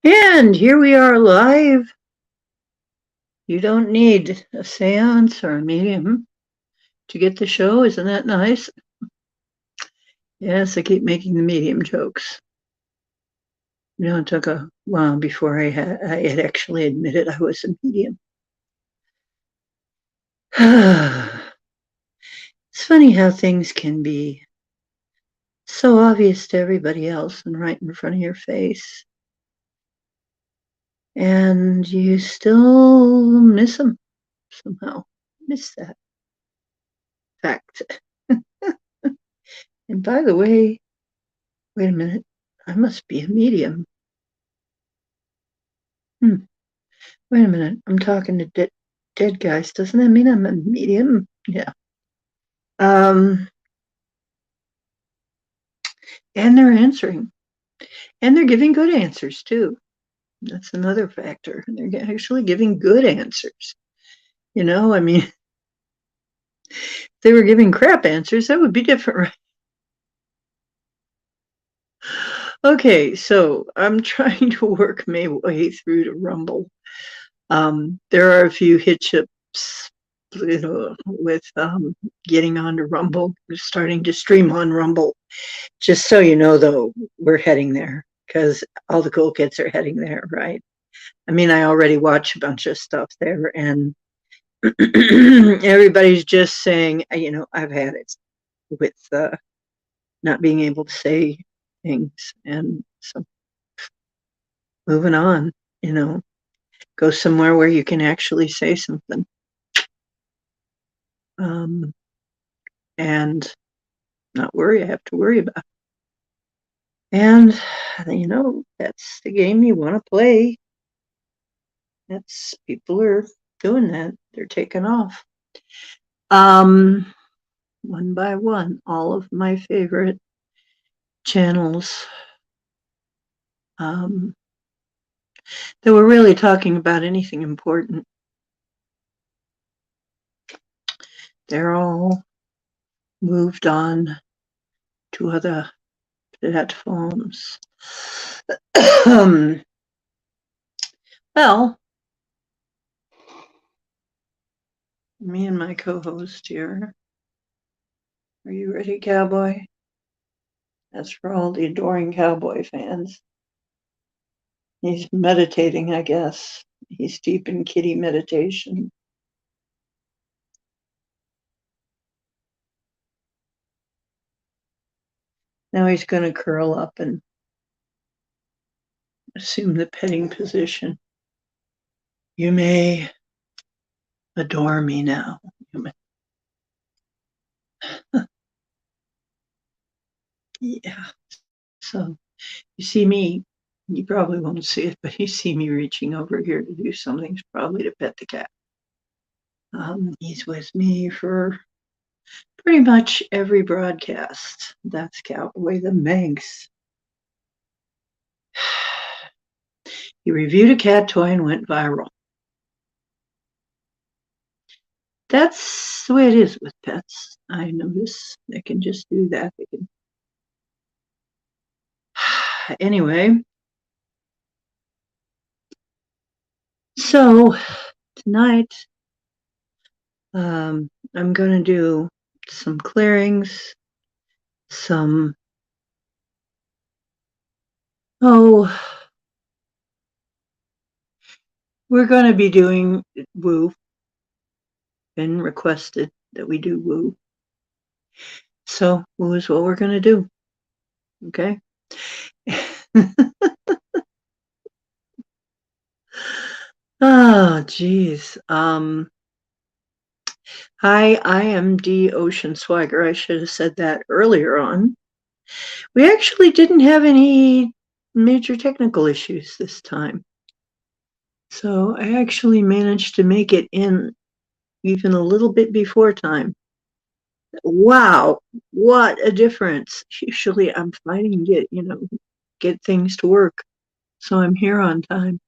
And here we are live. You don't need a seance or a medium to get the show. Isn't that nice? Yes, I keep making the medium jokes. It took a while before I had actually admitted I was a medium. It's funny how things can be so obvious to everybody else and right in front of your face. And you still miss them somehow. Miss that fact. And by the way, wait a minute, I must be a medium. Wait a minute, I'm talking to dead guys. Doesn't that mean I'm a medium? Yeah. And they're answering. And they're giving good answers too. That's another factor. They're actually giving good answers. I mean, if they were giving crap answers, that would be different, right? Okay, so I'm trying to work my way through to Rumble. There are a few hitchups, with getting onto Rumble, starting to stream on Rumble. Just so you know, though, we're heading there because all the cool kids are heading there, right? I mean, I already watch a bunch of stuff there, and everybody's just saying, I've had it with not being able to say things, and so moving on, go somewhere where you can actually say something. And not have to worry about. And, that's the game you want to play. People are doing that. They're taking off. One by one, all of my favorite channels that were really talking about anything important. They're all moved on to other platforms. Well, me and my co-host here. Are you ready, cowboy? That's for all the adoring cowboy fans. He's meditating, I guess. He's deep in kitty meditation. Now he's going to curl up and assume the petting position. You may adore me now. Yeah. So you see me, you probably won't see it, but you see me reaching over here to do something, probably to pet the cat. He's with me for pretty much every broadcast. That's Cowboy the Manx. He reviewed a cat toy and went viral. That's the way it is with pets. I notice they can just do that. Anyway, so tonight I'm going to do some clearings, we're going to be doing woo. Been requested that we do woo. So woo is what we're going to do. Okay. Oh, geez. Hi, I am D. Ocean Swagger. I should have said that earlier on. We actually didn't have any major technical issues this time. So I actually managed to make it in even a little bit before time. Wow, what a difference. Usually I'm fighting to get things to work. So I'm here on time.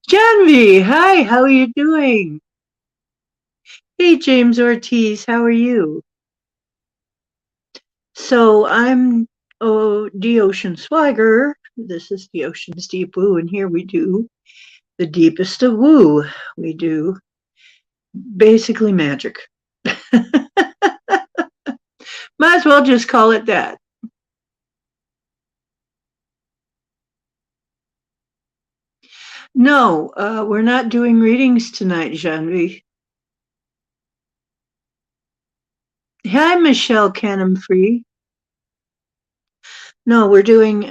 Janvi, hi, how are you doing? Hey, James Ortiz, how are you? So I'm D. Ocean Swagger, This is the Ocean's Deep Woo, and here we do the deepest of woo. We do basically magic. Might as well just call it that. No, we're not doing readings tonight, Janvi. Hi, Michelle Canham-Free. No, we're doing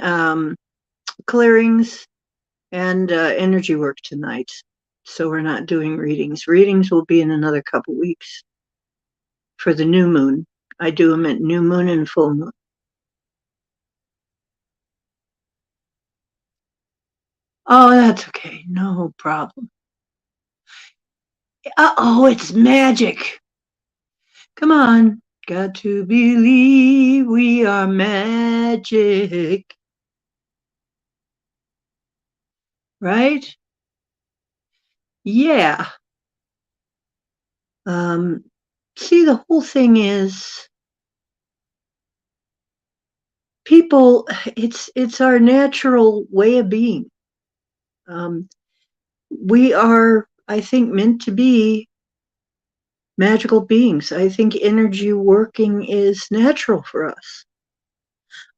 clearings and energy work tonight. So we're not doing readings. Readings will be in another couple weeks for the new moon. I do them at new moon and full moon. Oh, that's okay. No problem. Uh-oh, it's magic. Come on. Got to believe we are magic. Right? Yeah. See, the whole thing is people, it's our natural way of being. We are, I think, meant to be magical beings. I think energy working is natural for us.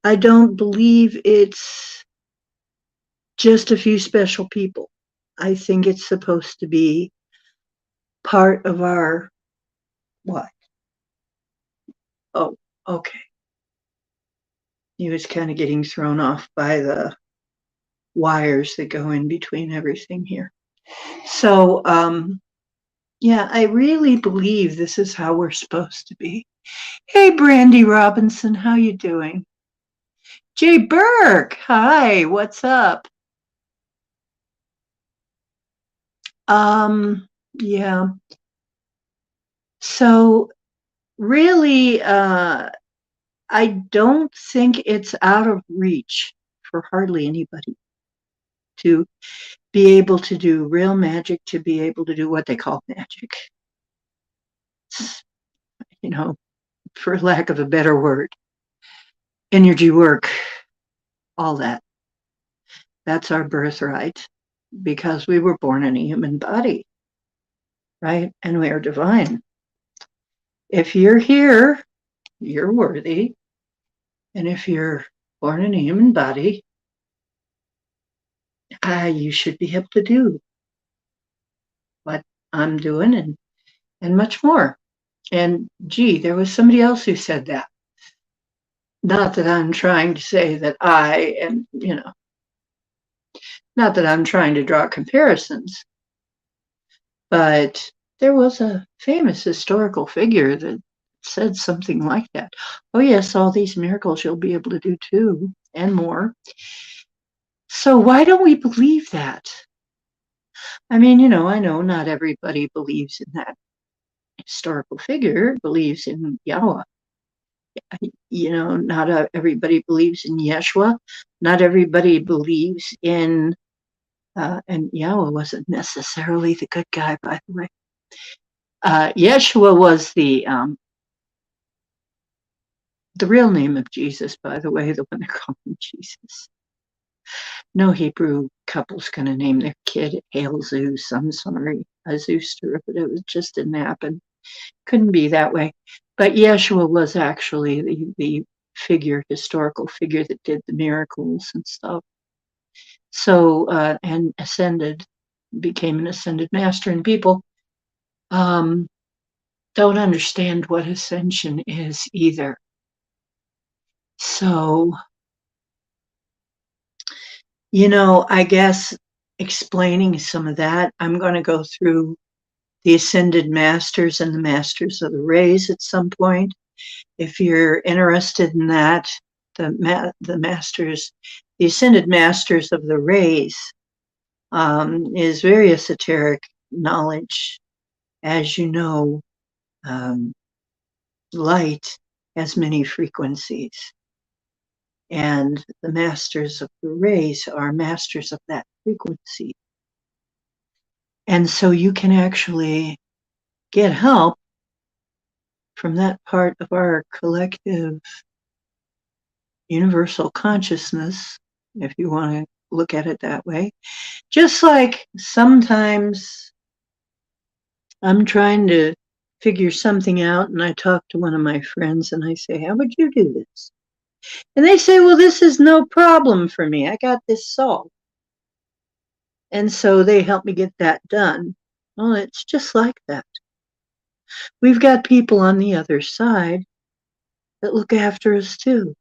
I don't believe it's just a few special people. I think it's supposed to be part of our what? Oh, okay. He was kind of getting thrown off by the wires that go in between everything here. So, yeah, I really believe this is how we're supposed to be. Hey, Brandy Robinson, how you doing? Jay Burke, hi, what's up? Yeah. So really, I don't think it's out of reach for hardly anybody to be able to do real magic, to be able to do what they call magic. You know, for lack of a better word, energy work, all that. That's our birthright because we were born in a human body, right? And we are divine. If you're here, you're worthy. And if you're born in a human body, you should be able to do what I'm doing and much more. And gee, there was somebody else who said that. Not that I'm trying to say that I am, not that I'm trying to draw comparisons, but there was a famous historical figure that said something like that. Oh, yes, all these miracles you'll be able to do too, and more. So why don't we believe that? I mean, I know not everybody believes in that historical figure, believes in Yahweh. Not everybody believes in Yeshua. Not everybody believes in, and Yahweh wasn't necessarily the good guy, by the way. Yeshua was the real name of Jesus, by the way, the one they're calling Jesus. No Hebrew couple's going to name their kid Hail Zeus. I'm sorry, a Zeuster, but it just didn't happen. Couldn't be that way. But Yeshua was actually the historical figure that did the miracles and stuff. So, and became an ascended master, and people don't understand what ascension is either. So, I guess explaining some of that, I'm going to go through the ascended masters and the masters of the rays at some point. If you're interested in that, the ascended masters of the rays is very esoteric knowledge. As you know, light has many frequencies, and the masters of the rays are masters of that frequency. And so you can actually get help from that part of our collective universal consciousness if you want to look at it that way. Just like sometimes I'm trying to figure something out and I talk to one of my friends and I say, how would you do this? And they say, well, this is no problem for me. I got this solved. And so they help me get that done. Well, it's just like that. We've got people on the other side that look after us too.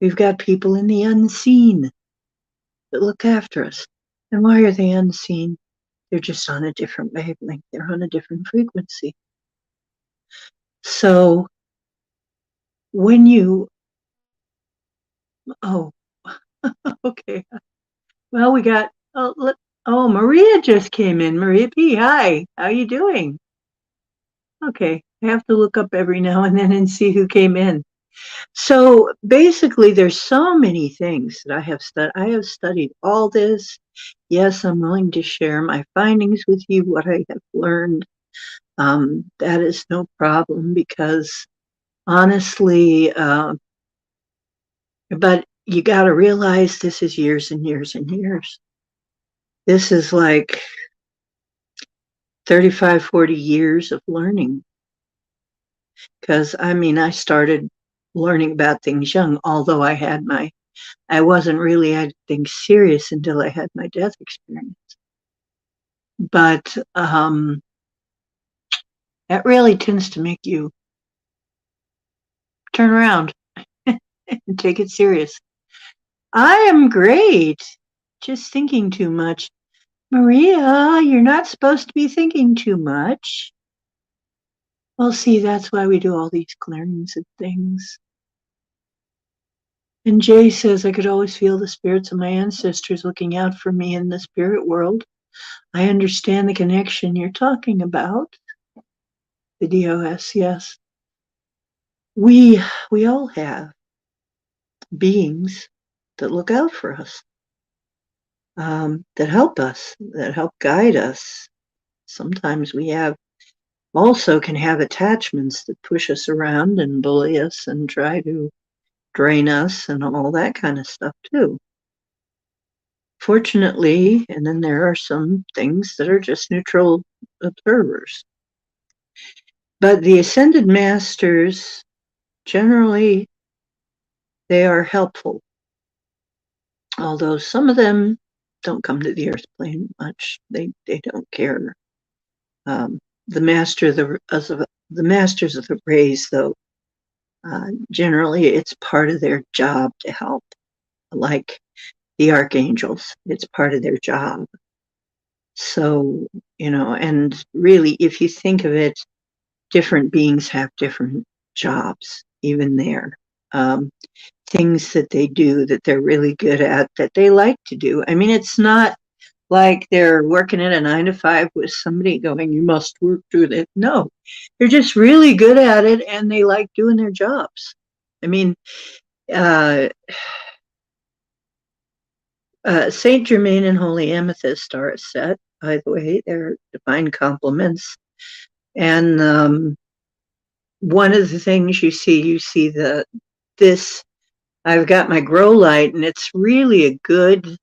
We've got people in the unseen that look after us. And why are they unseen? They're just on a different wavelength. They're on a different frequency. So when you, oh, okay. Well, we got, Maria just came in. Maria P, hi. How you doing? Okay. I have to look up every now and then and see who came in. So basically, there's so many things that I have studied. I have studied all this. Yes, I'm willing to share my findings with you, what I have learned. That is no problem because honestly, but you got to realize this is years and years and years. This is like 35, 40 years of learning. Because I started learning about things young, although I wasn't really at things serious until I had my death experience. But that really tends to make you turn around and take it serious. I am great. Just thinking too much. Maria, you're not supposed to be thinking too much. Well, see, that's why we do all these clearings and things. And Jay says, I could always feel the spirits of my ancestors looking out for me in the spirit world. I understand the connection you're talking about. The DOS, yes. We all have beings that look out for us, that help us, that help guide us. Sometimes we also can have attachments that push us around and bully us and try to drain us and all that kind of stuff too. Fortunately, and then there are some things that are just neutral observers. But the ascended masters, generally, they are helpful. Although some of them don't come to the earth plane much. They don't care. The masters of the rays, though, generally it's part of their job to help. Like the archangels, it's part of their job. So, and really, if you think of it, different beings have different jobs, even there. Things that they do that they're really good at, that they like to do. I mean, it's not like they're working at a 9 to 5 with somebody going, you must work through it. No, they're just really good at it and they like doing their jobs. I mean, Saint Germain and Holy Amethyst are a set, by the way. They're divine complements. And one of the things you see this, I've got my grow light, and it's really a good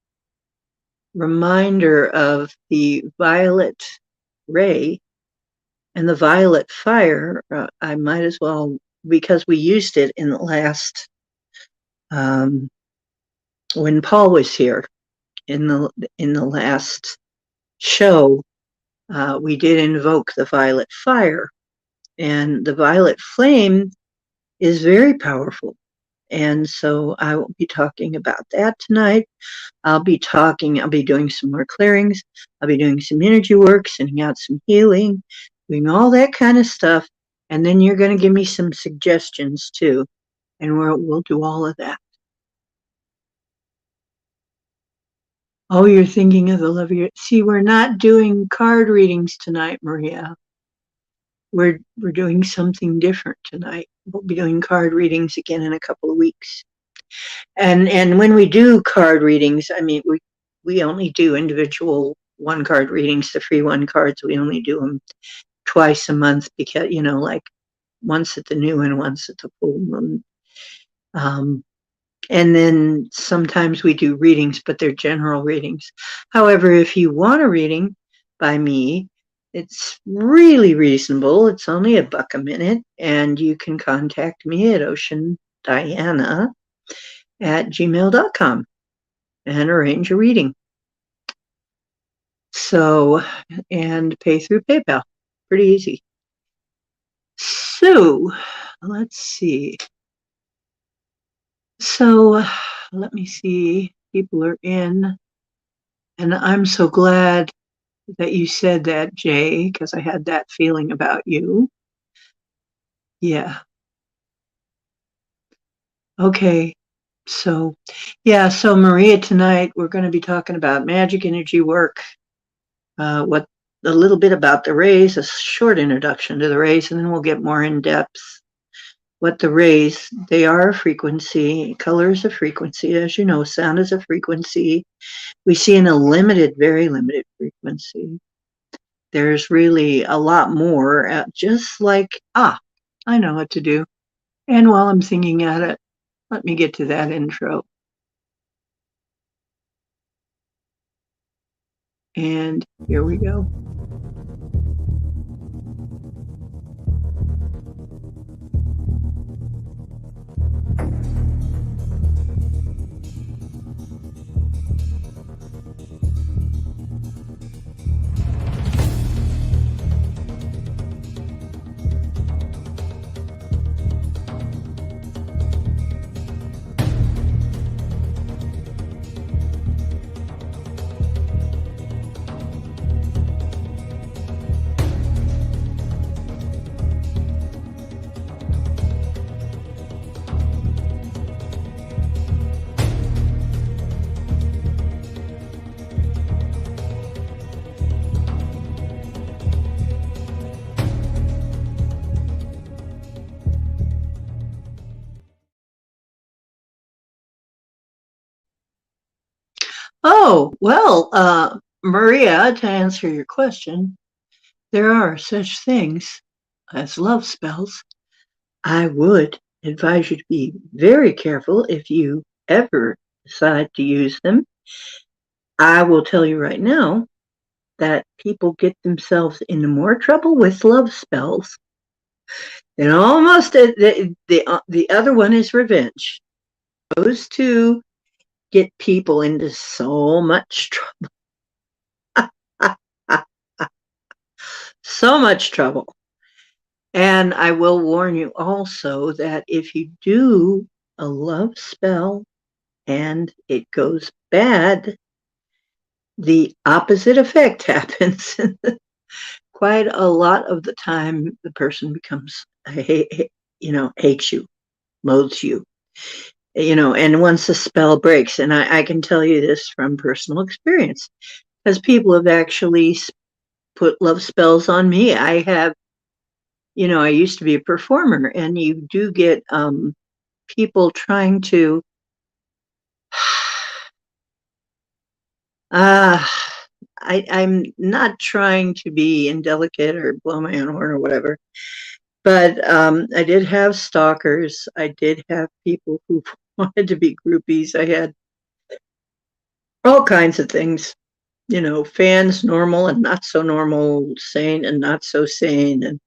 reminder of the violet ray and the violet fire. I might as well, because we used it in the last, when Paul was here, in the last show, we did invoke the violet fire, and the violet flame is very powerful. And so I will be talking about that tonight. I'll be doing some more clearings. I'll be doing some energy work, sending out some healing, doing all that kind of stuff. And then you're going to give me some suggestions too. And we'll do all of that. Oh, you're thinking of the love of your... See, we're not doing card readings tonight, Maria. We're doing something different tonight. We'll be doing card readings again in a couple of weeks. And when we do card readings, I mean, we only do individual 1-card readings, the free 1 cards. We only do them twice a month because, like once at the new and once at the full moon. And then sometimes we do readings, but they're general readings. However, if you want a reading by me, it's really reasonable. It's only $1 a minute, and you can contact me at oceandiana@gmail.com and arrange a reading. So, and pay through PayPal. Pretty easy. So, let's see. So, let me see. People are in. And I'm so glad that you said that, Jay, because I had that feeling about you. Yeah. Okay. So, yeah. So, Maria, tonight we're going to be talking about magic energy work. What a little bit about the rays, a short introduction to the rays, and then we'll get more in depth. What the rays, they are a frequency, color is a frequency, as you know, sound is a frequency. We see in a limited, very limited frequency. There's really a lot more, just like, I know what to do. And while I'm thinking at it, let me get to that intro. And here we go. Oh, well, Maria, to answer your question, there are such things as love spells. I would advise you to be very careful if you ever decide to use them. I will tell you right now that people get themselves into more trouble with love spells. And almost the other one is revenge. Those two get people into so much trouble. So much trouble. And I will warn you also that if you do a love spell and it goes bad, the opposite effect happens. Quite a lot of the time, the person becomes, hates you, loathes you, and once the spell breaks, and I can tell you this from personal experience, because people have actually put love spells on me. I have, I used to be a performer, and you do get people trying to, I'm not trying to be indelicate or blow my own horn or whatever, but I did have stalkers. I did have people who wanted to be groupies. I had all kinds of things, fans, normal and not so normal, sane and not so sane, and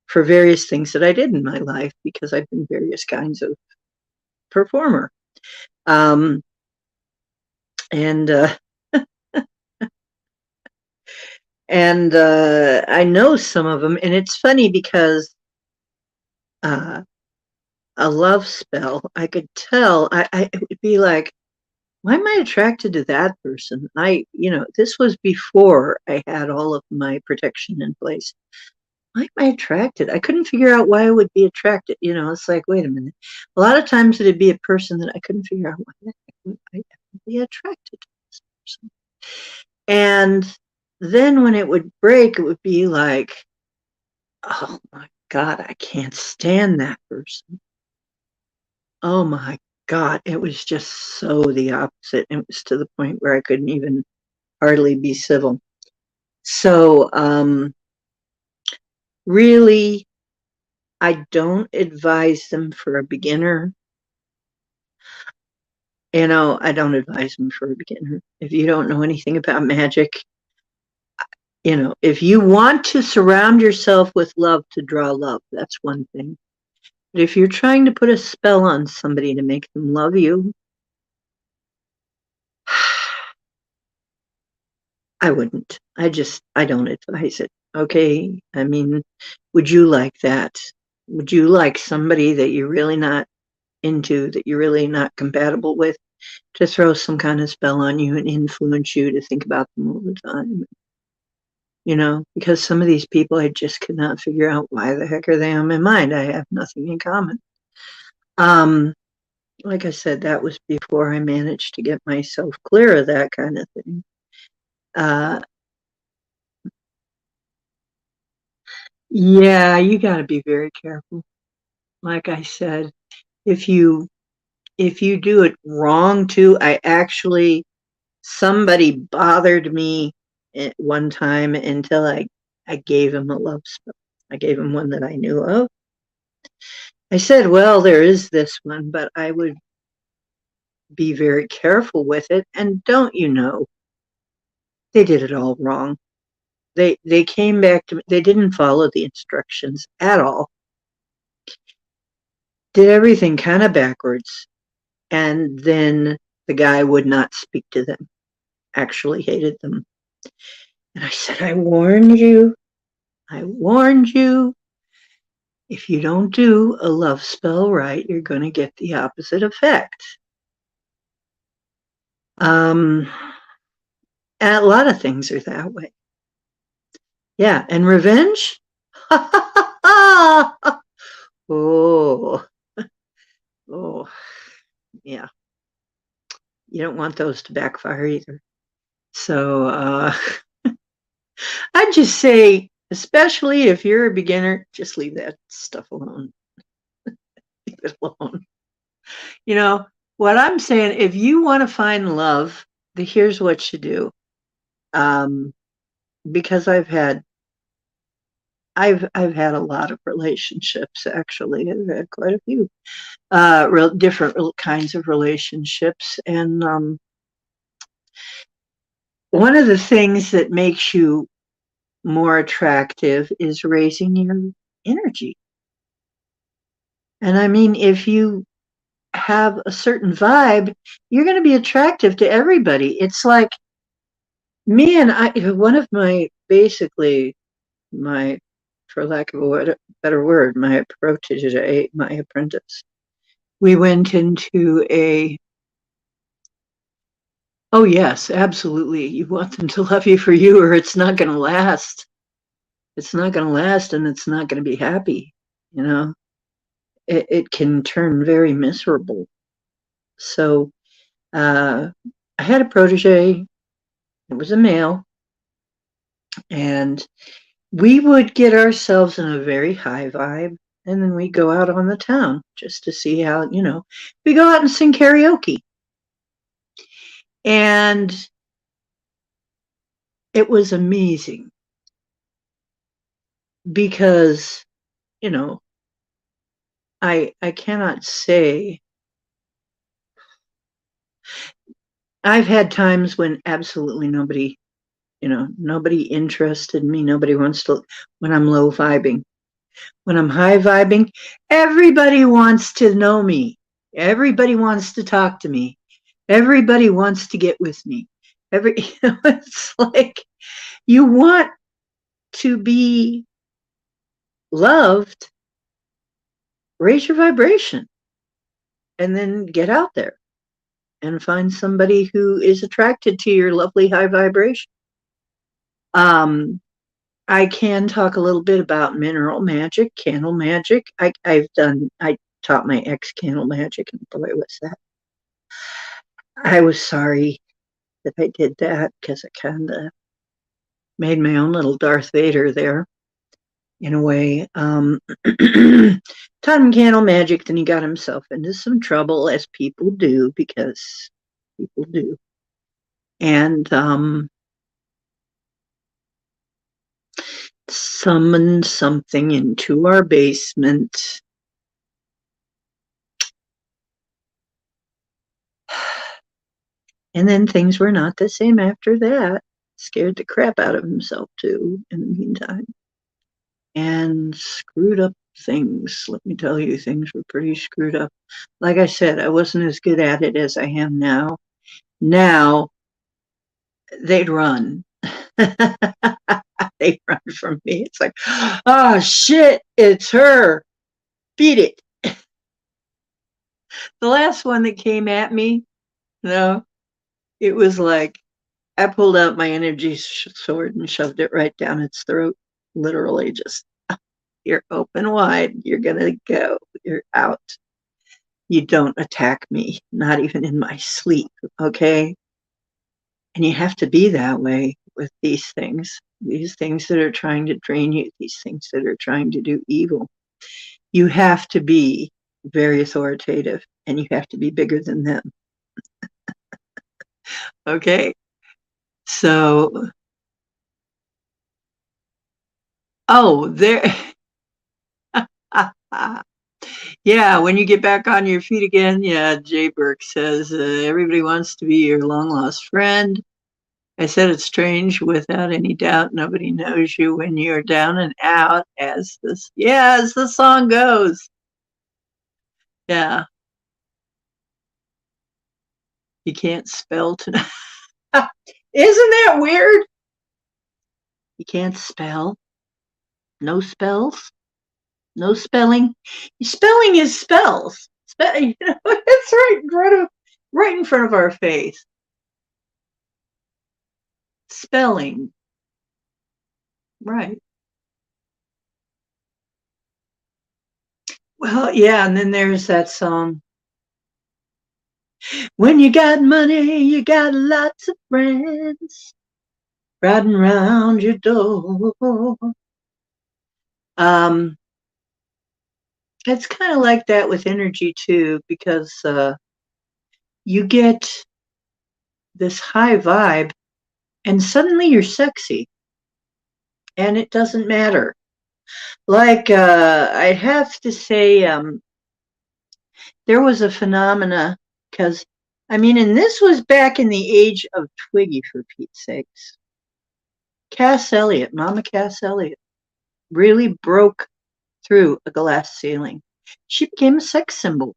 for various things that I did in my life because I've been various kinds of performer. Um, and I know some of them, and it's funny because a love spell, I could tell, it would be like, why am I attracted to that person? This was before I had all of my protection in place. Why am I attracted? I couldn't figure out why I would be attracted. It's like, wait a minute. A lot of times it'd be a person that I couldn't figure out why I would be attracted to this person. And then when it would break, it would be like, oh my God, I can't stand that person. Oh my God, it was just so the opposite. It was to the point where I couldn't even hardly be civil. So, really, I don't advise them for a beginner. I don't advise them for a beginner. If you don't know anything about magic, if you want to surround yourself with love to draw love, that's one thing. But if you're trying to put a spell on somebody to make them love you, I wouldn't. I don't advise it. Okay. I mean, would you like that? Would you like somebody that you're really not into, that you're really not compatible with, to throw some kind of spell on you and influence you to think about them all the time? Because some of these people I just could not figure out why the heck are they on my mind. I have nothing in common. Um, like I said, that was before I managed to get myself clear of that kind of thing. Yeah, you got to be very careful. Like I said, if you if you do it wrong too, somebody bothered me at one time until I gave him a love spell. I gave him one that I knew of. I said, well, there is this one, but I would be very careful with it. And don't you know, they did it all wrong. They came back to me. They didn't follow the instructions at all. Did everything kind of backwards. And then the guy would not speak to them. Actually hated them. And I said, I warned you. I warned you. If you don't do a love spell right, you're going to get the opposite effect. And a lot of things are that way. Yeah, and revenge? Oh, oh, yeah. You don't want those to backfire either. So I'd just say, especially if you're a beginner, just leave that stuff alone. Leave it alone. What I'm saying, if you want to find love, here's what you do. Because I've had a lot of relationships, actually. I've had quite a few different kinds of relationships. And one of the things that makes you more attractive is raising your energy. And I mean, if you have a certain vibe, you're going to be attractive to everybody. It's like me and one of basically, for lack of a better word, my protege, my apprentice, we went into oh yes, absolutely. You want them to love you for you, or it's not going to last. It's not going to last, and it's not going to be happy. It can turn very miserable. So I had a protege. It was a male, and we would get ourselves in a very high vibe, and then we go out on the town just to see how, we go out and sing karaoke. And it was amazing because, I cannot say. I've had times when absolutely nobody interested in me. Nobody wants to, when I'm low vibing. When I'm high vibing, everybody wants to know me. Everybody wants to talk to me. Everybody wants to get with me. It's like you want to be loved, raise your vibration, and then get out there and find somebody who is attracted to your lovely high vibration. I can talk a little bit about mineral magic, candle magic. I taught my ex candle magic, and boy, was that. I was sorry that I did that because I kind of made my own little Darth Vader there, in a way. Taught him candle magic, then he got himself into some trouble, as people do, because people do. And summoned something into our basement. And then things were not the same after that. Scared the crap out of himself, too, in the meantime. And screwed up things. Let me tell you, things were pretty screwed up. Like I said, I wasn't as good at it as I am now. Now, they'd run. They run from me. It's like, oh shit, it's her. Beat it. The last one that came at me, no, it was like I pulled out my energy sword and shoved it right down its throat. Literally, just you're open wide. You're gonna go. You're out. You don't attack me, not even in my sleep. Okay. And you have to be that way with these things that are trying to drain you, these things that are trying to do evil. You have to be very authoritative and you have to be bigger than them. Okay. So, oh, there. Yeah, when you get back on your feet again, yeah, Jay Burke says, everybody wants to be your long lost friend. I said it's strange without any doubt. Nobody knows you when you're down and out, as the song goes. Yeah, you can't spell tonight. Isn't that weird? You can't spell. No spells. No spelling. Spelling is spells. You know, it's right in front of our face. Spelling. Right. Well, yeah, and then there's that song. When you got money, you got lots of friends riding around your door. Um, it's kind of like that with energy too, because you get this high vibe, and suddenly you're sexy, and it doesn't matter. Like I have to say, there was a phenomena because I mean, and this was back in the age of Twiggy, for Pete's sakes. Cass Elliot, Mama Cass Elliot, really broke through a glass ceiling. She became a sex symbol.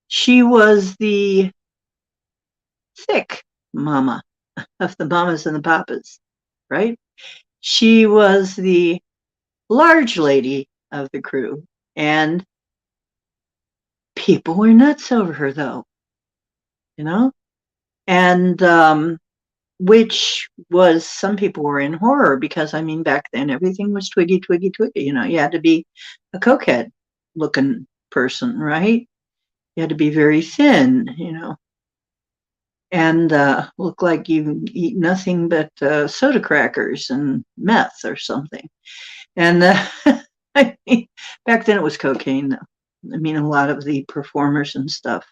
She was the thick mama of the mamas and the papas, right? She was the large lady of the crew. And people were nuts over her, though, you know? And which was, some people were in horror because, I mean, back then everything was twiggy, twiggy, twiggy. You know, you had to be a cokehead looking person, right? You had to be very thin, you know, and look like you eat nothing but soda crackers and meth or something. And I mean, back then it was cocaine, though. I mean, a lot of the performers and stuff,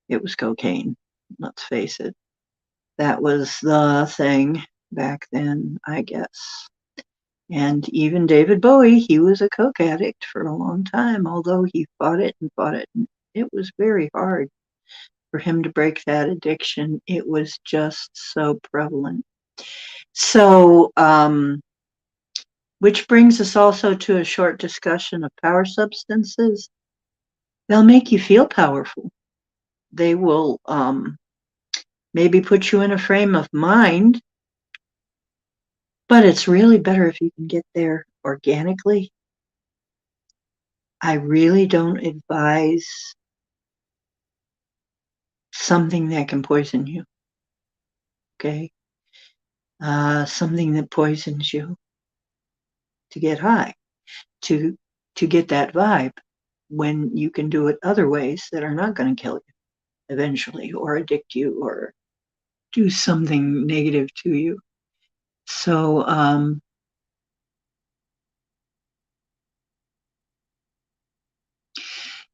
it was cocaine. Let's face it. That was the thing back then, I guess. And even David Bowie, he was a coke addict for a long time, although he fought it and fought it. And it was very hard for him to break that addiction. It was just so prevalent. So, which brings us also to a short discussion of power substances. They'll make you feel powerful. They will maybe put you in a frame of mind, but it's really better if you can get there organically. I really don't advise something that can poison you. Okay. Something that poisons you to get high, to get that vibe, when you can do it other ways that are not going to kill you eventually, or addict you, or do something negative to you. So,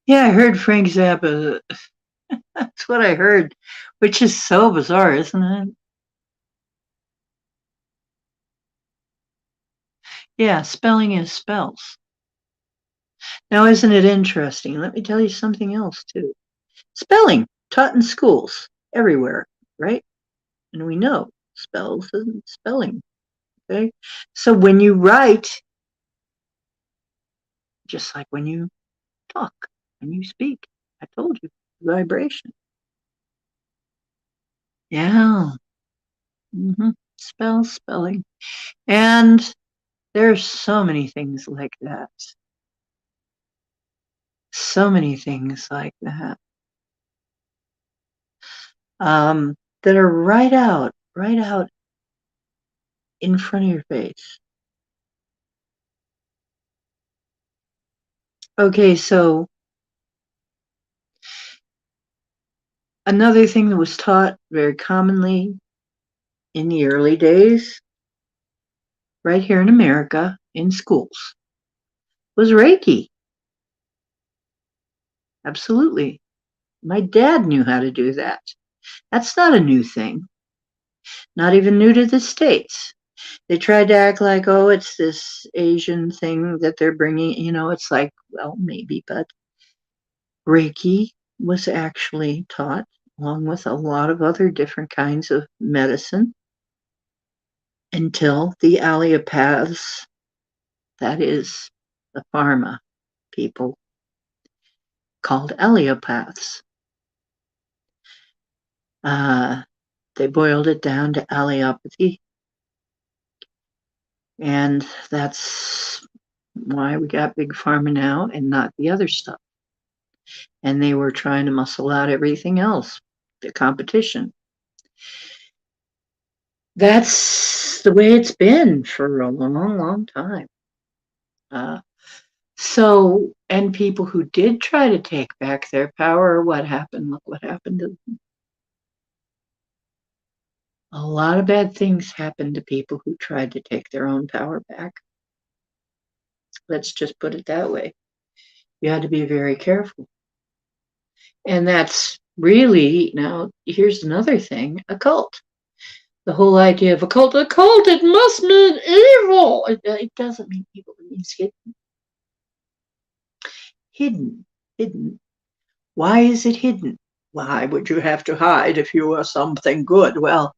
yeah, I heard Frank Zappa. That's what I heard, which is so bizarre, isn't it? Yeah, spelling is spells. Now, isn't it interesting? Let me tell you something else, too. Spelling, taught in schools. everywhere, right? And we know spells and spelling. Okay. So when you write, just like when you talk, when you speak, I told you, vibration. Yeah. Spelling. And there's so many things like that. So many things like that. That are right out in front of your face. Okay, so another thing that was taught very commonly in the early days, right here in America, in schools, was Reiki. Absolutely. My dad knew how to do that. That's not a new thing, not even new to the States. They tried to act like, oh, it's this Asian thing that they're bringing. It's like, well, maybe, but Reiki was actually taught along with a lot of other different kinds of medicine until the allopaths, that is the pharma people, called allopaths. They boiled it down to allopathy, and that's why we got big pharma now and not the other stuff. And they were trying to muscle out everything else, the competition. That's the way it's been for a long, long time. And people who did try to take back their power, what happened? Look what happened to them. A lot of bad things happened to people who tried to take their own power back. Let's just put it that way. You had to be very careful. And that's really, now, here's another thing, a cult. The whole idea of a cult, it must mean evil. It doesn't mean evil, it means hidden. Hidden. Why is it hidden? Why would you have to hide if you were something good? Well,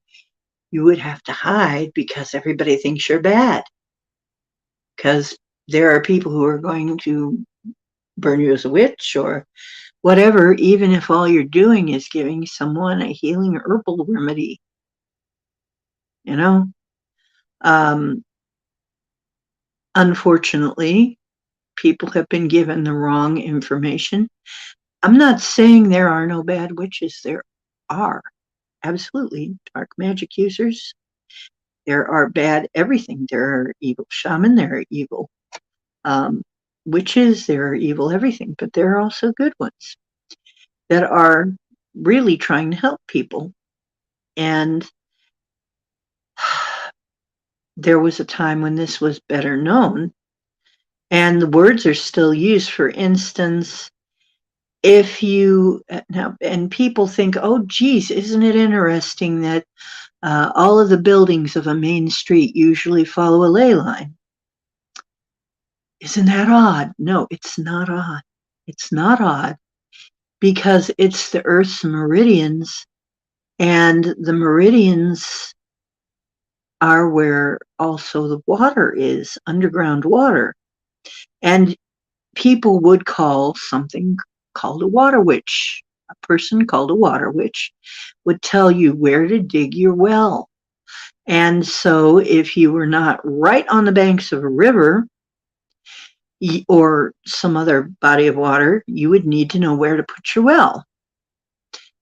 you would have to hide because everybody thinks you're bad. Because there are people who are going to burn you as a witch or whatever, even if all you're doing is giving someone a healing herbal remedy. Unfortunately, people have been given the wrong information. I'm not saying there are no bad witches. There are. Absolutely. Dark magic users. There are bad everything. There are evil shaman. There are evil witches. There are evil everything. But there are also good ones that are really trying to help people. And there was a time when this was better known. And the words are still used. For instance, if you now, and people think, oh, geez, isn't it interesting that all of the buildings of a main street usually follow a ley line? Isn't that odd? No, it's not odd. It's not odd because it's the Earth's meridians, and the meridians are where also the water is, underground water. And people would call something called a water witch. A person called a water witch would tell you where to dig your well. And so if you were not right on the banks of a river or some other body of water, you would need to know where to put your well.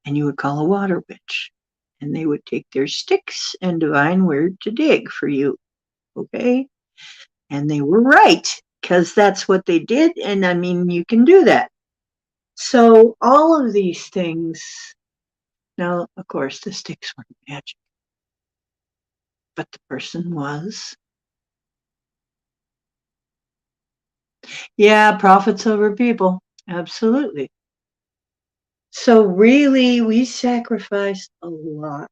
And you would call a water witch. And they would take their sticks and divine where to dig for you. Okay? And they were right, because that's what they did. And I mean, you can do that. So all of these things, now, of course, the sticks weren't magic, but the person was. Yeah, profits over people. Absolutely. So really, we sacrificed a lot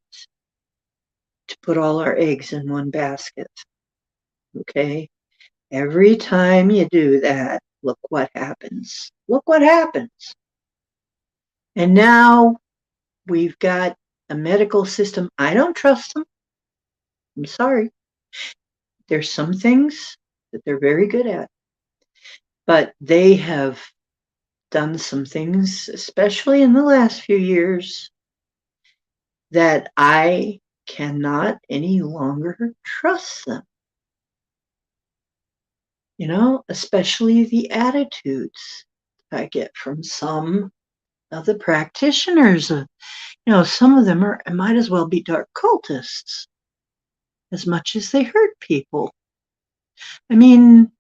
to put all our eggs in one basket. Okay? Every time you do that, look what happens. Look what happens. And now we've got a medical system. I don't trust them. I'm sorry. There's some things that they're very good at, but they have done some things, especially in the last few years, that I cannot any longer trust them. Especially the attitudes I get from some of the practitioners. Some of them might as well be dark cultists as much as they hurt people. I mean,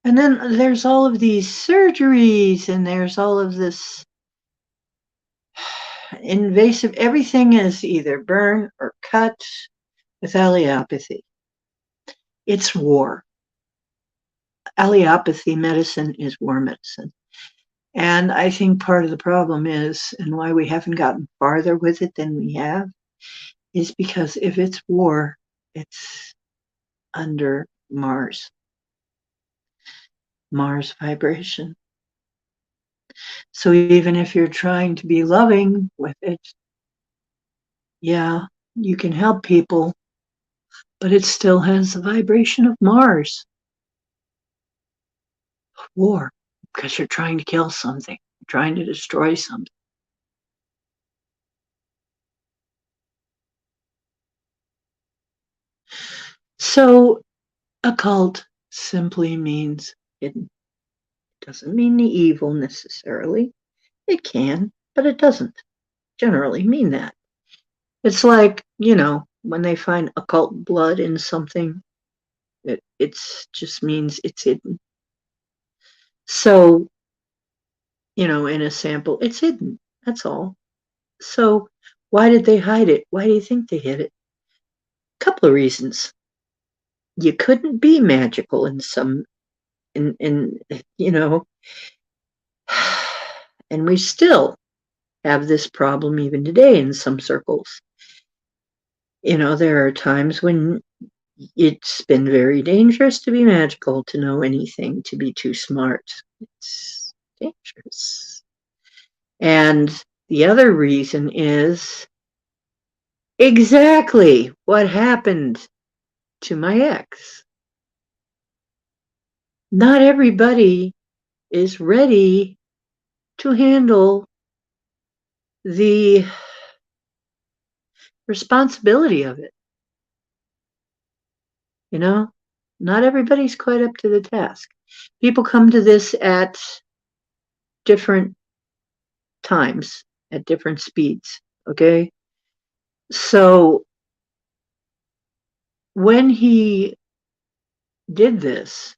and then there's all of these surgeries and there's all of this invasive, everything is either burn or cut with allelopathy. It's war. Allelopathy medicine is war medicine. And I think part of the problem is, and why we haven't gotten farther with it than we have, is because if it's war, it's under Mars vibration. So even if you're trying to be loving with it, yeah, you can help people, but it still has the vibration of Mars. War, because you're trying to kill something, you're trying to destroy something. So occult simply means hidden. It doesn't mean the evil necessarily. It can, but it doesn't generally mean that. It's like, when they find occult blood in something, it just means it's hidden. So, in a sample, it's hidden. That's all. So why did they hide it? Why do you think they hid it? A couple of reasons. You couldn't be magical in and we still have this problem even today in some circles. There are times when it's been very dangerous to be magical, to know anything, to be too smart. It's dangerous. And the other reason is exactly what happened to my ex. Not everybody is ready to handle the responsibility of it. Not everybody's quite up to the task. People come to this at different times, at different speeds. Okay. So when he did this,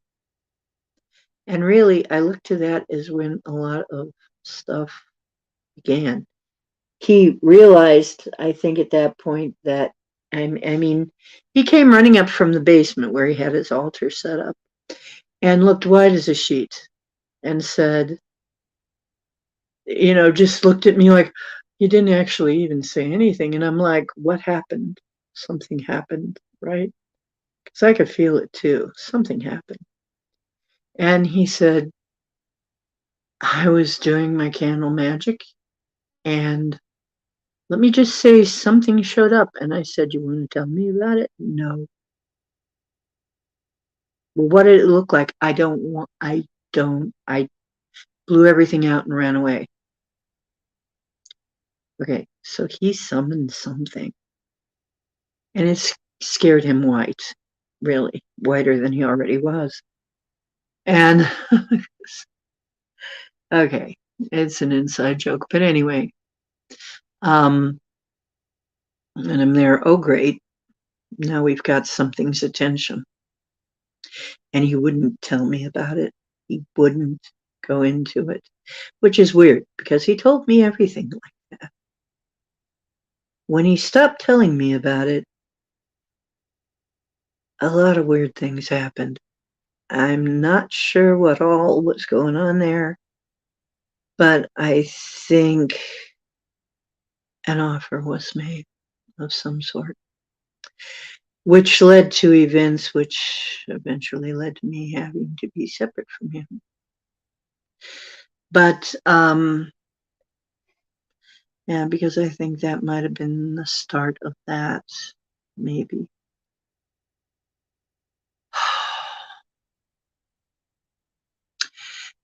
and really I look to that as when a lot of stuff began. He realized, I think at that point, that I mean, he came running up from the basement where he had his altar set up and looked white as a sheet and said, just looked at me like, he didn't actually even say anything. And I'm like, what happened? Something happened, right? Because I could feel it too. Something happened. And he said, I was doing my candle magic and let me just say something showed up. And I said, you want to tell me about it? No. Well, what did it look like? I blew everything out and ran away. Okay, so he summoned something. And it scared him white, really, whiter than he already was. And okay, it's an inside joke. But anyway, and I'm there, oh great, now we've got something's attention. And he wouldn't tell me about it. He wouldn't go into it, which is weird because he told me everything like that. When he stopped telling me about it, a lot of weird things happened. I'm not sure what all was going on there, but I think an offer was made of some sort, which led to events which eventually led to me having to be separate from him. But And because I think that might have been the start of that, maybe.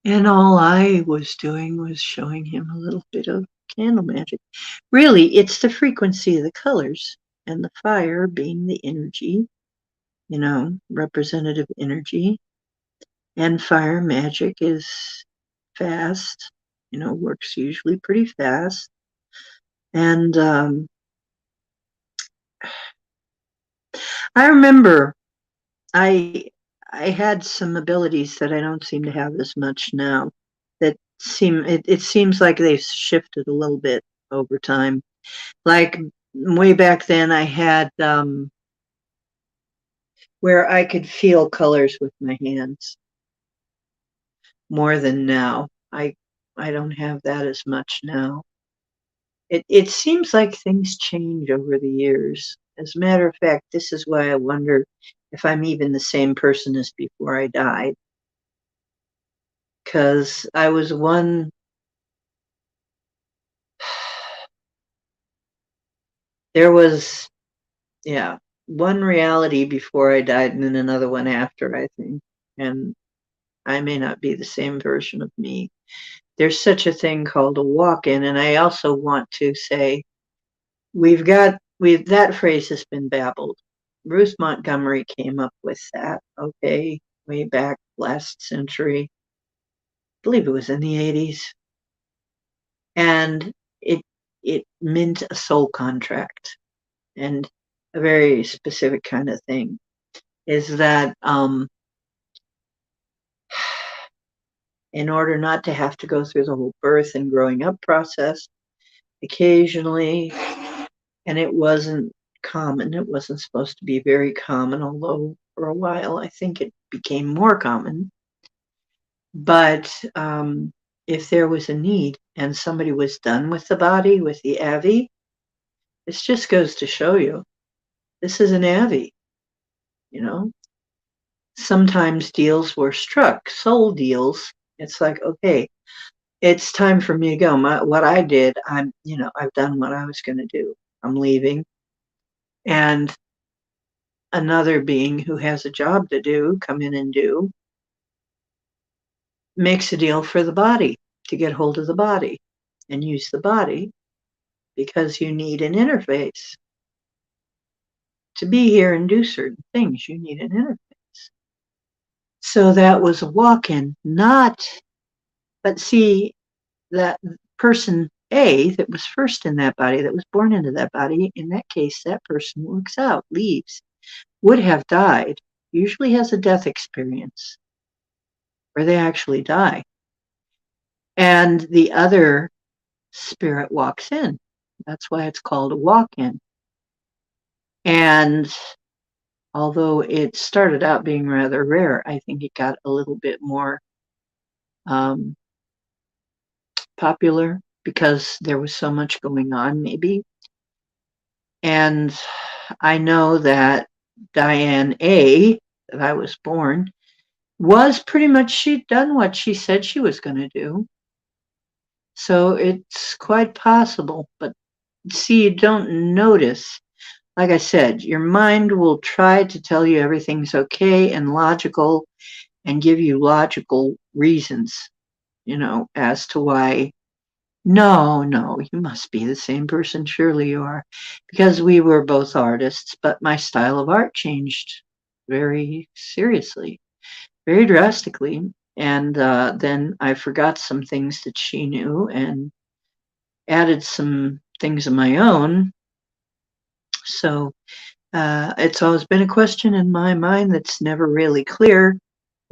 And all I was doing was showing him a little bit of candle magic. Really, it's the frequency of the colors and the fire being the energy, representative energy. And fire magic is fast, works usually pretty fast. And I remember I I had some abilities that I don't seem to have as much now. It seems like they've shifted a little bit over time. Like way back then, I had where I could feel colors with my hands more than now. I don't have that as much now. It seems like things change over the years. As a matter of fact, this is why I wonder if I'm even the same person as before I died. Because I was there was, yeah, one reality before I died and then another one after, I think. And I may not be the same version of me. There's such a thing called a walk-in, and I also want to say we've that phrase has been babbled. Ruth Montgomery came up with that, okay, way back last century. I believe it was in the 80s. And it it meant a soul contract and a very specific kind of thing. Is that in order not to have to go through the whole birth and growing up process, occasionally, and it wasn't common. It wasn't supposed to be very common, although for a while I think it became more common. But if there was a need and somebody was done with the body, with the AVI, this just goes to show you this is an AVI, you know. Sometimes deals were struck, soul deals. It's like, okay, it's time for me to go. What I did, I've done what I was going to do. I'm leaving. And another being who has a job to do, come in and do, makes a deal for the body to get hold of the body and use the body because you need an interface. To be here and do certain things, you need an interface. So that was a walk-in, but see, that person A that was first in that body, that was born into that body, in that case, that person walks out, leaves, would have died, usually has a death experience where they actually die. And the other spirit walks in. That's why it's called a walk-in. And although it started out being rather rare, I think it got a little bit more popular because there was so much going on, maybe. And I know that Diane A, that I was born, was pretty much, she'd done what she said she was going to do. So it's quite possible. But see, you don't notice. Like I said, your mind will try to tell you everything's okay and logical and give you logical reasons, as to why. No, you must be the same person. Surely you are. Because we were both artists, but my style of art changed very seriously, very drastically. And then I forgot some things that she knew and added some things of my own. So it's always been a question in my mind that's never really clear.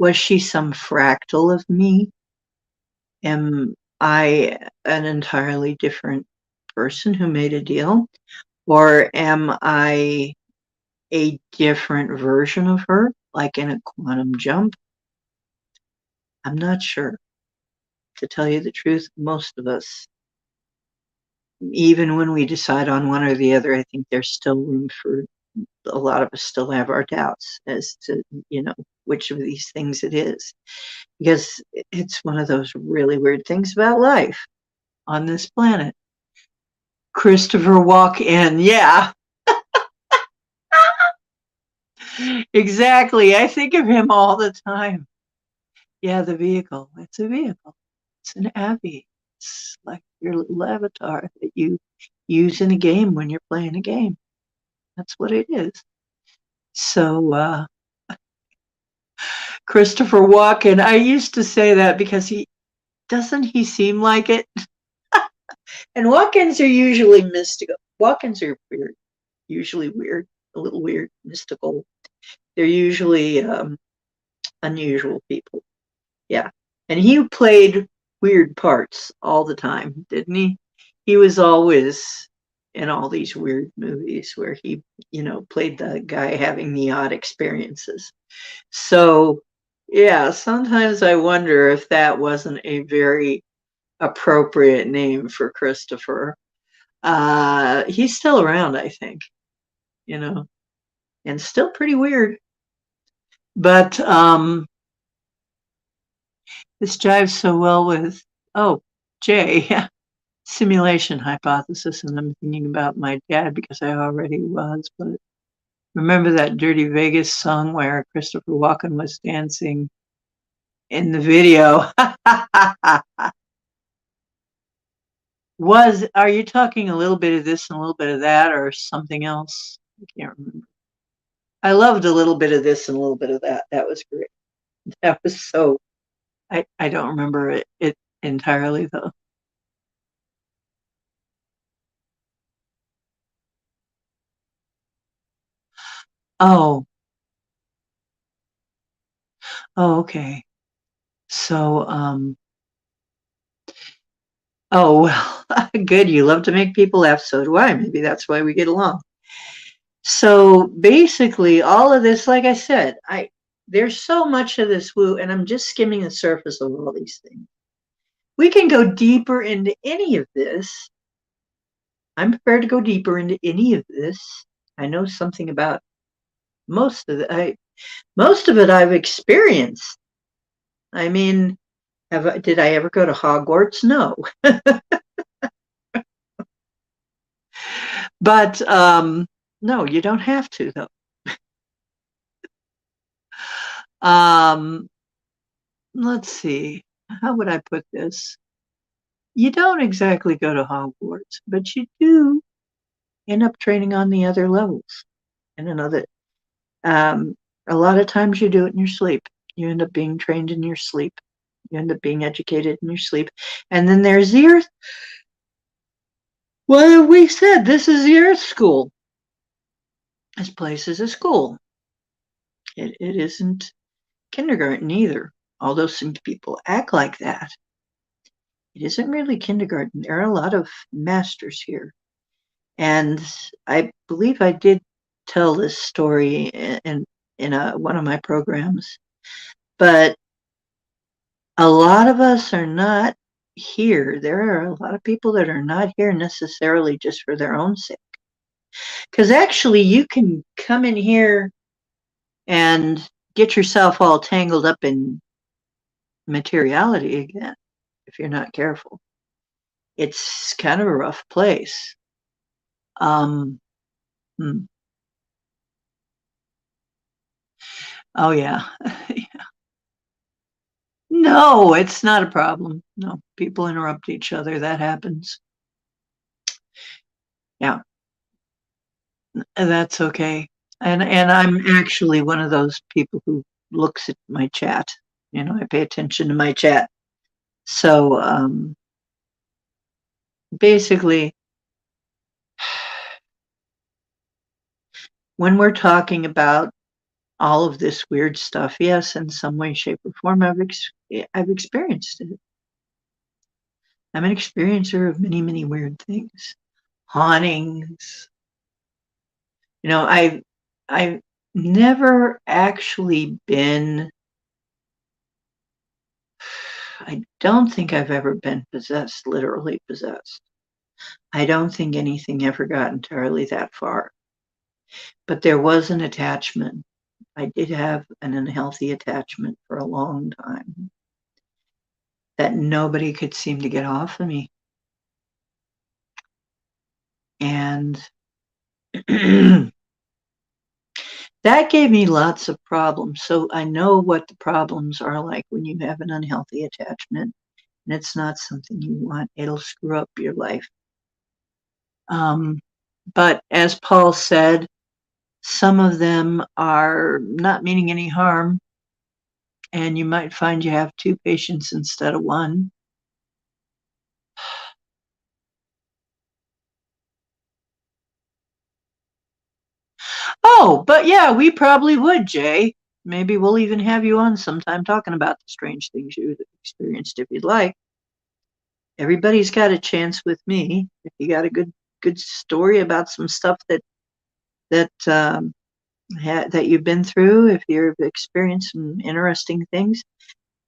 Was she some fractal of me? Am I an entirely different person who made a deal? Or am I a different version of her, like in a quantum jump? I'm not sure. To tell you the truth, most of us, even when we decide on one or the other, I think there's still room for a lot of us still have our doubts as to, which of these things it is. Because it's one of those really weird things about life on this planet. Christopher Walken. Yeah, exactly. I think of him all the time. Yeah, the vehicle. It's a vehicle. It's an Abby. It's like your little avatar that you use in a game when you're playing a game. That's what it is. So, Christopher Walken, I used to say that because he seem like it? And Walkens are usually mystical. Walkens are weird, usually weird, a little weird, mystical. They're usually unusual people. Yeah. And he played weird parts all the time, didn't he? He was always in all these weird movies where he, played the guy having the odd experiences. So, yeah, sometimes I wonder if that wasn't a very appropriate name for Christopher. He's still around, I think, you know, and still pretty weird. But this jives so well with, oh, Jay, simulation hypothesis. And I'm thinking about my dad because I already was. But remember that Dirty Vegas song where Christopher Walken was dancing in the video? Are you talking a little bit of this and a little bit of that or something else? I can't remember. I loved a little bit of this and a little bit of that. That was great. That was so, I don't remember it entirely though. Oh, oh, okay. So, oh, well, good. You love to make people laugh. So do I. Maybe that's why we get along. So basically, all of this, like I said, there's so much of this woo, and I'm just skimming the surface of all these things. We can go deeper into any of this. I'm prepared to go deeper into any of this. I know something about most of it. Most of it I've experienced. I mean, did I ever go to Hogwarts? No, but no, you don't have to though. Um, let's see. How would I put this? You don't exactly go to Hogwarts, but you do end up training on the other levels. And another, um, a lot of times you do it in your sleep. You end up being trained in your sleep. You end up being educated in your sleep. And then there's the earth. Well, we said this is the earth school. This place is a school. It isn't kindergarten either, although some people act like that. It isn't really kindergarten. There are a lot of masters here. And I believe I did tell this story in one of my programs, but a lot of us are not here. There are a lot of people that are not here necessarily just for their own sake. Because actually, you can come in here and get yourself all tangled up in materiality again if you're not careful. It's kind of a rough place. Um, hmm. Oh, yeah. No, it's not a problem. No, people interrupt each other. That happens. Yeah, and that's okay. And I'm actually one of those people who looks at my chat. I pay attention to my chat. So basically, when we're talking about all of this weird stuff, yes, in some way, shape, or form, I've experienced it. I'm an experiencer of many, many weird things, hauntings. I've never actually been. I don't think I've ever been possessed, literally possessed. I don't think anything ever got entirely that far. But there was an attachment. I did have an unhealthy attachment for a long time that nobody could seem to get off of me. And that gave me lots of problems. So I know what the problems are like when you have an unhealthy attachment, and it's not something you want. It'll screw up your life. Um, but as Paul said, some of them are not meaning any harm, and you might find you have two patients instead of one. Oh, but yeah, we probably would, Jay. Maybe we'll even have you on sometime talking about the strange things you've experienced if you'd like. Everybody's got a chance with me. If you got a good story about some stuff that that you've been through, if you've experienced some interesting things,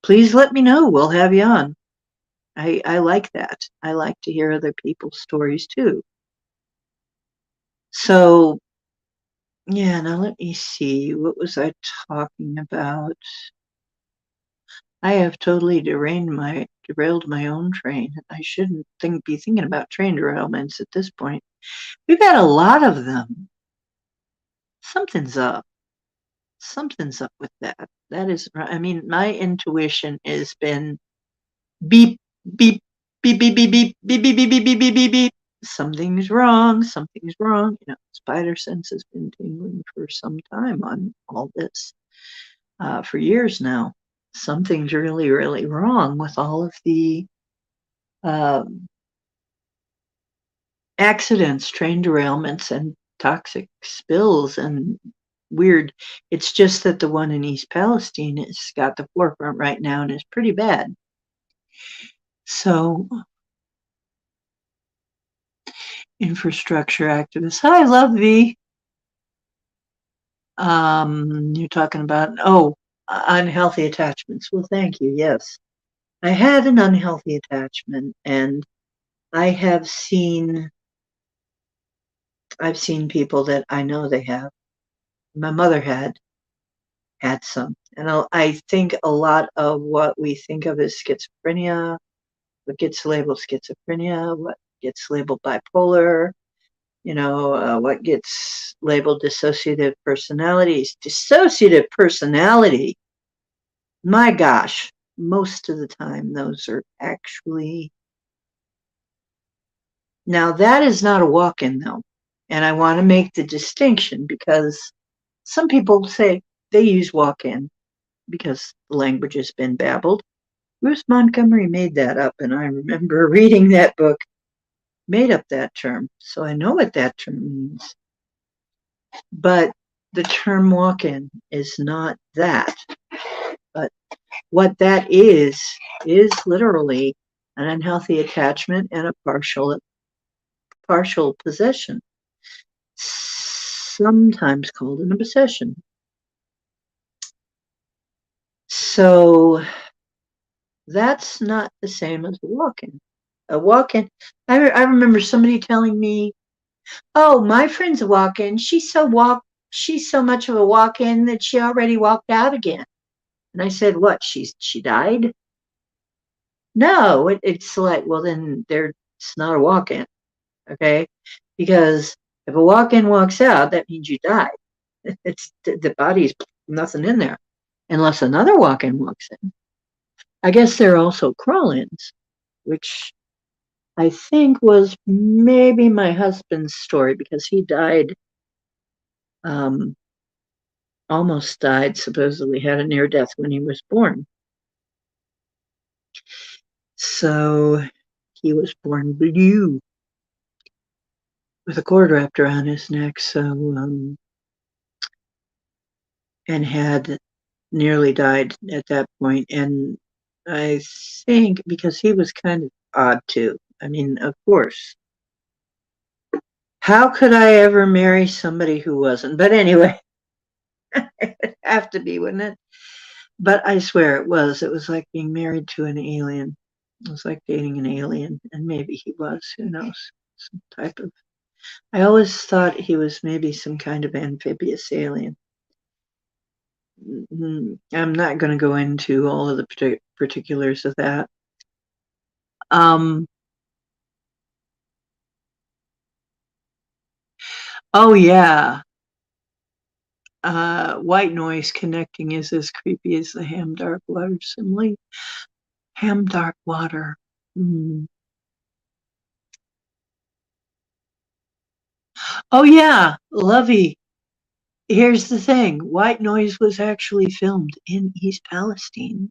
please let me know. We'll have you on. I like that. I like to hear other people's stories too. So yeah, now let me see. What was I talking about? I have totally derailed my own train. I shouldn't be thinking about train derailments at this point. We've got a lot of them. Something's up. Something's up with that. That is, I mean, my intuition has been beep, beep, beep, beep, beep, beep, beep, beep, beep, beep, beep, beep, beep, beep. Something's wrong. Something's wrong. You know, spider sense has been tingling for some time on all this, for years now. Something's really, really wrong with all of the um, accidents, train derailments, and toxic spills and weird. It's just that the one in East Palestine has got the forefront right now and is pretty bad. So, infrastructure activists. Hi, Love V. You're talking about, oh, unhealthy attachments. Well, thank you. Yes. I had an unhealthy attachment, and I have seen I've seen people that I know they have. My mother had some. And I think a lot of what we think of as schizophrenia, what gets labeled schizophrenia, what gets labeled bipolar, what gets labeled dissociative personalities. Dissociative personality, my gosh, most of the time those are actually, now that is not a walk-in though. And I want to make the distinction because some people say they use walk-in because the language has been babbled. Ruth Montgomery made that up, and I remember reading that book, made up that term. So I know what that term means. But the term walk in is not that. But what that is literally an unhealthy attachment and a partial possession, sometimes called an obsession. So that's not the same as a walk in. A walk in, I remember somebody telling me, "Oh, my friend's a walk-in. She's so much of a walk-in that she already walked out again." And I said, "What? She died?" No, it's like, well, then it's not a walk-in, okay? Because if a walk-in walks out, that means you died. It's the body's nothing in there, unless another walk-in walks in. I guess there are also crawl-ins, which I think was maybe my husband's story because he died, um, almost died, supposedly had a near death when he was born. So he was born blue with a cord wrapped around his neck. So, and had nearly died at that point. And I think because he was kind of odd too. I mean, of course, how could I ever marry somebody who wasn't? But anyway, it'd have to be, wouldn't it? But I swear it was. It was like being married to an alien. It was like dating an alien, and maybe he was. Who knows? Some type of. I always thought he was maybe some kind of amphibious alien. I'm not going to go into all of the particulars of that. Um, Oh yeah. White noise connecting is as creepy as the ham dark water simile. Ham dark water. Mm. Oh yeah, Lovey. Here's the thing. White Noise was actually filmed in East Palestine,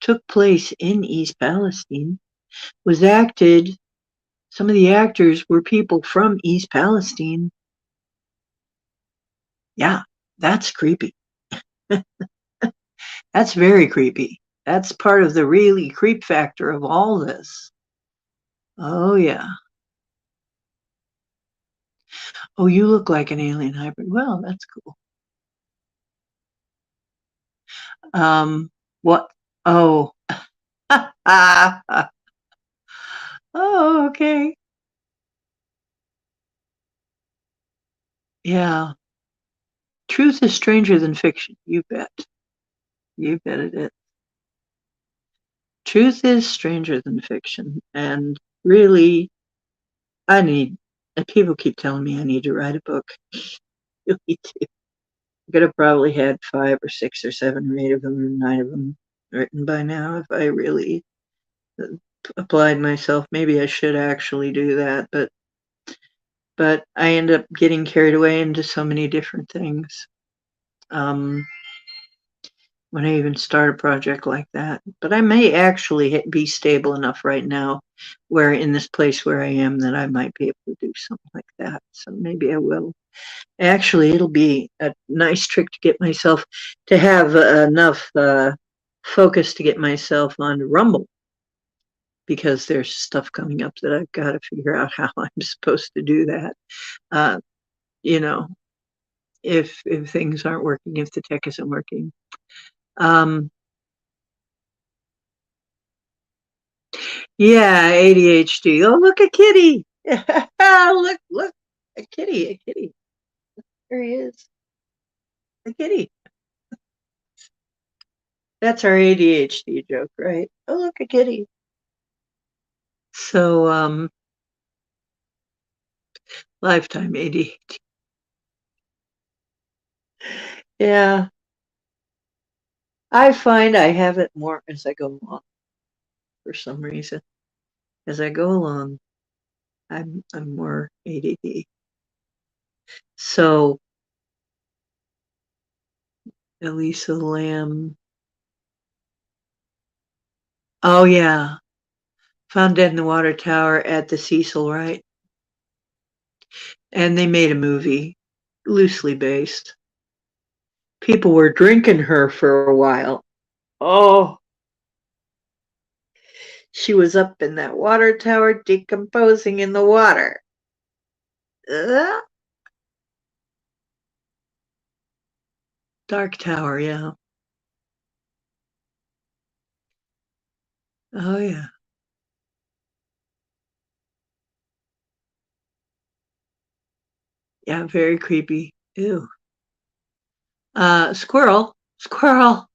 took place in East Palestine, was acted. Some of the actors were people from East Palestine. Yeah, that's creepy. That's very creepy. That's part of the really creep factor of all this. Oh, yeah. Oh, you look like an alien hybrid. Well, that's cool. What? Oh. Oh, okay. Yeah. Truth is stranger than fiction. You bet. You bet it is. Truth is stranger than fiction. And really, I need, and people keep telling me I need to write a book. Really do. I could have probably had 5 or 6 or 7 or 8 of them or 9 of them written by now if I really uh, applied myself. Maybe I should actually do that, but I end up getting carried away into so many different things. Um, when I even start a project like that. But I may actually be stable enough right now where in this place where I am that I might be able to do something like that. So maybe I will. Actually, it'll be a nice trick to get myself to have enough focus to get myself on Rumble because there's stuff coming up that I've got to figure out how I'm supposed to do that. Uh, you know, if things aren't working, if the tech isn't working. Um, Yeah, ADHD. Oh, look, a kitty. Look, a kitty. There he is, a kitty. That's our ADHD joke, right? Oh, look, a kitty. So, lifetime ADHD. Yeah, I find I have it more as I go along for some reason. As I go along, I'm more ADD. So, Elisa Lamb. Oh yeah, found dead in the water tower at the Cecil, right? And they made a movie loosely based. People were drinking her for a while. Oh, she was up in that water tower decomposing in the water. Uh, Dark Tower, yeah. Oh, yeah. Yeah, very creepy. Ew. Squirrel. Squirrel.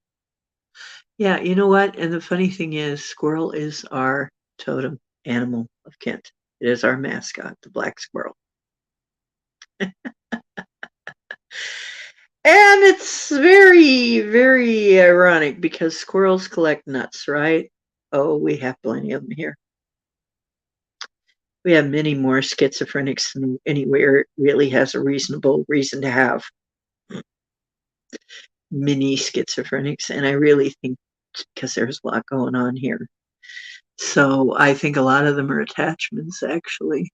Yeah, you know what? And the funny thing is, squirrel is our totem animal of Kent. It is our mascot, the black squirrel. And it's very, very ironic because squirrels collect nuts, right? Oh, we have plenty of them here. We have many more schizophrenics than anywhere really has a reasonable reason to have mini schizophrenics. And I really think it's because there's a lot going on here. So I think a lot of them are attachments, actually.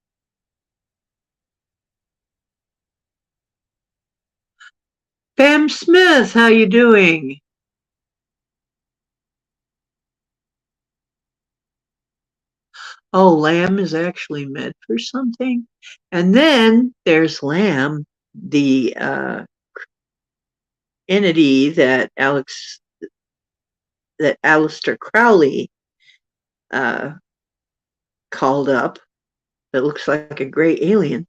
Pam Smith, how you doing? Oh, Lamb is actually meant for something. And then there's Lamb, the entity that Aleister Crowley uh, called up that looks like a gray alien.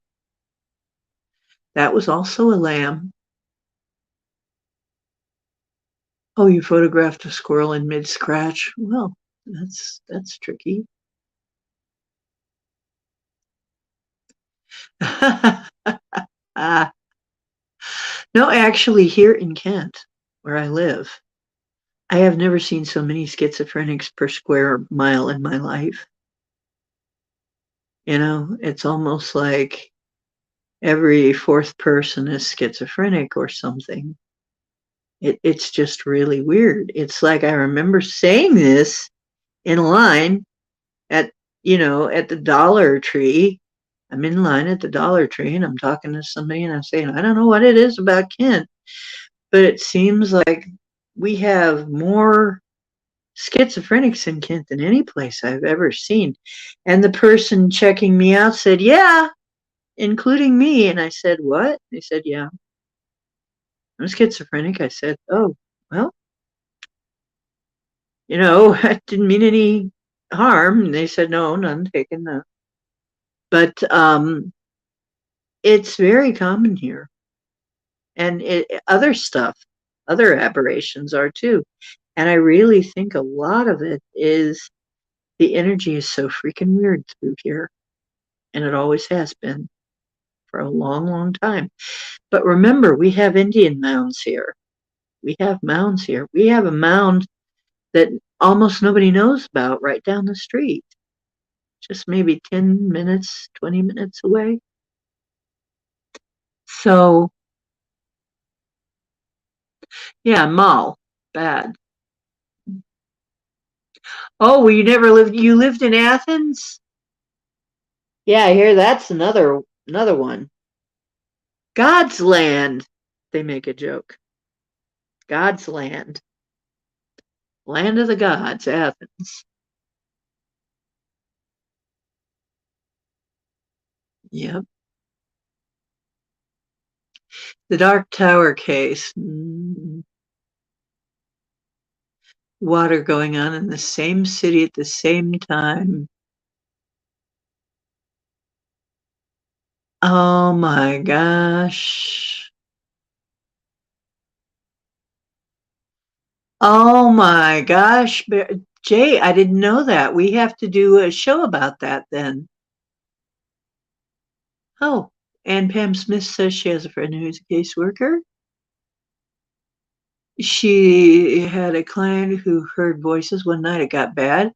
That was also a lamb. Oh, you photographed a squirrel in mid scratch. Well, that's tricky. actually, here in Kent, where I live, I have never seen so many schizophrenics per square mile in my life. It's almost like every fourth person is schizophrenic or something. It's just really weird. It's like I remember saying this in line at, at the Dollar Tree. I'm in line at the Dollar Tree and I'm talking to somebody and I'm saying, I don't know what it is about Kent, but it seems like we have more schizophrenics in Kent than any place I've ever seen. And the person checking me out said, yeah, including me. And I said, what? They said, yeah, I'm schizophrenic. I said, oh, well, I didn't mean any harm. And they said, no, none taken. But it's very common here. And other stuff, other aberrations are too. And I really think a lot of it is the energy is so freaking weird through here. And it always has been for a long, long time. But remember, we have Indian mounds here. We have mounds here. We have a mound that almost nobody knows about right down the street, just maybe 10 minutes, 20 minutes away. So, yeah, Mal, bad. Oh, well, you lived in Athens? Yeah, I hear that's another one. God's land, they make a joke. God's land. Land of the gods, Athens. Yep. The Dark Tower case. Water going on in the same city at the same time. Oh my gosh. Oh my gosh. Jay, I didn't know that. We have to do a show about that then. Oh, and Pam Smith says she has a friend who's a caseworker. She had a client who heard voices one night. It got bad.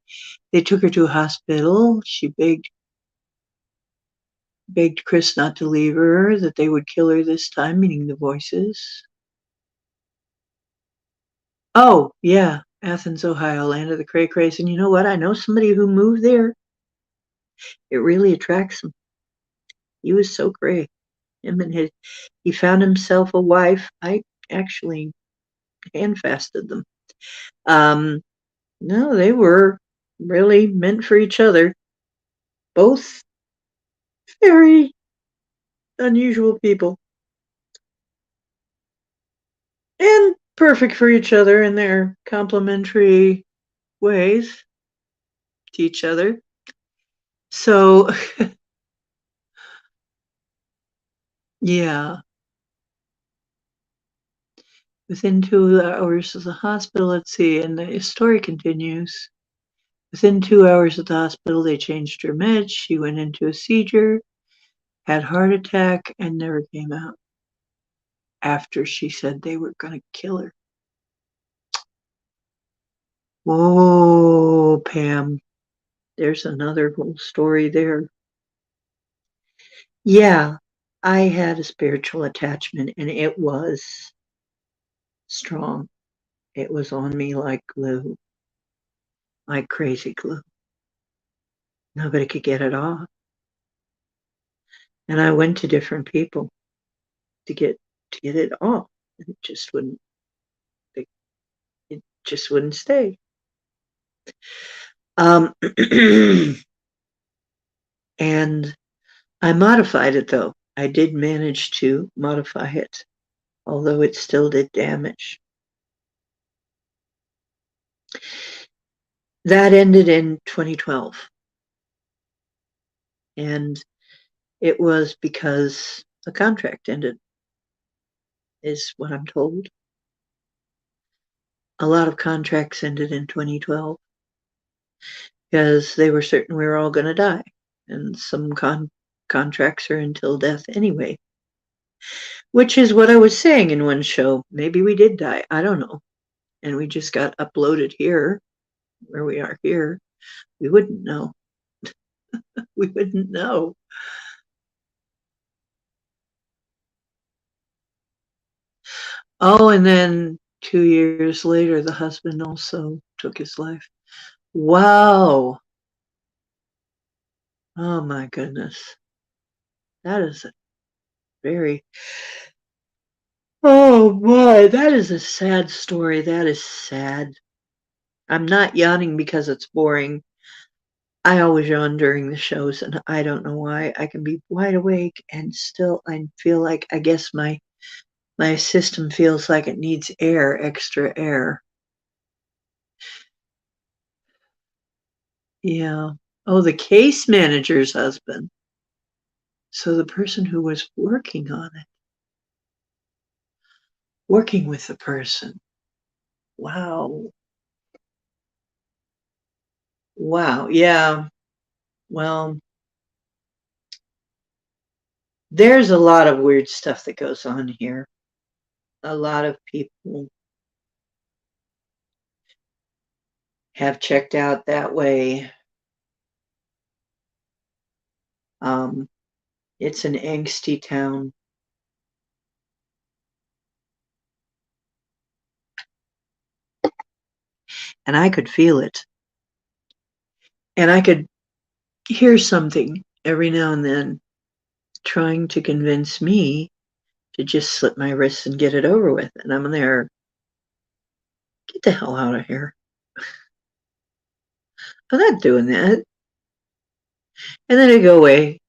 They took her to a hospital. She begged Chris not to leave her, that they would kill her this time, meaning the voices. Oh, yeah, Athens, Ohio, land of the cray crays. And you know what? I know somebody who moved there. It really attracts him. He was so cray. He found himself a wife. I actually handfasted them. No, they were really meant for each other. Both very unusual people. And perfect for each other in their complementary ways to each other. So, yeah, within 2 hours of the hospital, let's see, and the story continues. Within 2 hours of the hospital, they changed her meds. She went into a seizure, had heart attack, and never came out after she said they were going to kill her. Whoa, Pam. There's another whole story there. Yeah, I had a spiritual attachment and it was strong. It was on me like glue, like crazy glue. Nobody could get it off. And I went to different people to get it off. And it, it just wouldn't stay. And I modified it though. I did manage to modify it, although it still did damage. That ended in 2012. And it was because the contract ended, is what I'm told. A lot of contracts ended in 2012 because they were certain we were all going to die. And some contracts are until death anyway. Which is what I was saying in one show. Maybe we did die. I don't know. And we just got uploaded here, where we are here. We wouldn't know. We wouldn't know. Oh, and then 2 years later, the husband also took his life. Wow. Oh my goodness. That is a very, oh boy, that is a sad story. That is sad. I'm not yawning because it's boring. I always yawn during the shows, and I don't know why. I can be wide awake and still I feel like I guess my system feels like it needs air, extra air. Yeah. Oh, the case manager's husband. So the person who was working on it, working with the person. Wow. Wow. Yeah. Well, there's a lot of weird stuff that goes on here. A lot of people have checked out that way. Um, it's an angsty town. And I could feel it. And I could hear something every now and then trying to convince me to just slip my wrists and get it over with. And I'm there, get the hell out of here. I'm not doing that. And then I go away.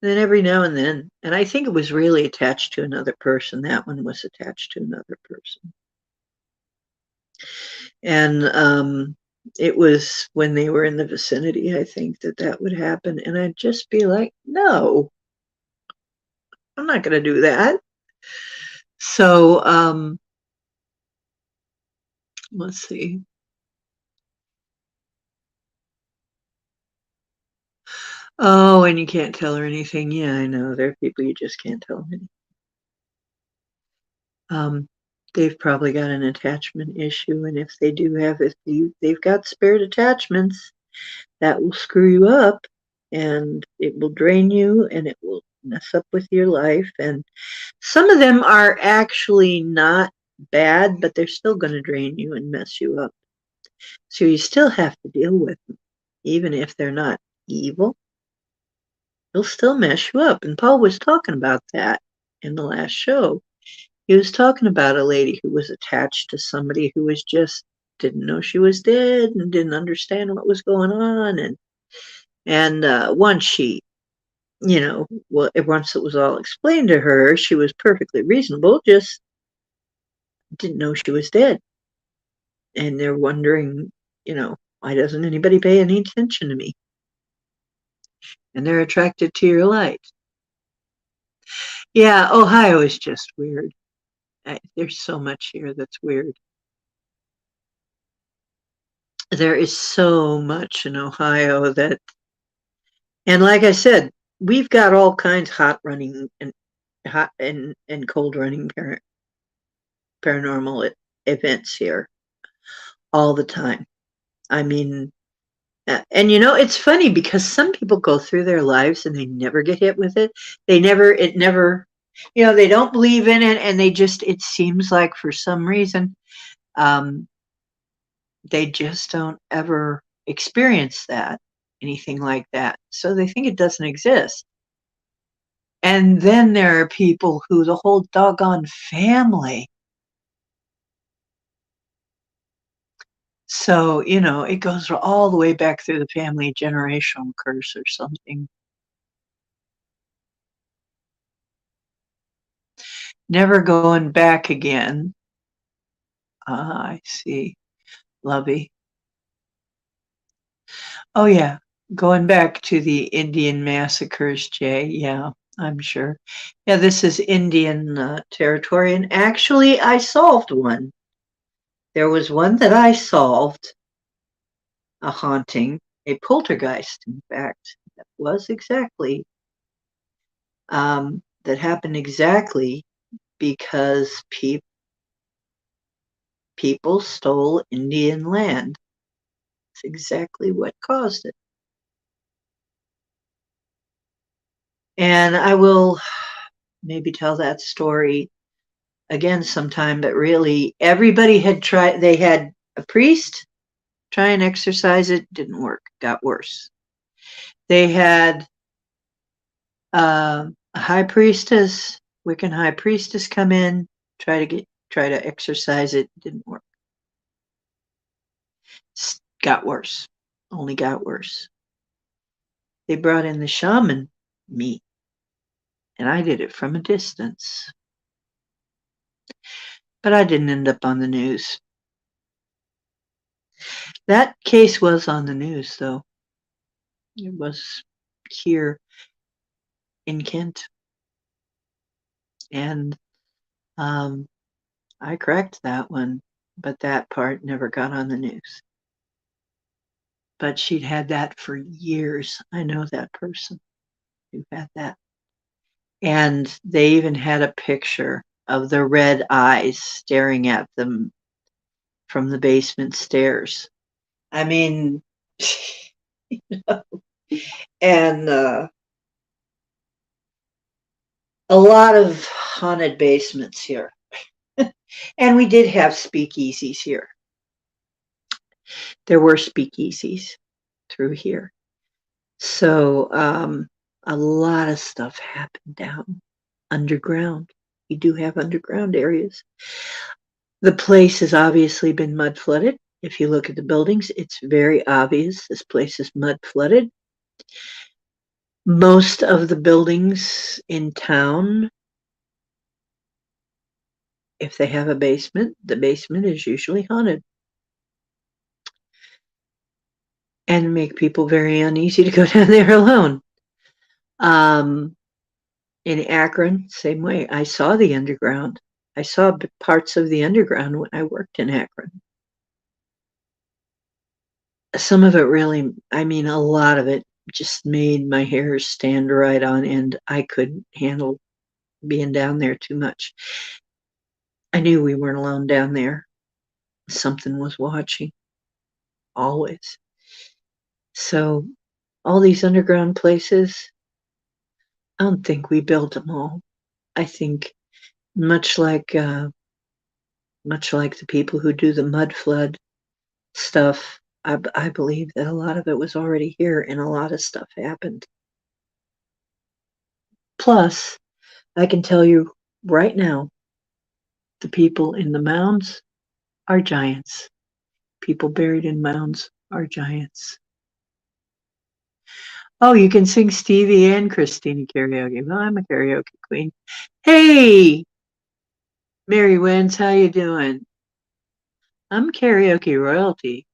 And then every now and then, and I think it was really attached to another person. That one was attached to another person. And it was when they were in the vicinity, I think that that would happen. And I'd just be like, no, I'm not going to do that. So let's see. Oh, and you can't tell her anything. Yeah, I know. There are people you just can't tell them anything. Um, they've probably got an attachment issue, and if they do have, if they've got spirit attachments, that will screw you up, and it will drain you, and it will mess up with your life. And some of them are actually not bad, but they're still going to drain you and mess you up. So you still have to deal with them, even if they're not evil. They'll still mess you up. And Paul was talking about that in the last show. He was talking about a lady who was attached to somebody who was just didn't know she was dead and didn't understand what was going on. And once she, well, once it was all explained to her, she was perfectly reasonable, just didn't know she was dead. And they're wondering, why doesn't anybody pay any attention to me? And they're attracted to your light. Yeah, Ohio is just weird. There's so much here that's weird. There is so much in Ohio that, and like I said, we've got all kinds hot running and hot and cold running paranormal events here all the time. I mean, and it's funny because some people go through their lives and they never get hit with it. It never, they don't believe in it, and it seems like for some reason, um, they just don't ever experience anything like that. So they think it doesn't exist. And then there are people who the whole doggone family. So, it goes all the way back through the family generational curse or something. Never going back again. Ah, I see. Lovey. Oh, yeah. Going back to the Indian massacres, Jay. Yeah, I'm sure. Yeah, this is Indian territory. And actually, I solved one. There was one that I solved, a haunting, a poltergeist, in fact. That was exactly that happened exactly because people stole Indian land. It's exactly what caused it. And I will maybe tell that story again sometime, but really everybody had tried, they had a priest try and exorcise it, didn't work, got worse. They had a high priestess, Wiccan high priestess come in, try to exorcise it, didn't work. Got worse. Only got worse. They brought in the shaman, me, and I did it from a distance. But I didn't end up on the news. That case was on the news, though. It was here in Kent. And I cracked that one, but that part never got on the news. But she'd had that for years. I know that person who had that. And they even had a picture of the red eyes staring at them from the basement stairs. I mean, and a lot of haunted basements here. And we did have speakeasies here. There were speakeasies through here. So a lot of stuff happened down underground. We do have underground areas. The place has obviously been mud flooded. If you look at the buildings, it's very obvious this place is mud flooded. Most of the buildings in town, if they have a basement, the basement is usually haunted. And make people very uneasy to go down there alone. Um, in Akron, same way. I saw the underground. I saw parts of the underground when I worked in Akron. Some of it really, I mean, a lot of it just made my hair stand right on end. I couldn't handle being down there too much. I knew we weren't alone down there. Something was watching, always. So, all these underground places, I don't think we built them all. I think much like the people who do the mud flood stuff, I believe that a lot of it was already here and a lot of stuff happened. Plus, I can tell you right now, the people in the mounds are giants. People buried in mounds are giants. Oh, you can sing Stevie and Christina karaoke. Well, I'm a karaoke queen. Hey, Mary Wins, how you doing? I'm karaoke royalty.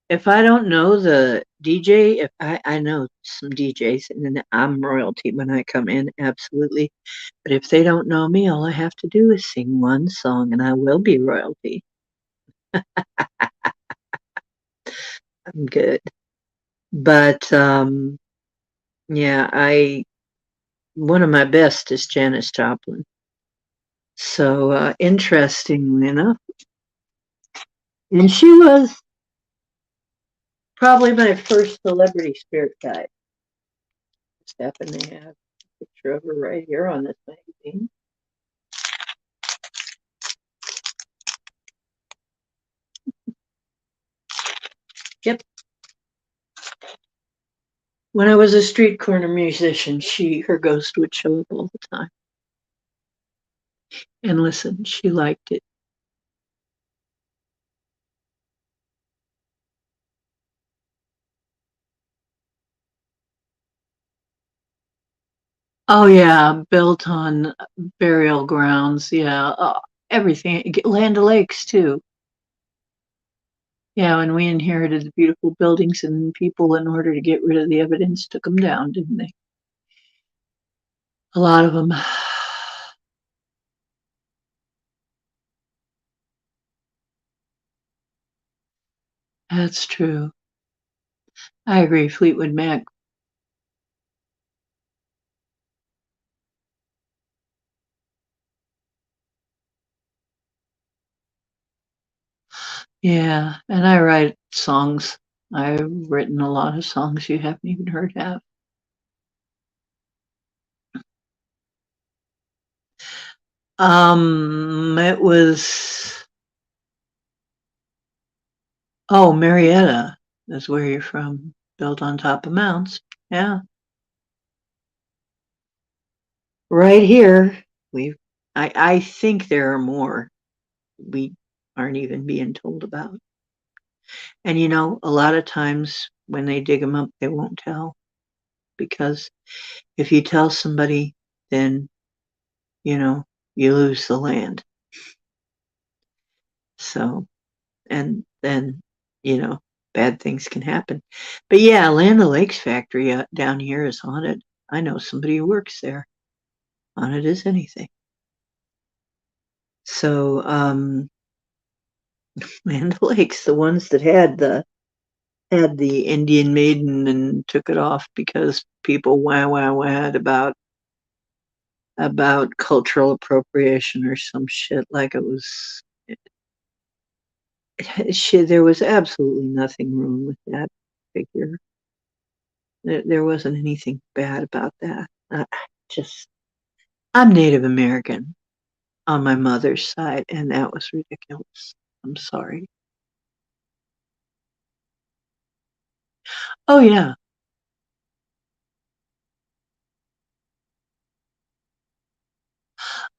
If I don't know the DJ, if I know some DJs, and then I'm royalty when I come in, absolutely. But if they don't know me, all I have to do is sing one song, and I will be royalty. I'm good. But yeah, I one of my best is Janis Joplin. So interestingly enough, and she was probably my first celebrity spirit guide. Just happen to have a picture of her right here on this magazine. Yep. When I was a street corner musician, her ghost would show up all the time. And listen, she liked it. Oh yeah, built on burial grounds. Yeah, everything. Land O'Lakes too. Yeah, when we inherited the beautiful buildings, and people, in order to get rid of the evidence, took them down, didn't they? A lot of them. That's true. I agree. Fleetwood Mac. Yeah, and I write songs. I've written a lot of songs you haven't even heard of. It was Marietta is where you're from. Built on top of mounts. Yeah, right here. We, I think there are more we aren't even being told about. And a lot of times when they dig them up, they won't tell because if you tell somebody, then you know you lose the land. So and then you know bad things can happen. But yeah, Land O'Lakes factory down here is haunted. I know somebody who works there. Haunted as anything. So Land O'Lakes, the ones that had the Indian maiden and took it off because people wah about cultural appropriation or some shit like it was shit. There was absolutely nothing wrong with that figure. There wasn't anything bad about that. Just I'm Native American on my mother's side, and that was ridiculous. I'm sorry. Oh yeah,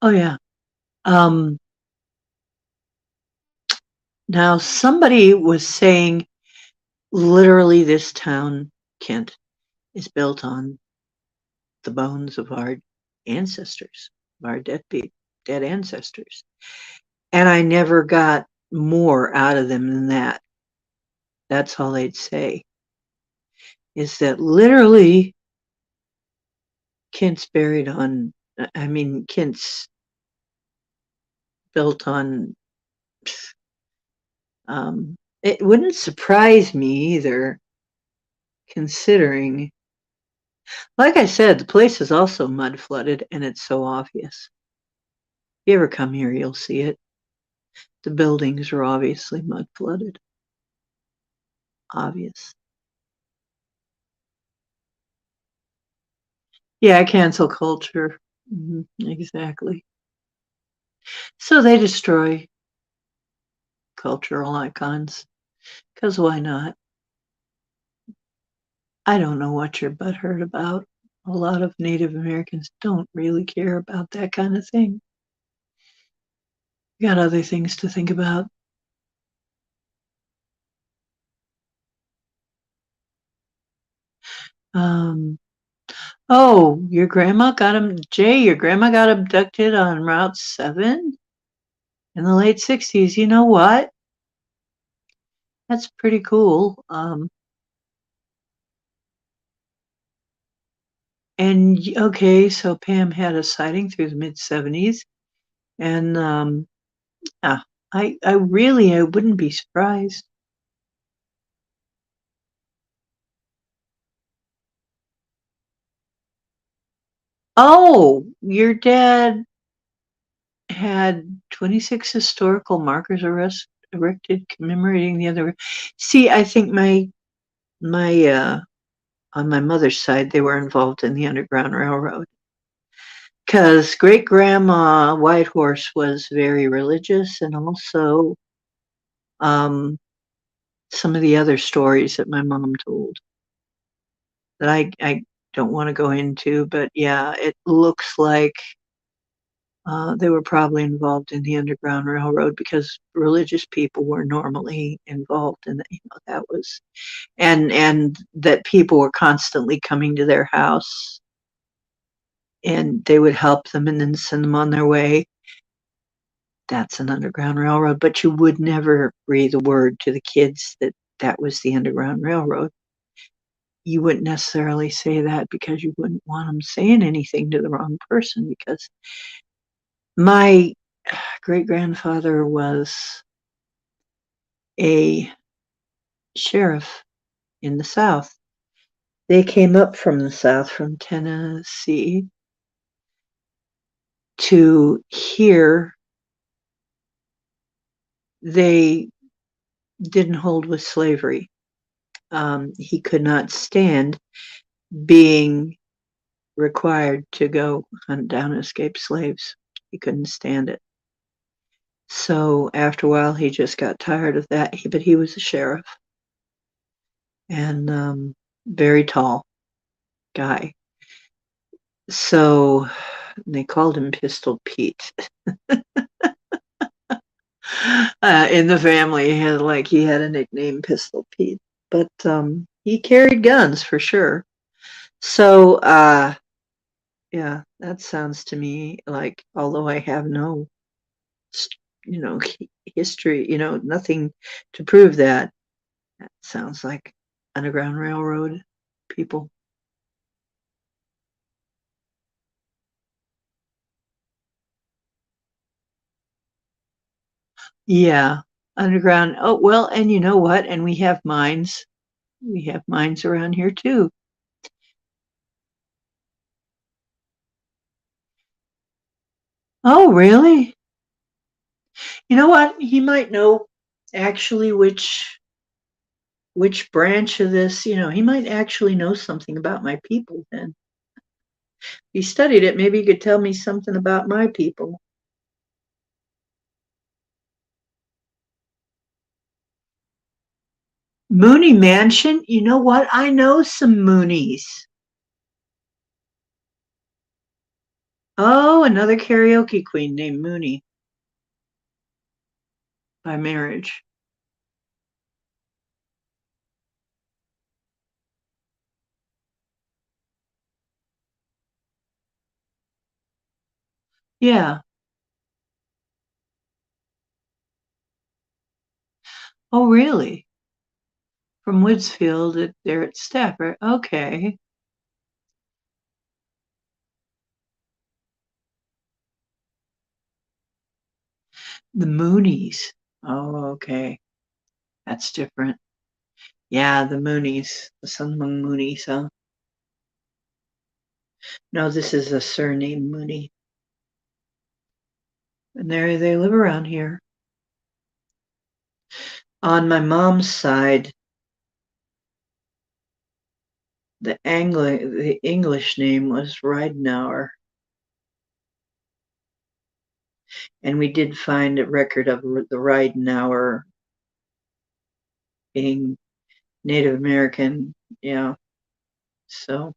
oh yeah. Um, Now somebody was saying literally this town, Kent, is built on the bones of our ancestors, our dead ancestors. And I never got more out of them than that. That's all they'd say is that literally Kent's buried on, I mean, Kent's built on, it wouldn't surprise me either, considering, like I said, the place is also mud flooded and it's so obvious. If you ever come here, you'll see it. The buildings are obviously mud flooded. Obvious. Yeah, cancel culture. Exactly. So they destroy cultural icons. Because why not? I don't know what you're butthurt about. A lot of Native Americans don't really care about that kind of thing. You got other things to think about. Um, oh, your grandma got him, Jay, your grandma got abducted on Route 7 in the late 60s. You know what? That's pretty cool. And okay, so Pam had a sighting through the mid 70s. And yeah, I wouldn't be surprised. Oh, your dad had 26 historical markers erected commemorating the other. See, I think my on my mother's side, they were involved in the Underground Railroad because great grandma Whitehorse was very religious, and also um, some of the other stories that my mom told that I don't want to go into, but yeah, it looks like they were probably involved in the Underground Railroad because religious people were normally involved in that. That was, and that people were constantly coming to their house and they would help them and then send them on their way. That's an Underground Railroad, but you would never breathe a word to the kids that that was the Underground Railroad. You wouldn't necessarily say that because you wouldn't want them saying anything to the wrong person because my great grandfather was a sheriff in the South. They came up from the South, from Tennessee, to here. They didn't hold with slavery. He could not stand being required to go hunt down escaped slaves. He couldn't stand it. So after a while, he just got tired of that. But he was a sheriff and very tall guy. So they called him Pistol Pete. In the family, he had a nickname, Pistol Pete. But he carried guns for sure. So yeah, that sounds to me like, although I have no, history, nothing to prove that. That sounds like Underground Railroad people. Yeah, underground. Oh, well, and you know what? And we have mines. We have mines around here too. Oh, really? You know what? He might know actually which branch of this, he might actually know something about my people then. If he studied it, maybe he could tell me something about my people. Mooney Mansion? You know what? I know some Moonies. Oh, another karaoke queen named Mooney by marriage. Yeah. Oh, really? From Woodsfield there at Stafford. Okay. The Moonies. Oh, okay. That's different. Yeah, the Moonies. The Sun Moon Moonies, huh? No, this is a surname Mooney. And they live around here. On my mom's side, the English name was Ridenauer, and we did find a record of the Ridenauer being Native American. Yeah, so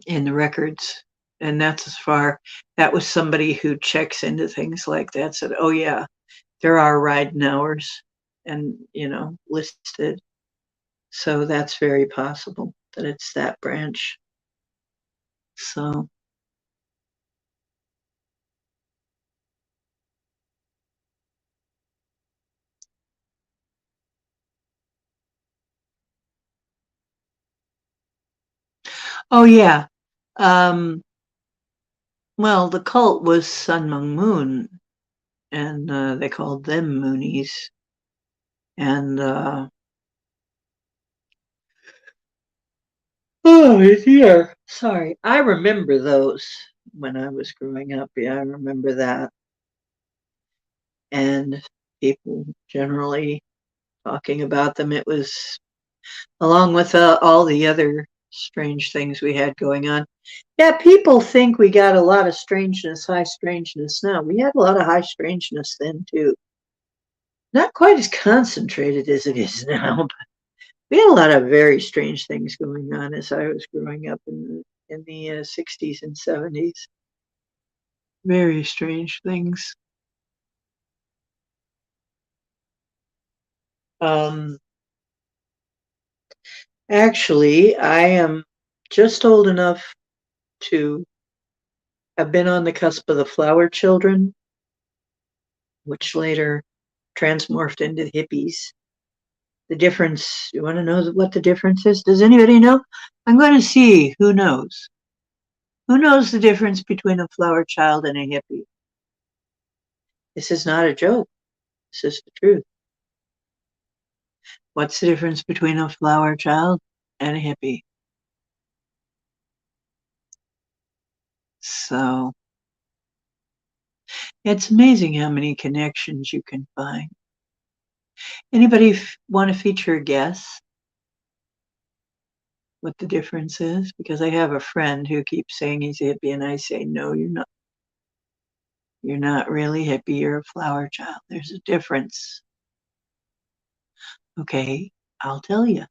in the records, and that's as far. That was somebody who checks into things like that. Said, "Oh yeah, there are Ridenauers, and listed." So that's very possible that it's that branch. So, oh yeah. Um, well, the cult was Sun Myung Moon, and they called them Moonies. And oh yeah, sorry, I remember those when I was growing up. Yeah, I remember that, and people generally talking about them. It was along with all the other strange things we had going on. Yeah, people think we got a lot of strangeness, high strangeness now. We had a lot of high strangeness then too. Not quite as concentrated as it is now, but we had a lot of very strange things going on as I was growing up in the 60s and 70s. Very strange things. Um, Actually, I am just old enough to have been on the cusp of the flower children, which later transmorphed into hippies. The difference, you want to know what the difference is? Does anybody know? I'm going to see who knows. Who knows the difference between a flower child and a hippie? This is not a joke. This is the truth. What's the difference between a flower child and a hippie? So it's amazing how many connections you can find. Anybody want to feature a guess what the difference is? Because I have a friend who keeps saying he's a hippie, and I say, no, you're not. You're not really hippie. You're a flower child. There's a difference. Okay, I'll tell you.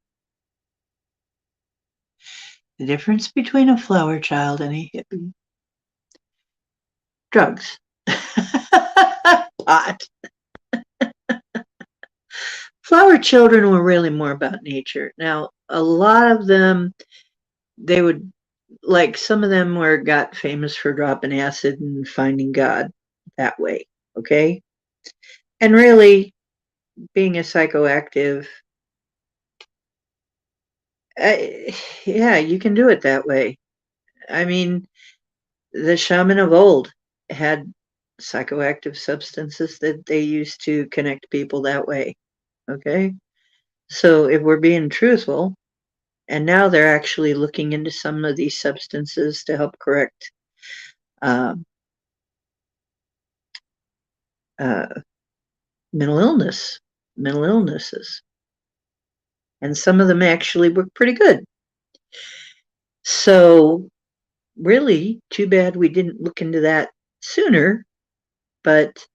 The difference between a flower child and a hippie. Drugs. Pot. Flower children were really more about nature. Now, a lot of them, they would, like some of them were got famous for dropping acid and finding God that way. Okay. And really being a psychoactive, uh, yeah, you can do it that way. I mean, the shaman of old had psychoactive substances that they used to connect people that way. Okay. So if we're being truthful, and now they're actually looking into some of these substances to help correct uh, uh, mental mental illnesses. And some of them actually work pretty good. So really, too bad we didn't look into that sooner. But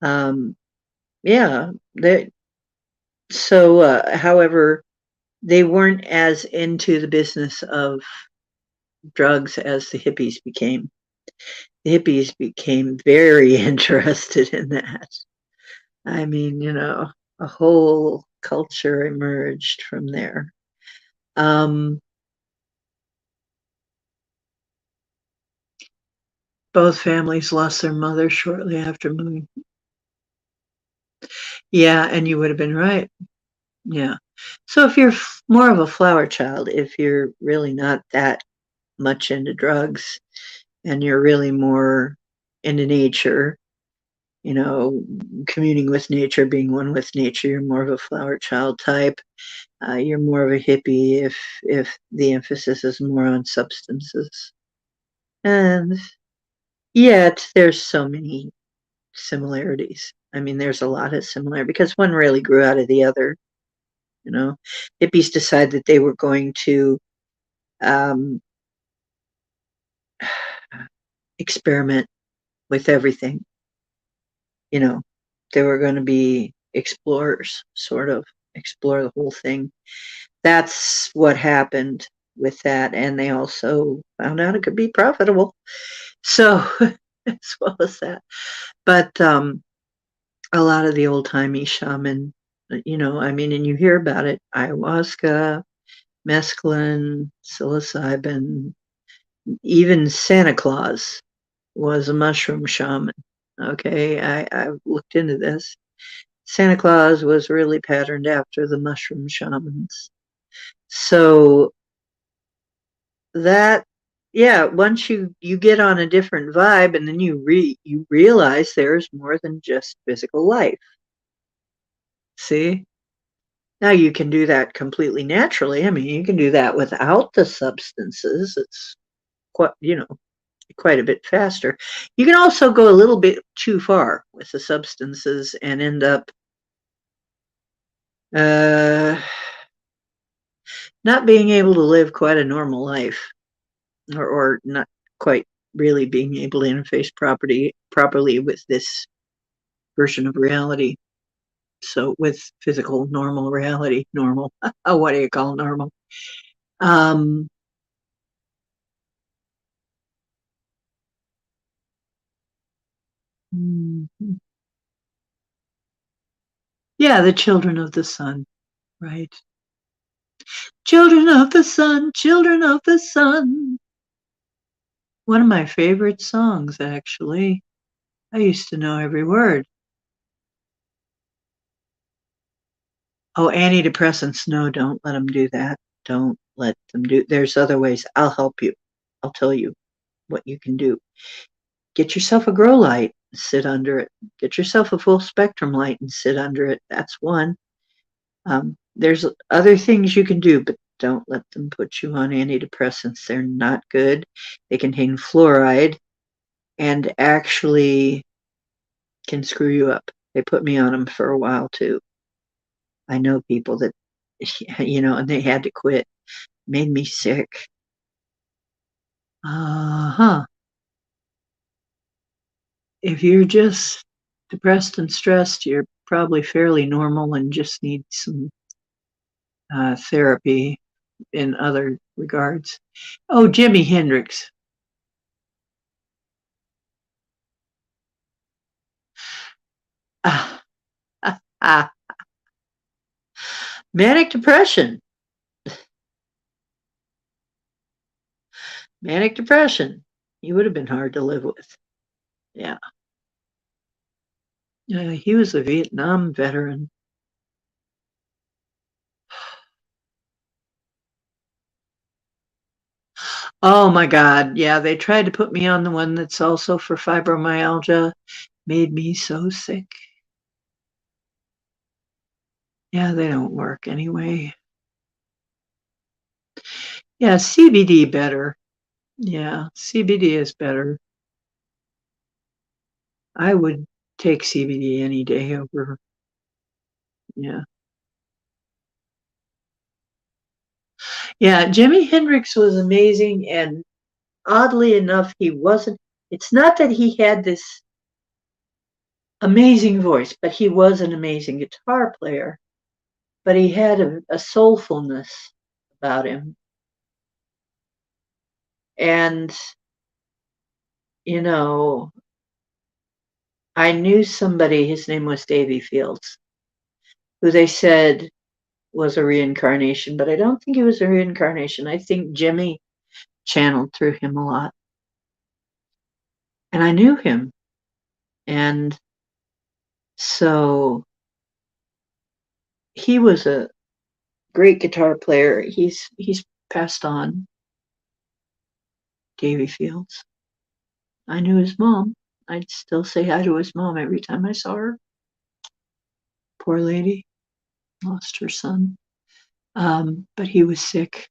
um, yeah, however, they weren't as into the business of drugs as the hippies became. The hippies became very interested in that. I mean, a whole culture emerged from there. Um, both families lost their mother shortly after moving. Yeah, and you would have been right. Yeah. So if you're more of a flower child, if you're really not that much into drugs and you're really more into nature, communing with nature, being one with nature, you're more of a flower child type. You're more of a hippie if the emphasis is more on substances. And yet there's so many similarities. I mean, there's a lot of similarity because one really grew out of the other. You know, hippies decided that they were going to um, experiment with everything. You know, they were going to be explorers, sort of explore the whole thing. That's what happened with that, and they also found out it could be profitable. So, as well as that, but a lot of the old timey shaman, I mean, and you hear about it: ayahuasca, mescaline, psilocybin, even Santa Claus was a mushroom shaman. Okay, I looked into this. Santa Claus was really patterned after the mushroom shamans. So that, yeah, once you get on a different vibe, and then you realize there's more than just physical life. See? Now you can do that completely naturally. I mean, you can do that without the substances. It's quite a bit faster. You can also go a little bit too far with the substances and end up uh, not being able to live quite a normal life, or not quite really being able to interface properly with this version of reality. So with physical normal reality, normal. What do you call normal? Um, mhm. Yeah, the children of the sun, right? Children of the sun, children of the sun. One of my favorite songs, actually. I used to know every word. Oh, antidepressants. No, don't let them do that. Don't let them do. There's other ways. I'll help you. I'll tell you what you can do. Get yourself a grow light and sit under it. Get yourself a full spectrum light and sit under it. That's one. There's other things you can do, but don't let them put you on antidepressants. They're not good. They contain fluoride and actually can screw you up. They put me on them for a while too. I know people that, and they had to quit. Made me sick. Uh-huh. If you're just depressed and stressed, you're probably fairly normal and just need some therapy in other regards. Oh, Jimi Hendrix. Ah, ah, ah. Manic depression. Manic depression. He would have been hard to live with. Yeah. He was a Vietnam veteran. Oh my God. Yeah, they tried to put me on the one that's also for fibromyalgia. Made me so sick. Yeah, they don't work anyway. Yeah, CBD better. Yeah, CBD is better. I would take CBD any day over. Yeah. Yeah, Jimi Hendrix was amazing, and oddly enough, he wasn't. It's not that he had this amazing voice, but he was an amazing guitar player. But he had a soulfulness about him. And, you know, I knew somebody, his name was Davy Fields, who they said was a reincarnation, but I don't think he was a reincarnation. I think Jimmy channeled through him a lot. And I knew him. And so he was a great guitar player. He's passed on, Davy Fields. I knew his mom. I'd still say hi to his mom every time I saw her. Poor lady, lost her son. But he was sick.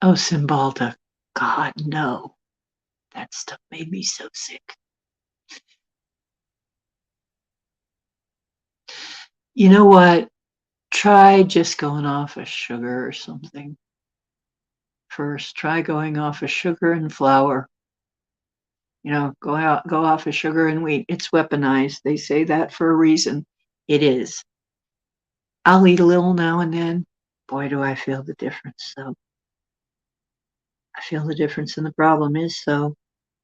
Oh, Cymbalta. God, no. That stuff made me so sick. You know what? Try just going off of sugar or something first. Try going off of sugar and flour. Go off of sugar and wheat. It's weaponized. They say that for a reason. It is. I'll eat a little now and then. Boy, do I feel the difference. So I feel the difference. And the problem is, so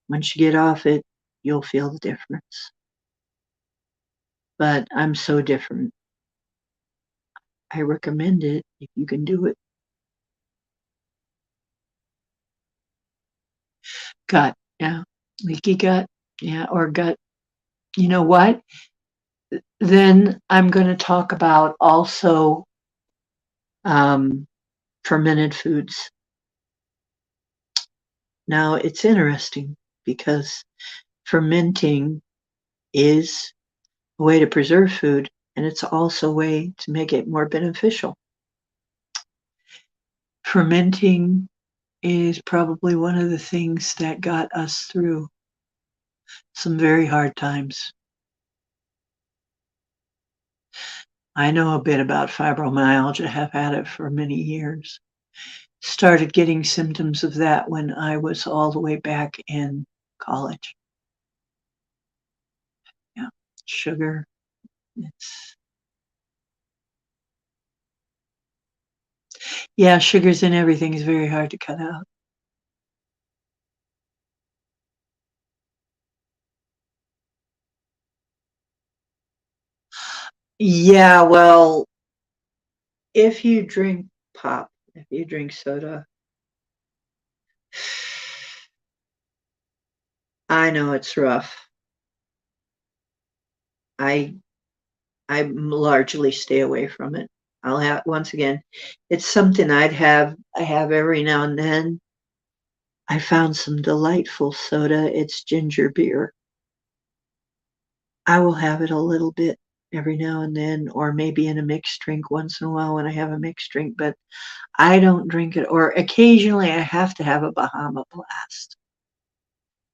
once you get off it, you'll feel the difference. But I'm so different. I recommend it if you can do it. Gut, yeah. Leaky gut, yeah, or gut. You know what? Then I'm going to talk about also um, fermented foods. Now, it's interesting because fermenting is a way to preserve food, and it's also a way to make it more beneficial. Fermenting is probably one of the things that got us through some very hard times. I know a bit about fibromyalgia, have had it for many years. Started getting symptoms of that when I was all the way back in college. Yeah, sugar. It's Yeah, sugars in everything is very hard to cut out. Yeah, well, if you drink pop, if you drink soda, I know it's rough. I I largely stay away from it. I'll have once again, it's something I have every now and then. I found some delightful soda. It's ginger beer. I will have it a little bit every now and then, or maybe in a mixed drink once in a while when I have a mixed drink, but I don't drink it, or occasionally I have to have a Bahama Blast.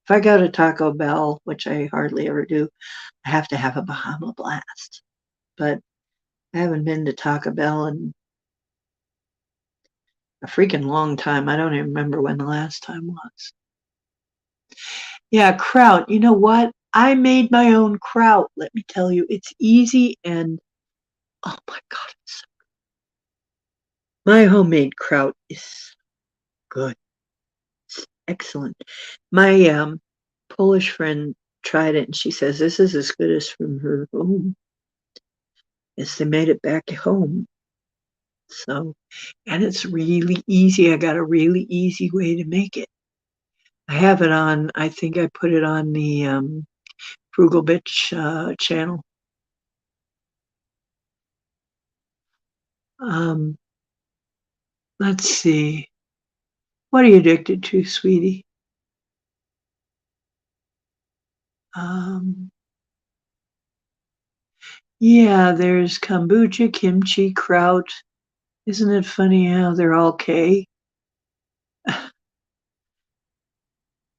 If I go to Taco Bell, which I hardly ever do, I have to have a Bahama Blast. But I haven't been to Taco Bell in a freaking long time. I don't even remember when the last time was. Yeah, kraut. You know what? I made my own kraut. Let me tell you, it's easy and oh my God, my homemade kraut is good. It's excellent. My Polish friend tried it and she says this is as good as from her home as they made it back home. So, and it's really easy. I got a really easy way to make it. I have it on, I think I put it on the Frugal Bitch channel. Um, let's see. What are you addicted to, sweetie? Um, yeah, there's kombucha, kimchi, kraut. Isn't it funny how they're all K?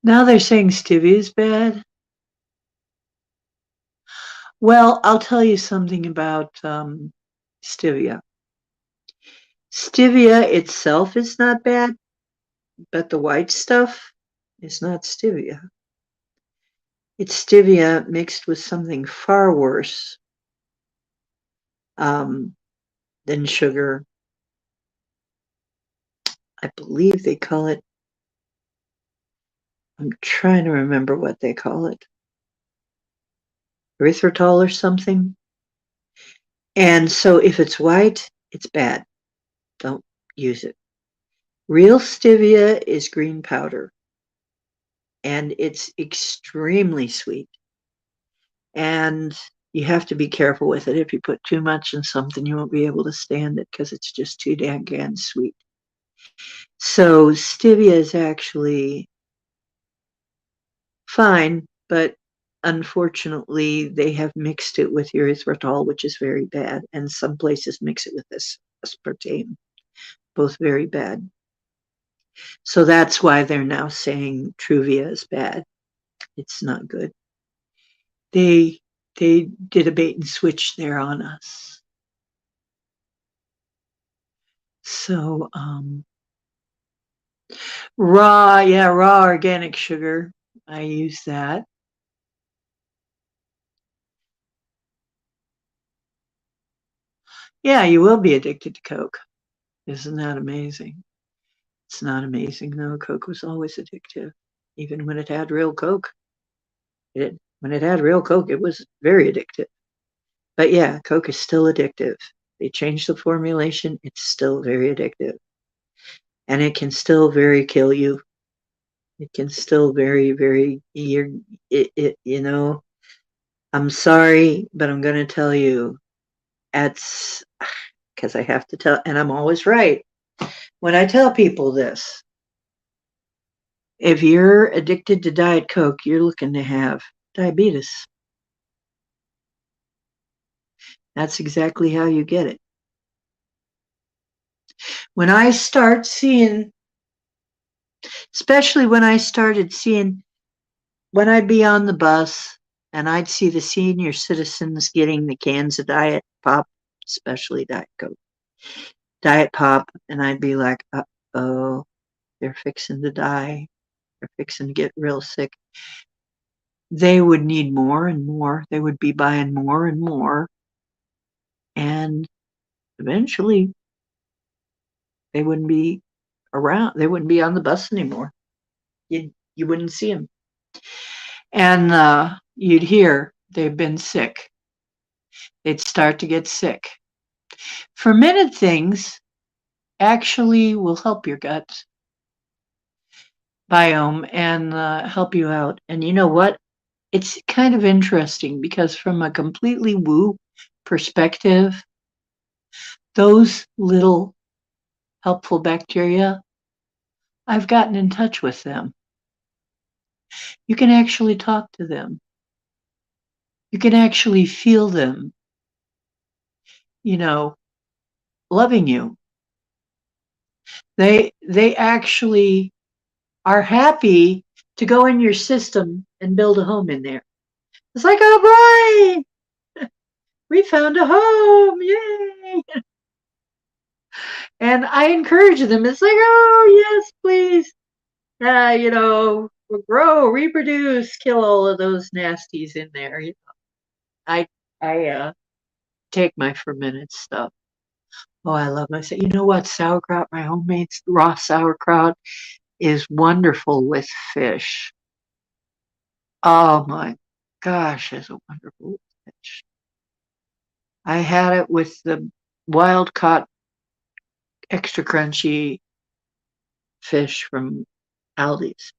Now they're saying stevia is bad. Well, I'll tell you something about stevia. Stevia itself is not bad, but the white stuff is not stevia. It's stevia mixed with something far worse um, than sugar. I believe they call it, I'm trying to remember what they call it, erythritol or something. And so if it's white, it's bad. Don't use it. Real stevia is green powder, and it's extremely sweet. And you have to be careful with it. If you put too much in something, you won't be able to stand it because it's just too dang sweet. So stevia is actually fine, but unfortunately, they have mixed it with erythritol, which is very bad, and some places mix it with this aspartame, both very bad. So that's why they're now saying Truvia is bad. It's not good. They they did a bait and switch there on us. So raw organic sugar. I use that. Yeah, you will be addicted to Coke. Isn't that amazing? It's not amazing though. Coke was always addictive, even when it had real Coke. When it had real Coke, it was very addictive. But yeah, Coke is still addictive. They changed the formulation. It's still very addictive, and it can still very kill you. It can still very you know. I'm sorry, but I'm going to tell you. It's because I have to tell, and I'm always right when I tell people this. If you're addicted to Diet Coke, you're looking to have diabetes. That's exactly how you get it. When I start seeing, especially when I started seeing, when I'd be on the bus and I'd see the senior citizens getting the cans of Diet Pop, especially Diet Coke, Diet Pop, and I'd be like, oh, they're fixing to die. They're fixing to get real sick. They would need more and more. They would be buying more and more. And eventually they wouldn't be around. They wouldn't be on the bus anymore. You wouldn't see them. And you'd hear they've been sick. They'd start to get sick. Fermented things actually will help your gut biome and help you out. And you know what? It's kind of interesting because from a completely woo perspective, those little helpful bacteria, I've gotten in touch with them. You can actually talk to them. You can actually feel them, you know, loving you. They actually are happy to go in your system and build a home in there. It's like, oh boy, we found a home, yay! And I encourage them. It's like, oh yes, please, grow, reproduce, kill all of those nasties in there. I I take my fermented stuff. Oh, I love myself. You know what? Sauerkraut, my homemade raw sauerkraut, is wonderful with fish. Oh my gosh, is it wonderful with fish. I had it with the wild caught extra crunchy fish from Aldi's.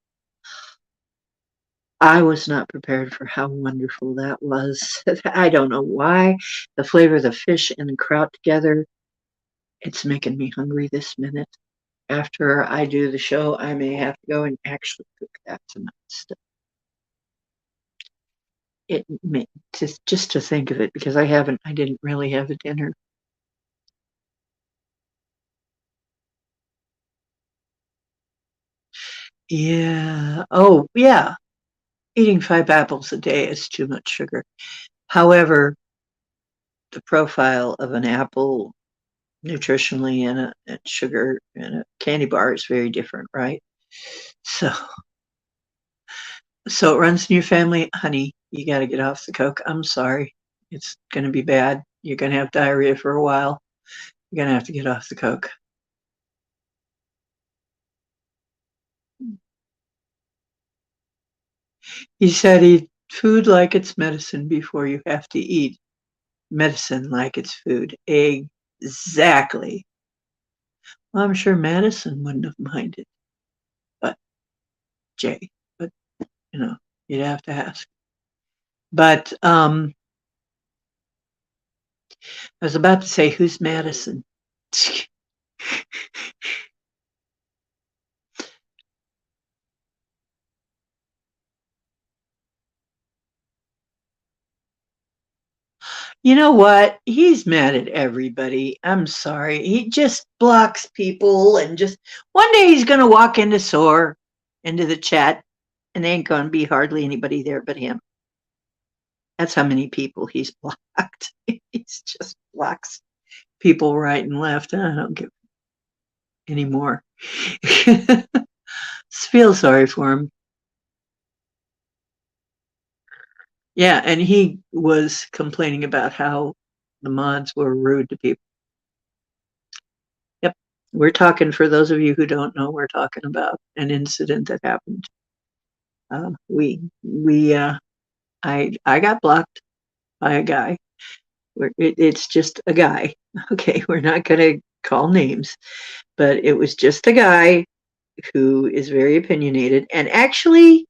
I was not prepared for how wonderful that was. I don't know why. The flavor of the fish and the kraut together, it's making me hungry this minute. After I do the show, I may have to go and actually cook that tonight. It may, just to think of it, because I didn't really have a dinner. Yeah. Oh, yeah. Eating 5 apples a day is too much sugar. However, the profile of an apple nutritionally and sugar in a candy bar is very different, right? So, so it runs in your family, honey. You got to get off the Coke. I'm sorry, it's going to be bad. You're going to have diarrhea for a while. You're going to have to get off the Coke. He said eat food like it's medicine before you have to eat medicine like it's food. Exactly. Well, I'm sure Madison wouldn't have minded, but Jay, but you know, you'd have to ask. But I was about to say, who's Madison? You know what? He's mad at everybody. I'm sorry. He just blocks people and just one day he's going to walk into SOAR, into the chat, and there ain't going to be hardly anybody there but him. That's how many people he's blocked. He's just blocks people right and left. I don't give anymore. Feel sorry for him. Yeah, and he was complaining about how the mods were rude to people. Yep. We're talking, for those of you who don't know, we're talking about an incident that happened. I got blocked by a guy. It's just a guy. Okay, we're not going to call names, but it was just a guy who is very opinionated. And actually,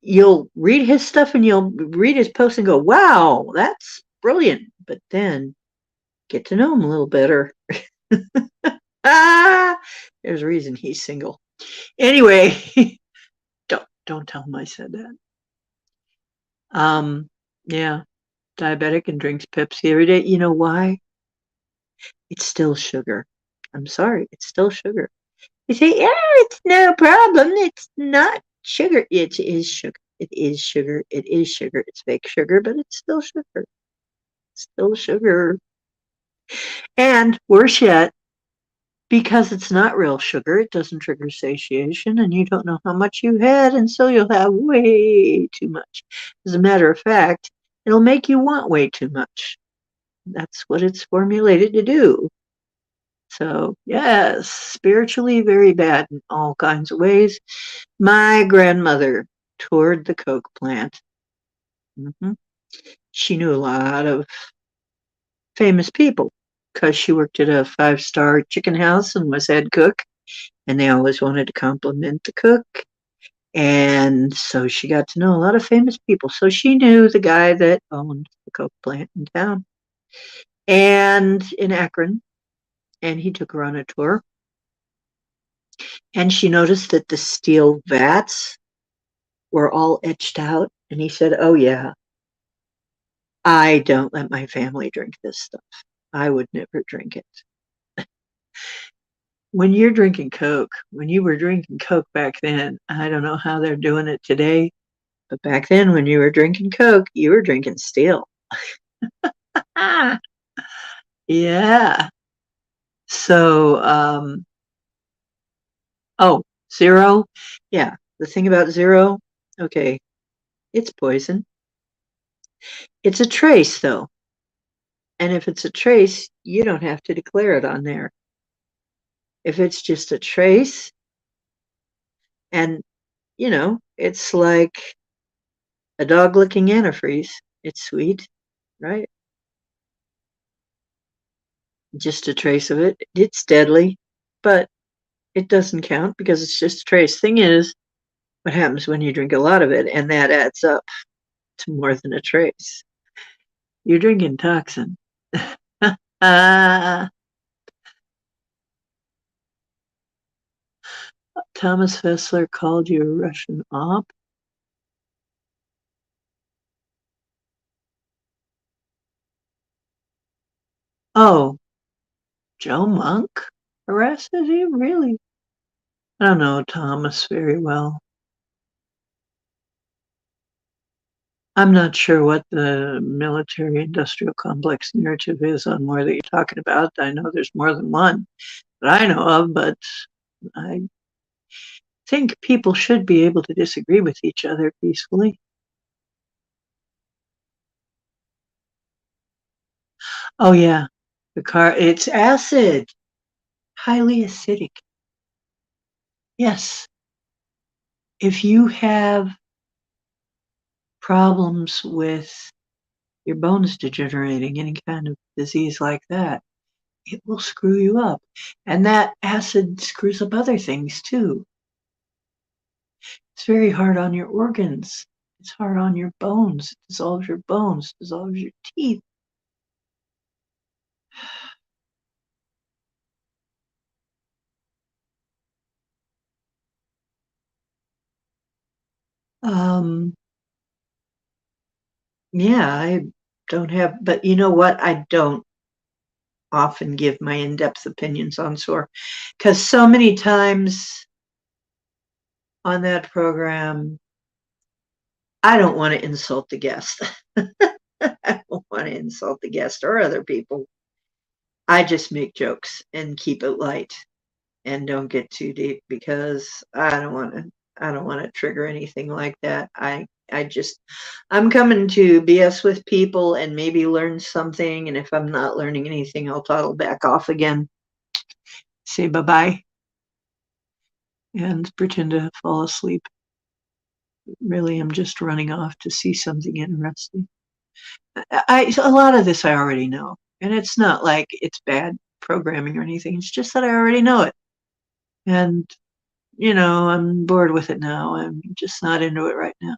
you'll read his stuff and you'll read his posts and go, wow, that's brilliant. But then get to know him a little better. There's a reason he's single. Anyway, don't tell him I said that. Yeah, diabetic and drinks Pepsi every day. You know why? It's still sugar. I'm sorry, it's still sugar. You say, yeah, it's no problem. It's not sugar. It is sugar. It is sugar. It is sugar. It's fake sugar, but it's still sugar. Still sugar. And worse yet, because it's not real sugar, it doesn't trigger satiation, and you don't know how much you had, and so you'll have way too much. As a matter of fact, it'll make you want way too much. That's what it's formulated to do. So, yes, spiritually very bad in all kinds of ways. My grandmother toured the Coke plant. hmm She knew a lot of famous people because she worked at a 5-star chicken house and was head cook, and they always wanted to compliment the cook. And so she got to know a lot of famous people. So she knew the guy that owned the Coke plant in town and in Akron. And he took her on a tour. And she noticed that the steel vats were all etched out. And he said, oh, yeah, I don't let my family drink this stuff. I would never drink it. When you're drinking Coke, when you were drinking Coke back then, I don't know how they're doing it today, but back then when you were drinking Coke, you were drinking steel. Ah, yeah. So, oh, zero. Yeah. The thing about zero, okay, it's poison. It's a trace, though. And if it's a trace, you don't have to declare it on there. If it's just a trace, and, it's like a dog licking antifreeze. It's sweet, right? Just a trace of it. It's deadly, but it doesn't count because it's just a trace. Thing is, what happens when you drink a lot of it, and that adds up to more than a trace? You're drinking toxin. Ah, Thomas Fessler called you a Russian op. Oh, Joe Monk arrested you? Really? I don't know Thomas very well. I'm not sure what the military industrial complex narrative is on war that you're talking about. I know there's more than one that I know of, but I think people should be able to disagree with each other peacefully. Oh, yeah, it's acid, highly acidic. Yes, if you have problems with your bones degenerating, any kind of disease like that, it will screw you up. And that acid screws up other things too. It's very hard on your organs. It's hard on your bones. It dissolves your bones, dissolves your teeth. Um, yeah, I don't have, but you know what? I don't often give my in-depth opinions on SOAR because so many times on that program, I don't want to insult the guest. I don't want to insult the guest or other people. I just make jokes and keep it light and don't get too deep because I don't want to trigger anything like that. I'm coming to BS with people and maybe learn something, and if I'm not learning anything, I'll toddle back off again, say bye-bye, and pretend to fall asleep. Really, I'm just running off to see something interesting. A lot of this I already know, and it's not like it's bad programming or anything. It's just that I already know it, and I'm bored with it now. I'm just not into it right now.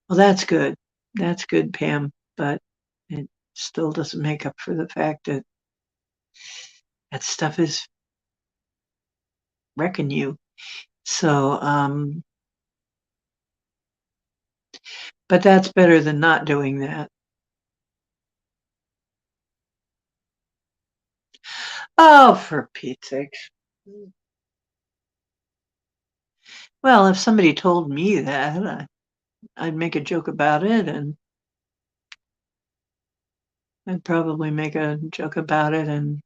Well, that's good. That's good, Pam, but it still doesn't make up for the fact that that stuff is wrecking you. So, but that's better than not doing that. Oh, for Pete's sake. Well, if somebody told me that, I'd make a joke about it, and I'd probably make a joke about it, and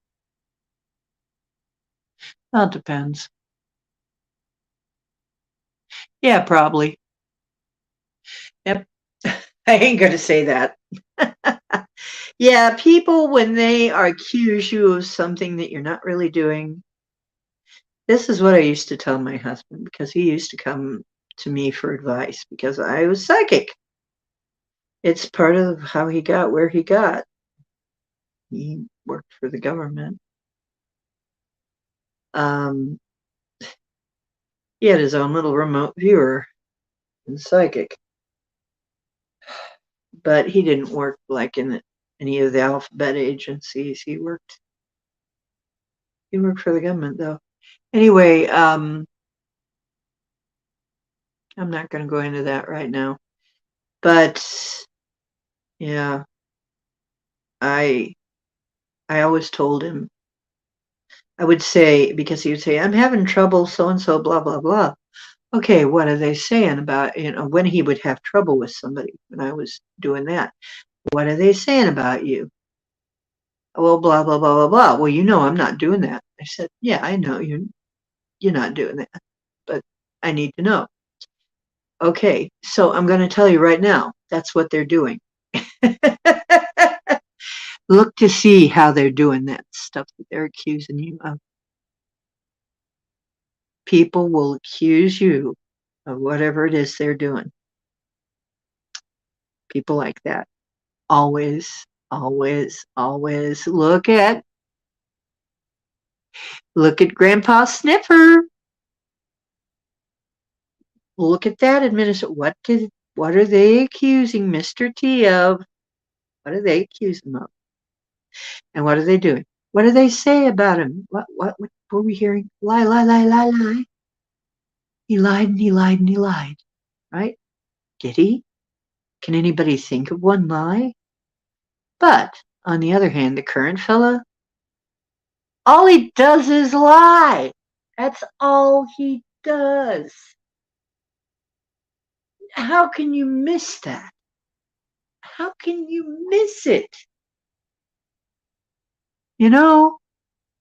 well, it depends. Yeah, probably. Yep. I ain't gonna say that. Yeah, people, when they accuse you of something that you're not really doing, this is what I used to tell my husband because he used to come to me for advice because I was psychic. It's part of how he got where he got. He worked for the government. Um, he had his own little remote viewer and psychic, but he didn't work like in any of the alphabet agencies. He worked for the government though. Anyway, I'm not going to go into that right now. But yeah, I I always told him I would say, because he would say, I'm having trouble, so and so, blah, blah, blah. Okay, what are they saying about, when he would have trouble with somebody when I was doing that? What are they saying about you? Well, blah, blah, blah, blah, blah. Well, I'm not doing that. I said, yeah, I know you're not doing that, but I need to know. Okay, so I'm going to tell you right now, that's what they're doing. Look to see how they're doing that stuff that they're accusing you of. People will accuse you of whatever it is they're doing. People like that. Always, always, always look at Grandpa Sniffer. Look at that administrator. What are they accusing Mr. T of? What are they accusing him of? And what are they doing? What do they say about him? What were we hearing? Lie, lie, lie, lie, lie. He lied and he lied and he lied. Right? Did he? Can anybody think of one lie? But on the other hand, the current fella, all he does is lie. That's all he does. How can you miss that? How can you miss it?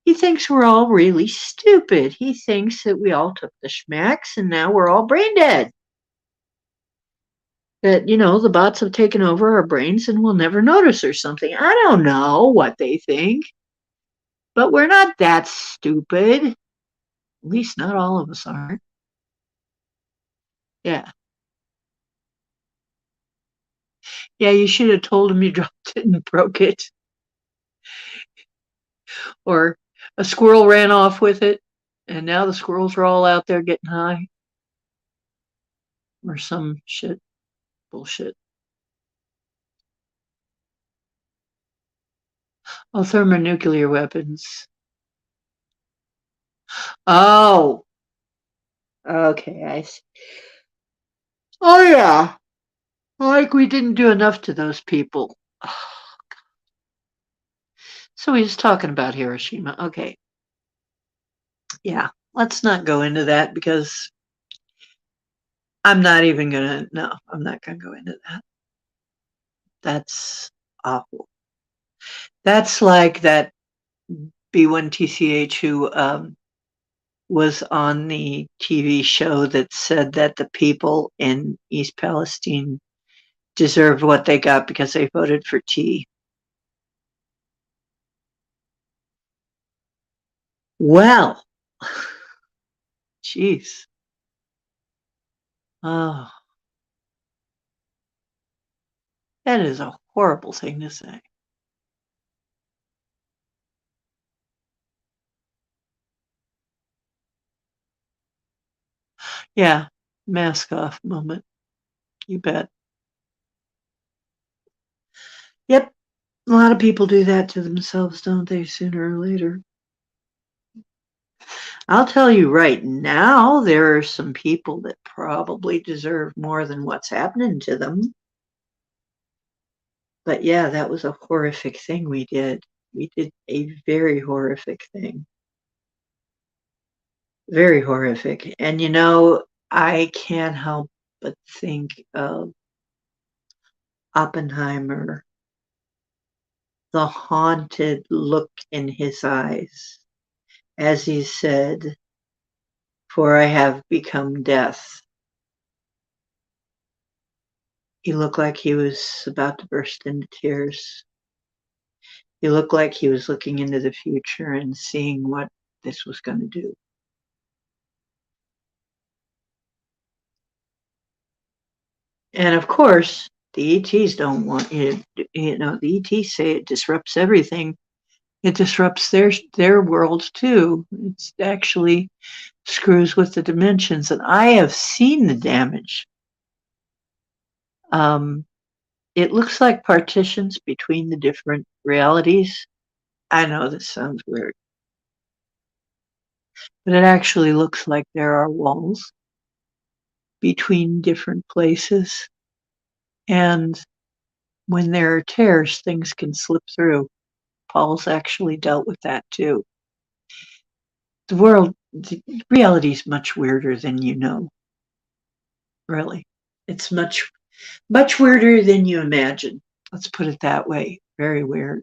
He thinks we're all really stupid. He thinks that we all took the schmacks and now we're all brain dead. That, the bots have taken over our brains and we'll never notice or something. I don't know what they think, but we're not that stupid. At least not all of us are. Yeah. Yeah, you should have told him you dropped it and broke it. Or a squirrel ran off with it and now the squirrels are all out there getting high. Or some bullshit. Oh, thermonuclear weapons. Oh, okay, I see. Oh, yeah. Like we didn't do enough to those people. So he's talking about Hiroshima. Okay. Yeah. Let's not go into that because I'm not even going to. No, I'm not going to go into that. That's awful. That's like that B1TCH who was on the TV show that said that the people in East Palestine deserved what they got because they voted for T. Well, jeez. Oh, that is a horrible thing to say. Yeah, mask off moment. You bet. Yep, a lot of people do that to themselves, don't they, sooner or later? I'll tell you right now, there are some people that probably deserve more than what's happening to them. But yeah, that was a horrific thing we did. We did a very horrific thing. Very horrific. And I can't help but think of Oppenheimer, the haunted look in his eyes as he said, "For I have become death." He looked like he was about to burst into tears. He looked like he was looking into the future and seeing what this was going to do. And of course, the ETs don't want it. The ETs say it disrupts everything. It disrupts their world too. It's actually screws with the dimensions, and I have seen the damage. Um, it looks like partitions between the different realities. I know this sounds weird, but it actually looks like there are walls between different places. And when there are tears, things can slip through. Paul's actually dealt with that too. the reality is much weirder than you know, really. It's much weirder than you imagine. Let's put it that way. Very weird.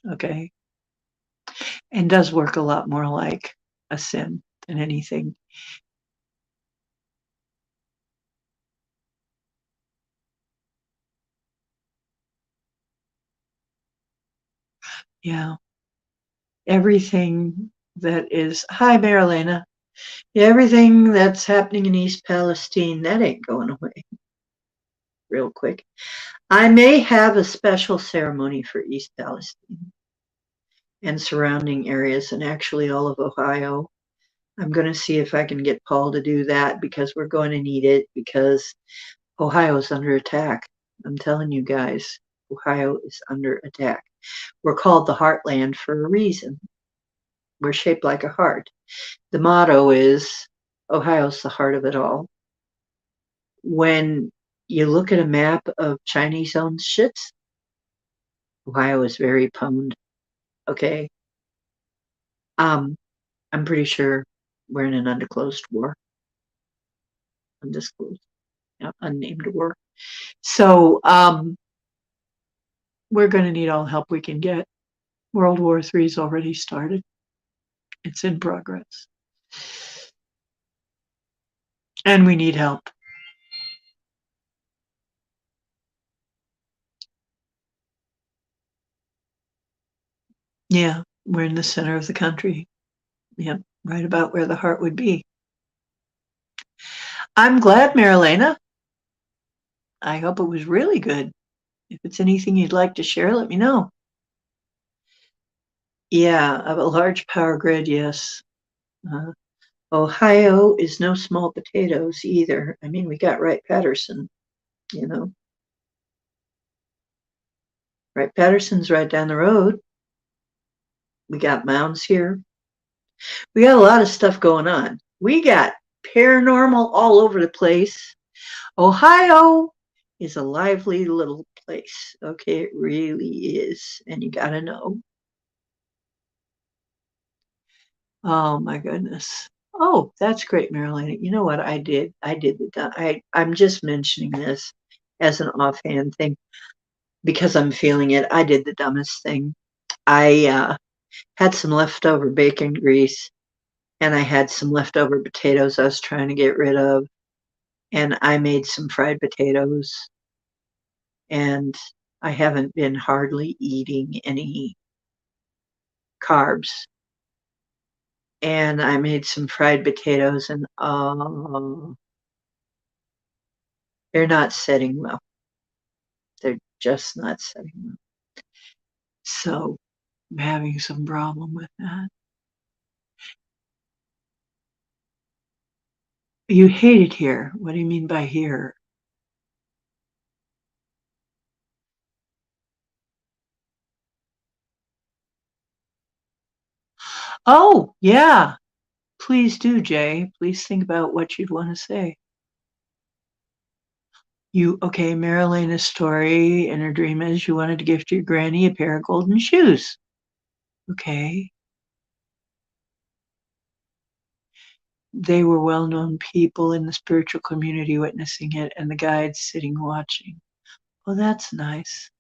Okay. And does work a lot more like a sim than anything. Yeah. Everything that is, hi, Marilena. Everything that's happening in East Palestine, that ain't going away real quick. I may have a special ceremony for East Palestine and surrounding areas and actually all of Ohio. I'm going to see if I can get Paul to do that because we're going to need it because Ohio is under attack. I'm telling you guys, Ohio is under attack. We're called the Heartland for a reason. We're shaped like a heart. The motto is Ohio's the heart of it all. When you look at a map of Chinese owned ships, Ohio is very pwned. Okay. Um, I'm pretty sure we're in an undisclosed war. Undisclosed. Yeah, unnamed war. So we're going to need all the help we can get. World War III's already started. It's in progress. And we need help. Yeah, we're in the center of the country. Yep, right about where the heart would be. I'm glad, Marilena. I hope it was really good. If it's anything you'd like to share, let me know. Yeah, of a large power grid, yes. Uh, Ohio is no small potatoes either. I mean, we got Wright-Patterson, you know. Wright-Patterson's right down the road. We got mounds here. We got a lot of stuff going on. We got paranormal all over the place. Ohio is a lively little place. Okay, it really is. And you got to know. Oh my goodness. Oh, that's great, Marilyn. You know what I did? I'm just mentioning this as an offhand thing because I'm feeling it. I did the dumbest thing. I had some leftover bacon grease and I had some leftover potatoes I was trying to get rid of. And I made some fried potatoes. And I haven't been hardly eating any carbs. And I made some fried potatoes, and they're not setting well. They're just not setting well. So I'm having some problem with that. You hate it here. What do you mean by here? Oh, yeah. Please do, Jay. Please think about what you'd want to say. Okay, Marilena's story and her dream is you wanted to gift your granny a pair of golden shoes. Okay. They were well-known people in the spiritual community witnessing it and the guides sitting watching. Oh, that's nice.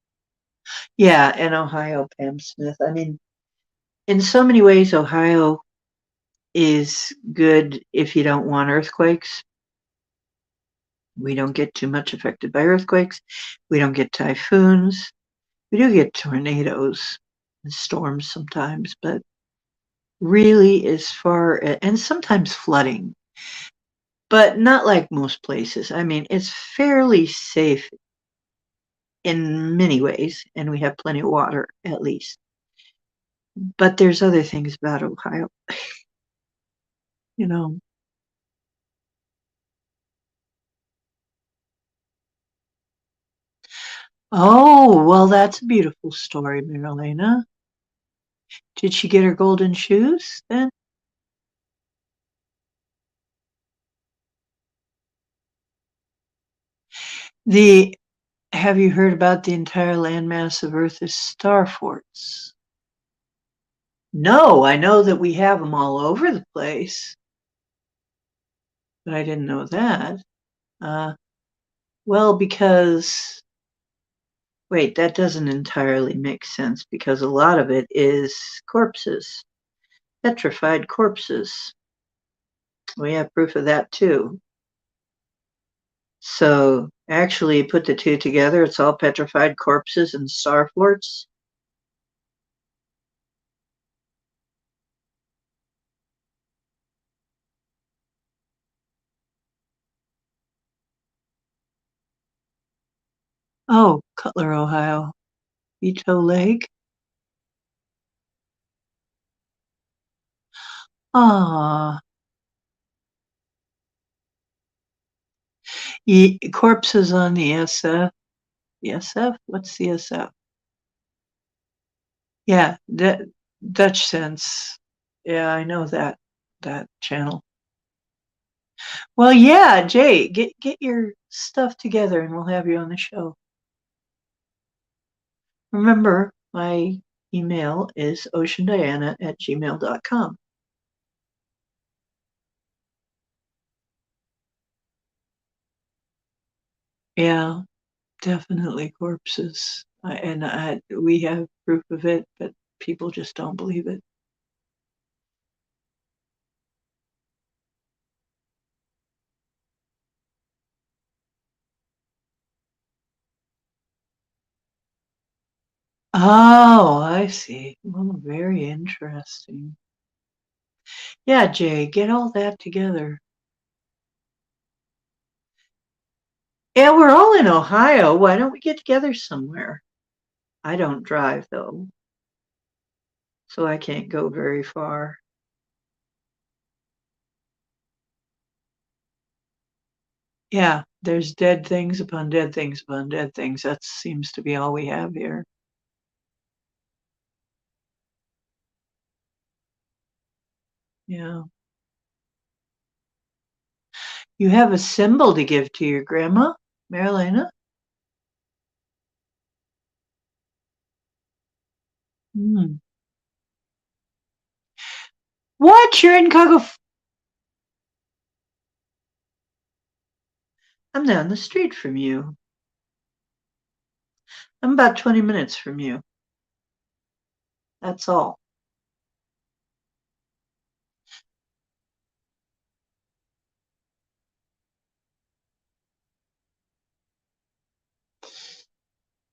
Yeah, and Ohio, Pam Smith. I mean, in so many ways, Ohio is good if you don't want earthquakes. We don't get too much affected by earthquakes. We don't get typhoons. We do get tornadoes and storms sometimes, but really as far and sometimes flooding, but not like most places. I mean, it's fairly safe in many ways, and we have plenty of water at least. But there's other things about Ohio, you know. Oh, well, that's a beautiful story, Marilena. Did she get her golden shoes then? The Have you heard about the entire landmass of Earth is star forts? No, I know that we have them all over the place, but I didn't know that. Uh, well, because, wait, that doesn't entirely make sense because a lot of it is corpses, petrified corpses. We have proof of that too. So actually, put the two together, it's all petrified corpses and star forts. Oh, Cutler, Ohio. Ito Lake. Ah, corpses on the SF. The SF? What's the SF? Yeah, Dutch Sense. Yeah, I know that channel. Well, yeah, Jay, get your stuff together and we'll have you on the show. Remember, my email is oceandiana@gmail.com. Yeah, definitely corpses. We have proof of it, but people just don't believe it. Oh, I see. Oh, very interesting. Yeah, Jay, get all that together. Yeah, we're all in Ohio. Why don't we get together somewhere? I don't drive though, so I can't go very far. Yeah, there's dead things upon dead things upon dead things. That seems to be all we have here. Yeah. You have a symbol to give to your grandma, Marilena? Hmm. What? You're in Chicago? I'm down the street from you. I'm about 20 minutes from you. That's all.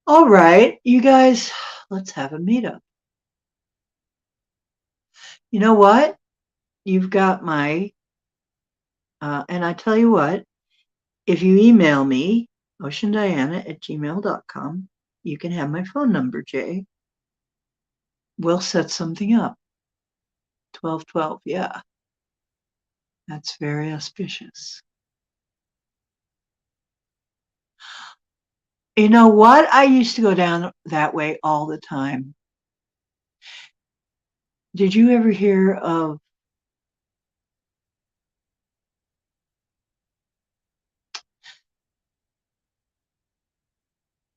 All right, you guys, let's have a meetup. You know what? You've got and I tell you what, if you email me, oceandiana@gmail.com, you can have my phone number, Jay. We'll set something up. 1212, yeah, that's very auspicious. You know what? I used to go down that way all the time. Did you ever hear of,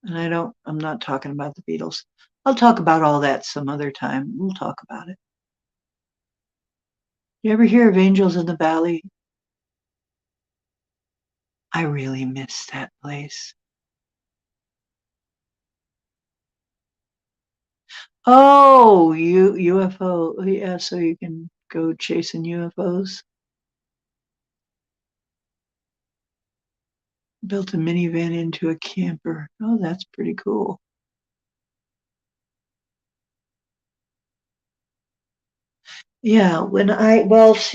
and I'm not talking about the Beatles. I'll talk about all that some other time. We'll talk about it. You ever hear of Angels in the Valley? I really miss that place. Oh, UFO. Yeah, so you can go chasing UFOs. Built a minivan into a camper. Oh, that's pretty cool. Yeah, when I was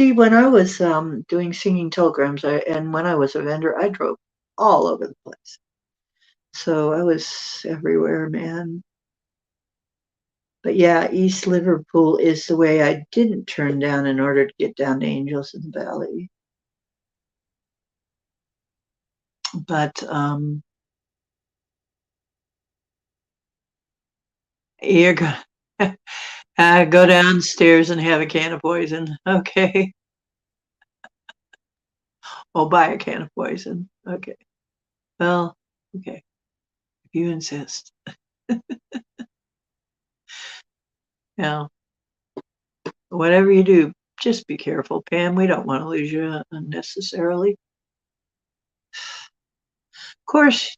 doing singing telegrams and when I was a vendor, I drove all over the place. So I was everywhere, man. But yeah, East Liverpool is the way I didn't turn down in order to get down to Angels in the Valley. But you're gonna go downstairs and have a can of poison. Okay. Or buy a can of poison. Okay. Well, okay. If you insist. Yeah. whatever you do, just be careful, Pam. We don't want to lose you unnecessarily. Of course,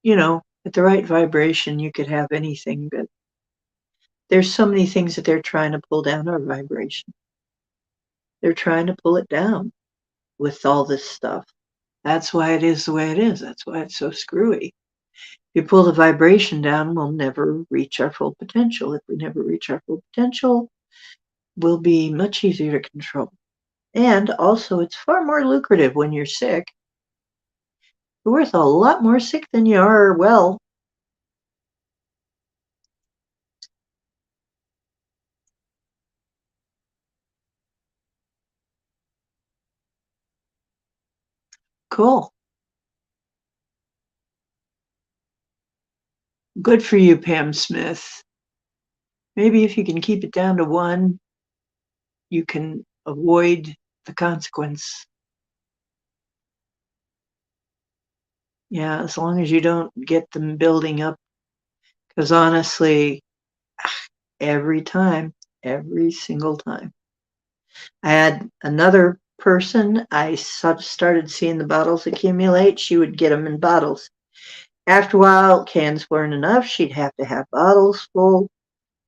at the right vibration, you could have anything, but there's so many things that they're trying to pull down our vibration. They're trying to pull it down with all this stuff. That's why it is the way it is. That's why it's so screwy. If you pull the vibration down, we'll never reach our full potential. If we never reach our full potential, we'll be much easier to control. And also, it's far more lucrative when you're sick. You're worth a lot more sick than you are well. Cool. Good for you, Pam Smith. Maybe if you can keep it down to one, you can avoid the consequence. Yeah, as long as you don't get them building up. Because honestly, every time, every single time. I had another person, I started seeing the bottles accumulate. She would get them in bottles. After a while, cans weren't enough. She'd have to have bottles full.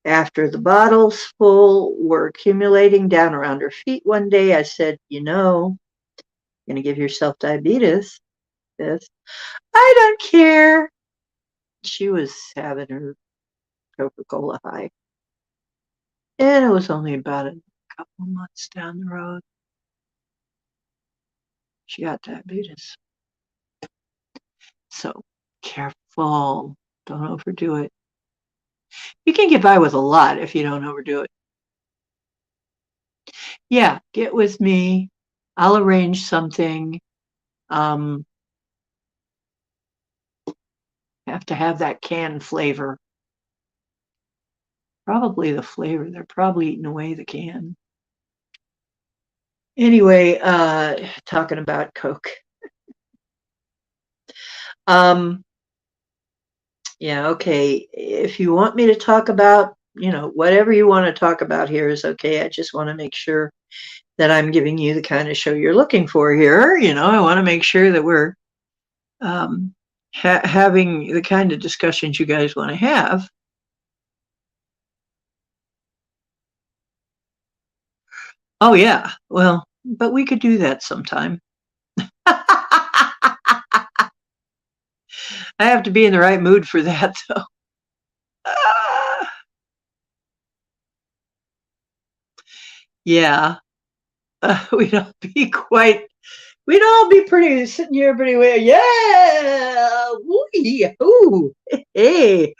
After the bottles full were accumulating down around her feet one day, I said, you're going to give yourself diabetes. This. I don't care. She was having her Coca-Cola high. And it was only about a couple months down the road. She got diabetes. So careful. Don't overdo it. You can get by with a lot if you don't overdo it. Yeah, get with me. I'll arrange something. Have to have that canned flavor. Probably the flavor. They're probably eating away the can. Anyway, talking about Coke. Yeah, okay. If you want me to talk about, whatever you want to talk about here is okay. I just want to make sure that I'm giving you the kind of show you're looking for here. I want to make sure that we're having the kind of discussions you guys want to have. Oh, yeah. Well, but we could do that sometime. I have to be in the right mood for that, though. Yeah. We'd all be pretty sitting here pretty well. Yeah. Ooh, hey.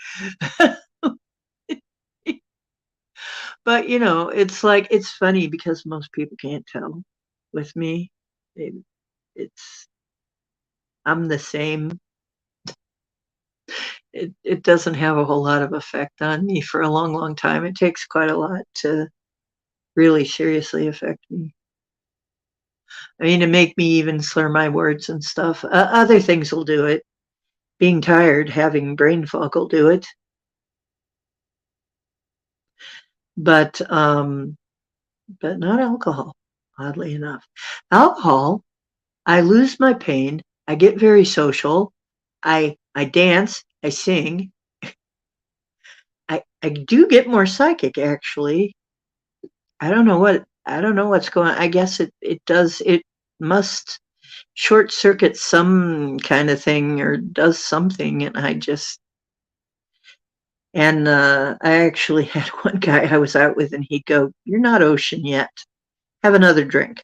But it's funny because most people can't tell with me. It's I'm the same. It doesn't have a whole lot of effect on me for a long, long time. It takes quite a lot to really seriously affect me. I mean, to make me even slur my words and stuff. Other things will do it. Being tired, having brain fog will do it. But not alcohol, oddly enough. Alcohol, I lose my pain. I get very social. I dance. I sing. I do get more psychic, actually. I don't know what's going on. I guess it must short circuit some kind of thing or does something, and I actually had one guy I was out with, and he'd go, "You're not ocean yet. Have another drink."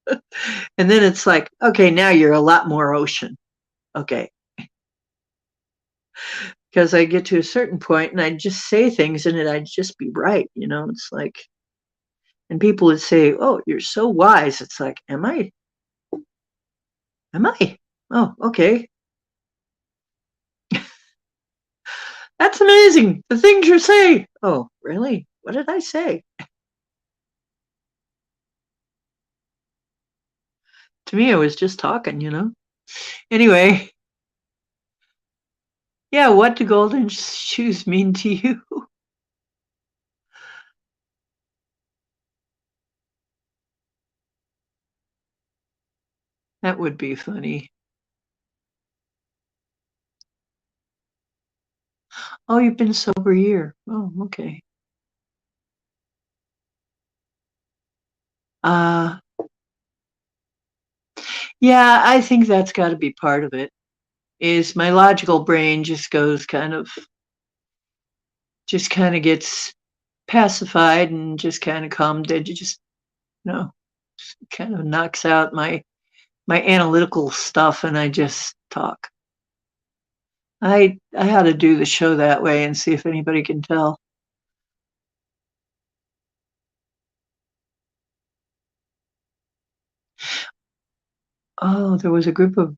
And then it's like, okay, now you're a lot more ocean. Okay. Because I get to a certain point and I'd just say things and I'd just be right. It's like, and people would say, "Oh, you're so wise." It's like, am I? Am I? Oh, okay. That's amazing. The things you say. Oh, really? What did I say? To me, I was just talking. Anyway, yeah, what do golden shoes mean to you? That would be funny. Oh, you've been sober a year. Oh, okay. Uh, yeah, I think that's got to be part of it. Is my logical brain just kind of gets pacified and just kind of calmed. It just, you know, kind of knocks out my analytical stuff, and I just talk. I had to do the show that way and see if anybody can tell. Oh, there was a group of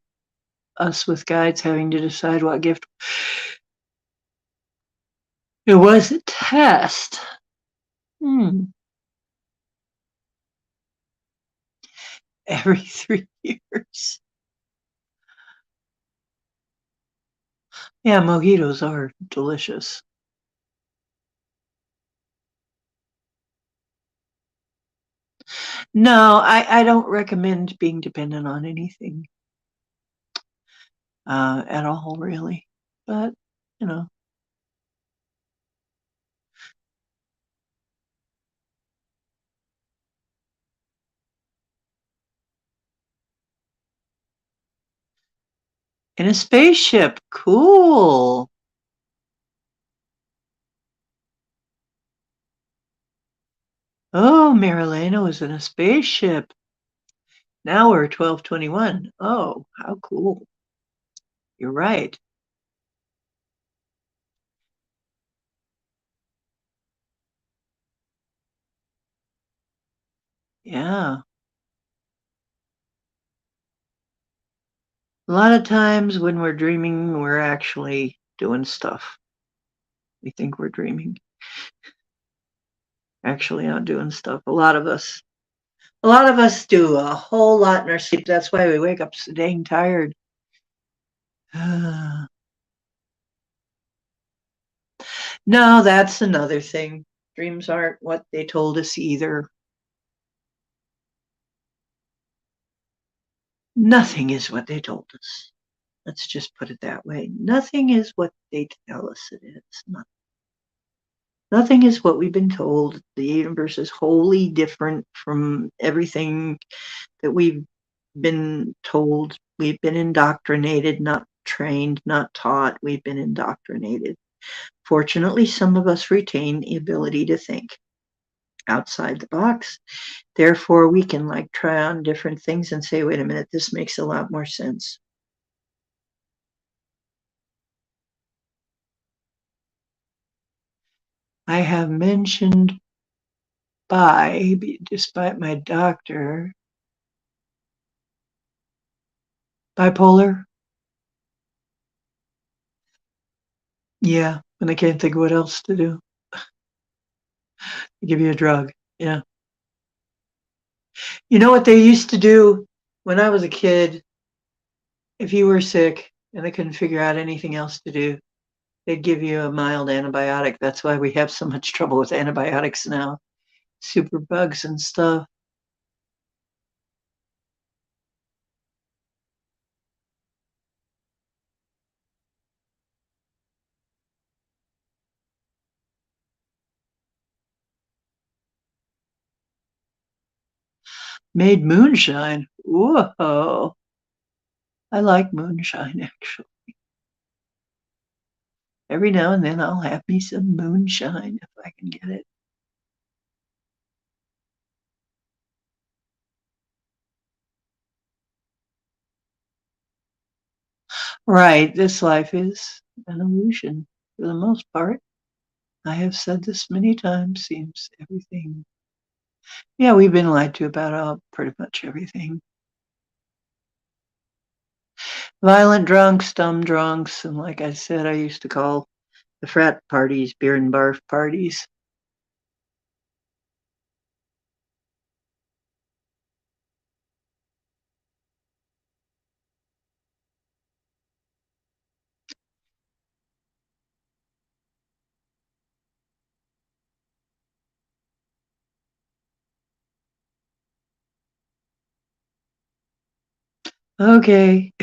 us with guides having to decide what gift. It was a test. Hmm. Every 3 years. Yeah, mojitos are delicious. No, I don't recommend being dependent on anything at all, really. But, you know, in a spaceship, cool. Oh, Marilena was in a spaceship. Now we're 1221. Oh, how cool. You're right. Yeah. A lot of times when we're dreaming, we're actually doing stuff. We think we're dreaming, actually not doing stuff. A lot of us do a whole lot in our sleep. That's why we wake up so dang tired. No, that's another thing. Dreams aren't what they told us either. Nothing is what they told us. Let's just put it that way. Nothing is what they tell us it is. Nothing is what we've been told. The universe is wholly different from everything that we've been told. We've been indoctrinated, not trained, not taught. We've been indoctrinated. Fortunately, some of us retain the ability to think outside the box. Therefore, we can like try on different things and say, wait a minute, this makes a lot more sense. I have mentioned despite my doctor, bipolar. Yeah, and I can't think of what else to do. Give you a drug. Yeah. You know what they used to do when I was a kid? If you were sick and they couldn't figure out anything else to do, they'd give you a mild antibiotic. That's why we have so much trouble with antibiotics now. Super bugs and stuff. Made moonshine. Whoa. I like moonshine, actually. Every now and then I'll have me some moonshine if I can get it. Right. This life is an illusion for the most part. I have said this many times, seems everything. Yeah, we've been lied to about pretty much everything. Violent drunks, dumb drunks, and like I said, I used to call the frat parties beer and barf parties. Okay.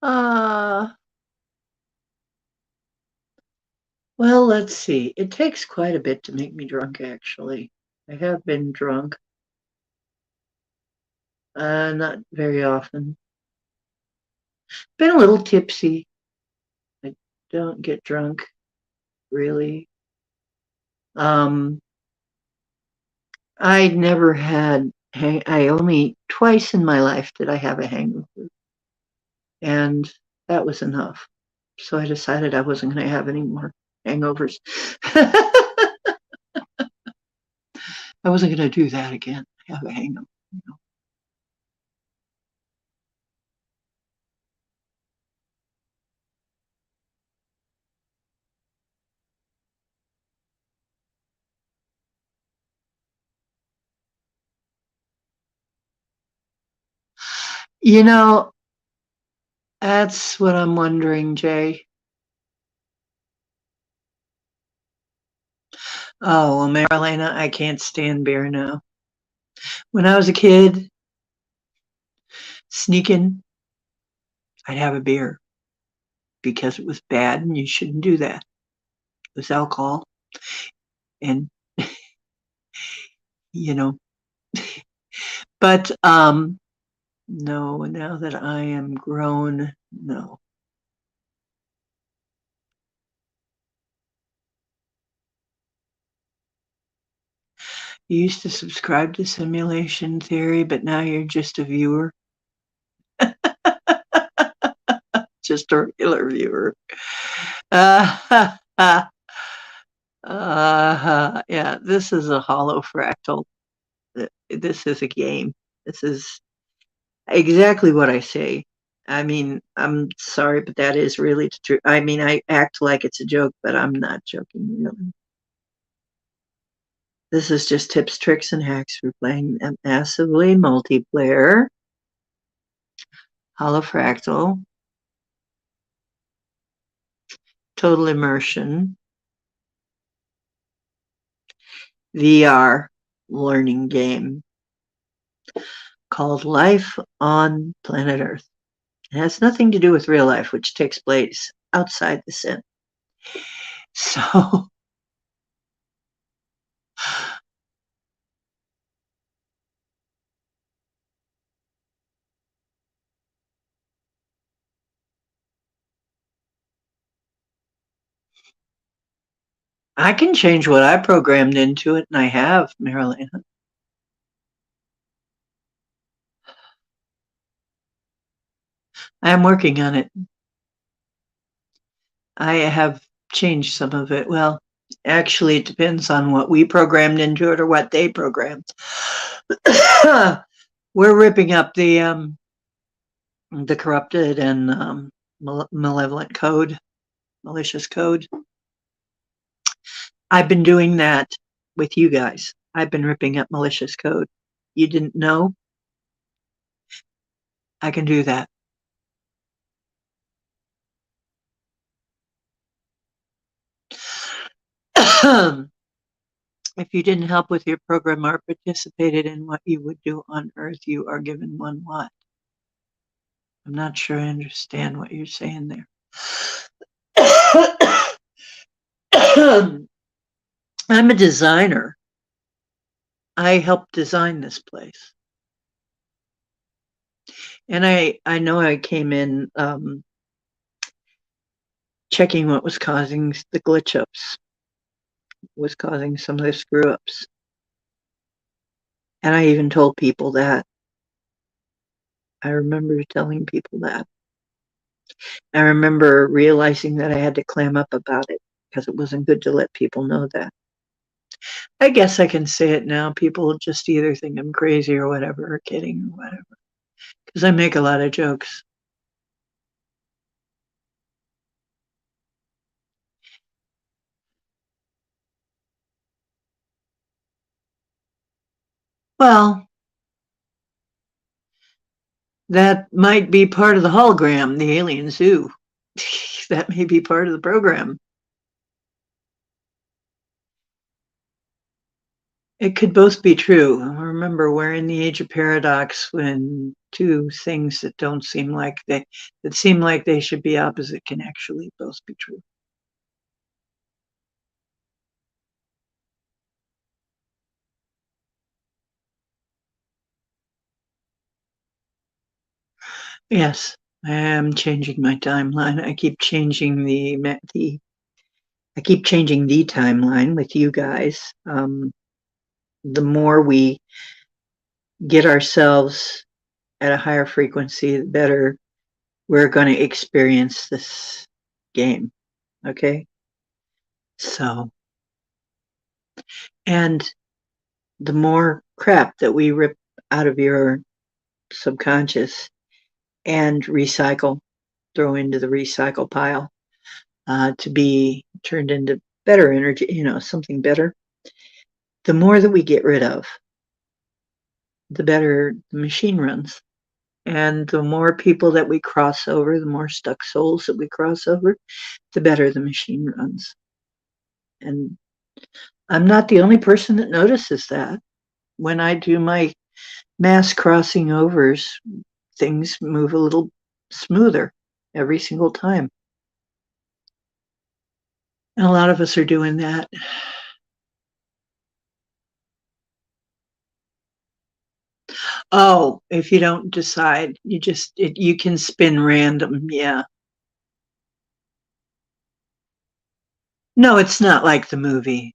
uh, well, let's see. It takes quite a bit to make me drunk, actually. I have been drunk, not very often. Been a little tipsy. I don't get drunk, really. Um, I never had, I only twice in my life did I have a hangover, and that was enough. So I decided I wasn't going to have any more hangovers. I wasn't going to do that again. Have a hangover. You know. You know, that's what I'm wondering, Jay. Oh, well, Marilena, I can't stand beer now. When I was a kid, sneaking, I'd have a beer because it was bad and you shouldn't do that. It was alcohol. And, you know, but no, now that I am grown, no. You used to subscribe to simulation theory, but now you're just a viewer, just a regular viewer. Uh, yeah, this is a hollow fractal. This is a game. This is exactly what I say. I mean, I'm sorry, but that is really true. I mean, I act like it's a joke, but I'm not joking, really. This is just tips, tricks, and hacks for playing a massively multiplayer holofractal total immersion VR learning game called Life on Planet Earth. It has nothing to do with real life, which takes place outside the sim. So I can change what I programmed into it, and I have, Marilyn. I'm working on it. I have changed some of it. Well, actually, it depends on what we programmed into it or what they programmed. We're ripping up the corrupted and malevolent code, malicious code. I've been doing that with you guys. I've been ripping up malicious code. You didn't know? I can do that. If you didn't help with your program or participated in what you would do on Earth, you are given one what? I'm not sure I understand what you're saying there. I'm a designer. I helped design this place. And I know I came in checking what was causing the glitch ups, was causing some of the screw ups. And I even told people that. I remember telling people that. I remember realizing that I had to clam up about it because it wasn't good to let people know that. I guess I can say it now. People just either think I'm crazy or whatever, or kidding or whatever. Because I make a lot of jokes. Well, that might be part of the hologram, the alien zoo. That may be part of the program. It could both be true. Remember, we're in the age of paradox when two things that don't seem like that seem like they should be opposite can actually both be true. Yes, I am changing my timeline. I keep changing the timeline with you guys. The more we get ourselves at a higher frequency, the better we're going to experience this game. Okay. So, and the more crap that we rip out of your subconscious and recycle, throw into the recycle pile to be turned into better energy, something better, the more that we get rid of, the better the machine runs. And the more people that we cross over, the more stuck souls that we cross over, the better the machine runs. And I'm not the only person that notices that. When I do my mass crossing overs, things move a little smoother every single time. And a lot of us are doing that. Oh, if you don't decide, you can spin random. Yeah. No, it's not like the movie.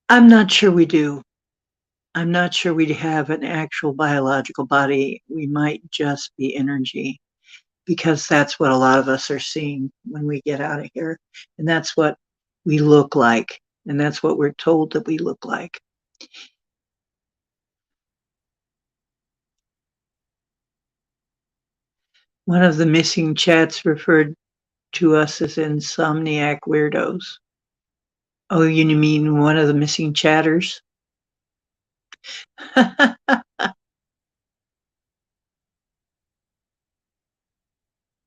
I'm not sure we do. I'm not sure we have an actual biological body. We might just be energy because that's what a lot of us are seeing when we get out of here. And that's what we look like. And that's what we're told that we look like. One of the missing chats referred to us as insomniac weirdos. Oh, you mean one of the missing chatters?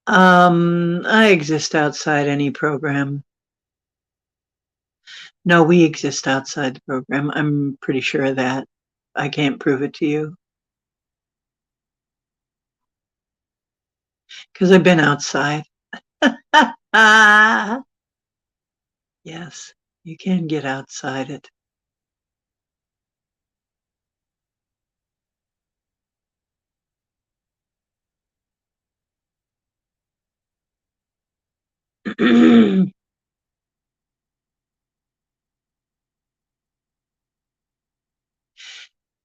I exist outside any program. No, we exist outside the program. I'm pretty sure of that. I can't prove it to you because I've been outside. Ah, yes, you can get outside it.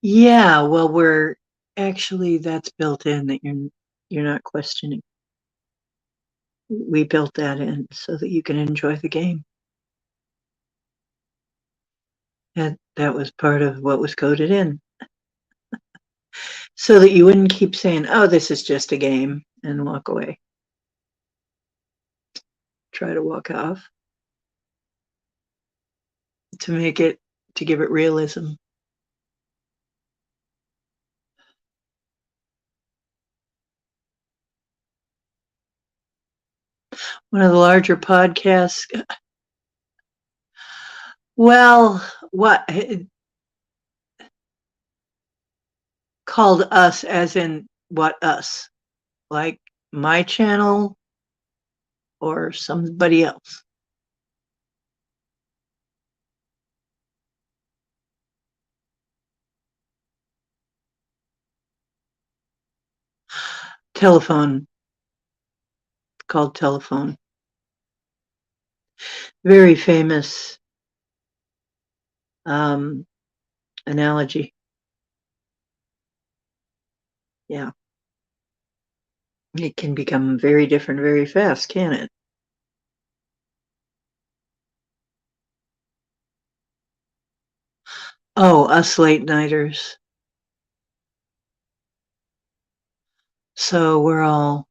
Yeah, well, we're actually that's built in that you're not questioning. We built that in so that you can enjoy the game. And that was part of what was coded in. So that you wouldn't keep saying, oh, this is just a game and walk away. Try to walk off to make it, to give it realism. One of the larger podcasts, well, what called us as in what us? Like my channel or somebody else? Telephone, called telephone. Very famous um, analogy. Yeah. It can become very different very fast, can it? Oh, us late nighters. So we're all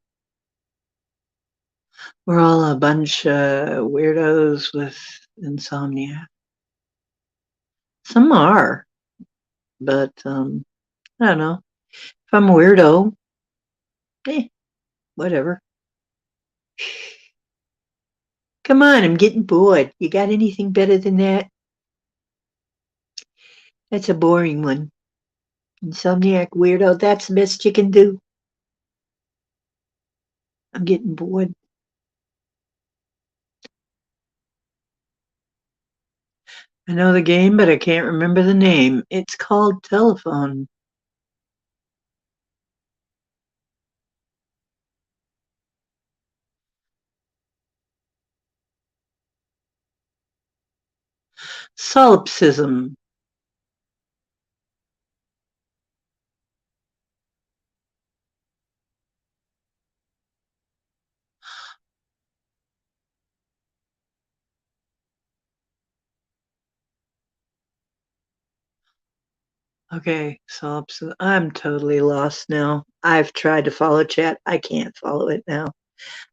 a bunch of weirdos with insomnia. Some are, but I don't know. If I'm a weirdo, eh, whatever. Come on, I'm getting bored. You got anything better than that? That's a boring one. Insomniac weirdo, that's the best you can do. I'm getting bored. I know the game, but I can't remember the name. It's called Telephone. Solipsism. Okay, solipsism. I'm totally lost now. I've tried to follow chat. I can't follow it now.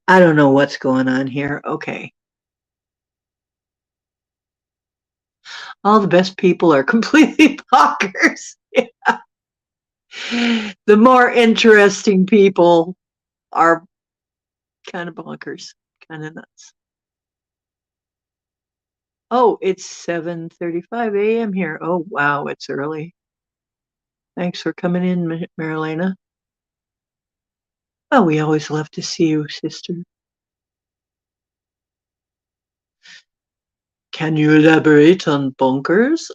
I don't know what's going on here. Okay. All the best people are completely bonkers. The more interesting people are kind of bonkers, kind of nuts. Oh, it's 7:35 a.m. here. Oh, wow, it's early. Thanks for coming in, Marilena. Oh, we always love to see you, sister. Can you elaborate on bonkers?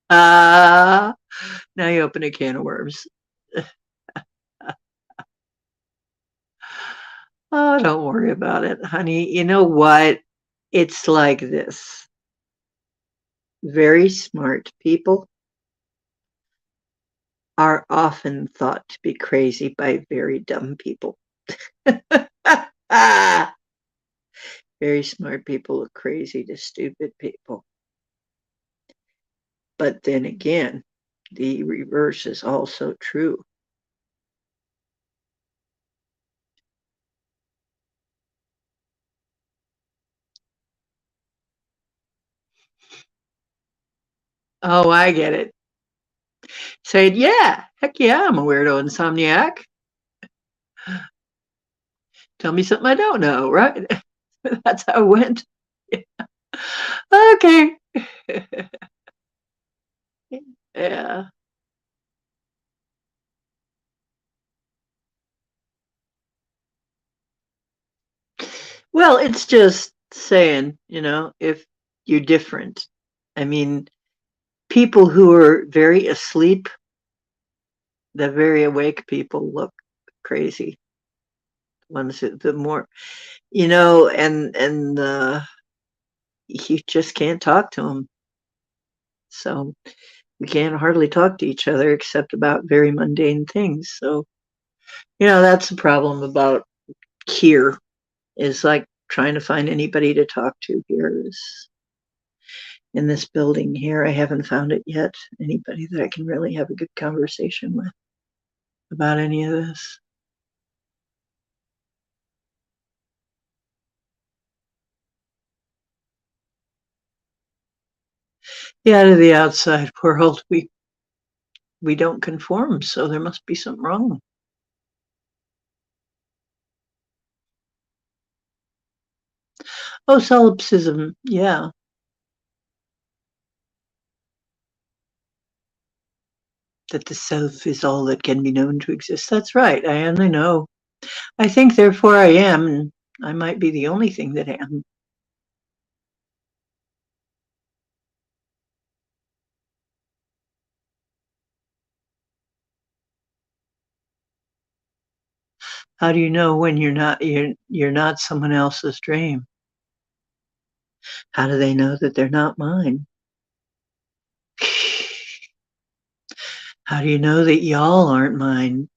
Ah, now you open a can of worms. Oh, don't worry about it, honey. You know what? It's like this. Very smart people are often thought to be crazy by very dumb people. Very smart people are crazy to stupid people. But then again, the reverse is also true. Oh, I get it. Saying, yeah, heck yeah, I'm a weirdo insomniac. Tell me something I don't know, right? That's how it went. Okay. Yeah. Well, it's just saying, if you're different. I mean, people who are very asleep, the very awake people look crazy. Ones the more, and you just can't talk to them. So we can't hardly talk to each other except about very mundane things. So, that's the problem about here is like trying to find anybody to talk to here is in this building here. I haven't found it yet. Anybody that I can really have a good conversation with about any of this. Yeah, to the outside world, we don't conform, so there must be something wrong. Oh, solipsism, yeah. That the self is all that can be known to exist. That's right. I only know. I think, therefore, I am, and I might be the only thing that am. How do you know when you're not someone else's dream? How do they know that they're not mine? How do you know that y'all aren't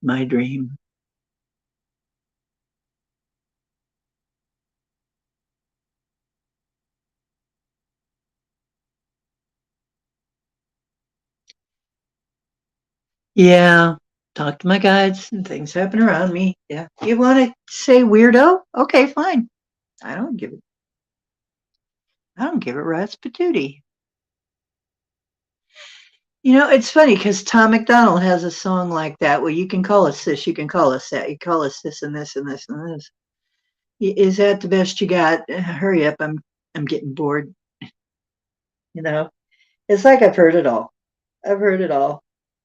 my dream? Yeah, talk to my guides and things happen around me. Yeah. You want to say weirdo? Okay, fine. I don't give it. I don't give a rat's patootie. It's funny because Tom McDonald has a song like that where you can call us this, you can call us that, you call us this and this and this and this. Is that the best you got? Hurry up, I'm getting bored. You know, it's like I've heard it all. I've heard it all.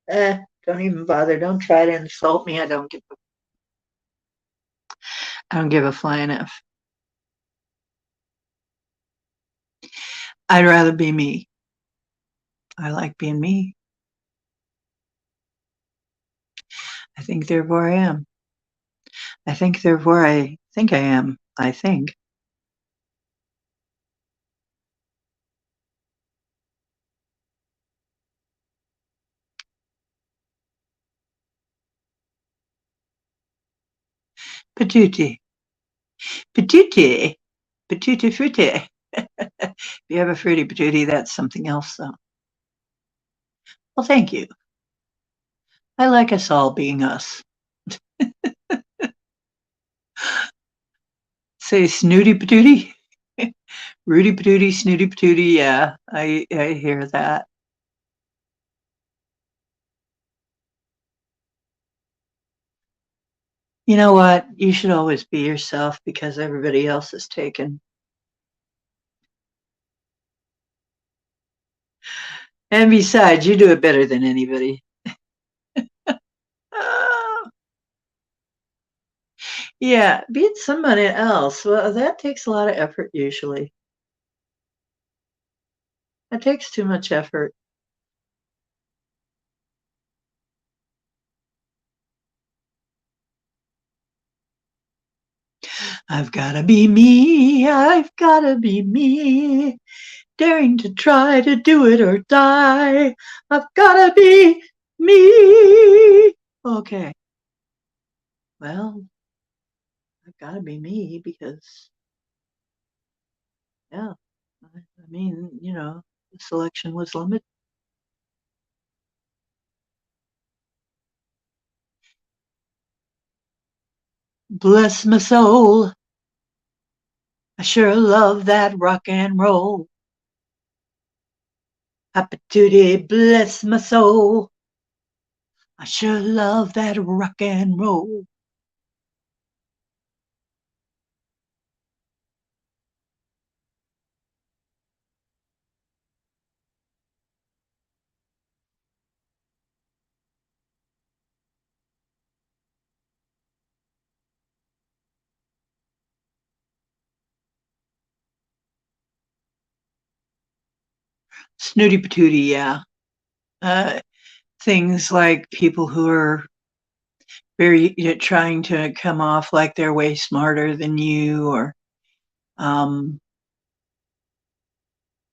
Don't even bother. Don't try to insult me. I don't give a flying F. I'd rather be me. I like being me. I think therefore I am. I think therefore I think I am. I think. Patootie. Patootie. Patootie fruity. If you have a fruity patootie, that's something else though. Well, thank you. I like us all being us. Say snooty patootie. Rudy patootie, snooty patootie. Yeah, I hear that. You know what? You should always be yourself because everybody else is taken. And besides, you do it better than anybody. Ah, yeah, beat somebody else. Well, that takes a lot of effort usually. That takes too much effort. I've gotta be me. I've gotta be me. Daring to try to do it or die. I've gotta be me. Okay. Well, I've gotta be me because, yeah, I mean, the selection was limited. Bless my soul. I sure love that rock and roll. Opportunity, bless my soul. I sure love that rock and roll. Snooty patootie, yeah. Uh, Things like people who are very trying to come off like they're way smarter than you or um,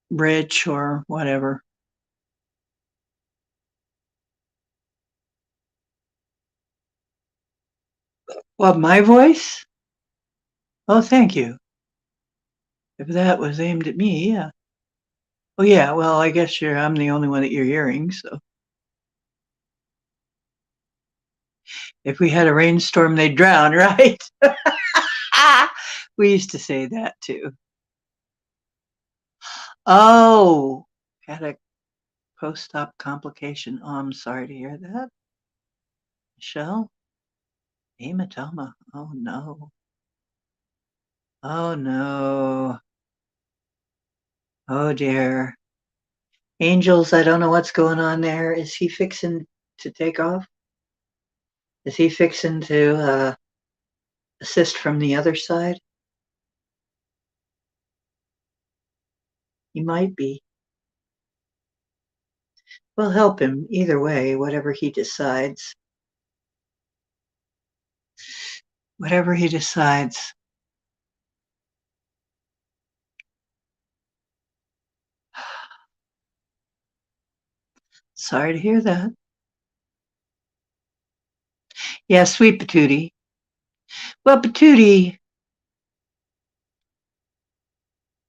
rich or whatever. Well, my voice? Oh, thank you. If that was aimed at me, yeah. Oh, yeah. Well, I guess I'm the only one that you're hearing. So if we had a rainstorm, they'd drown, right? We used to say that too. Oh, had a post-op complication. Oh, I'm sorry to hear that. Michelle, hematoma. Oh no. Oh no. Oh dear. Angels, I don't know what's going on there. Is he fixing to take off? Is he fixing to assist from the other side? He might be. We'll help him either way, whatever he decides. Whatever he decides. Sorry to hear that. Yeah, sweet patootie. Well, patootie,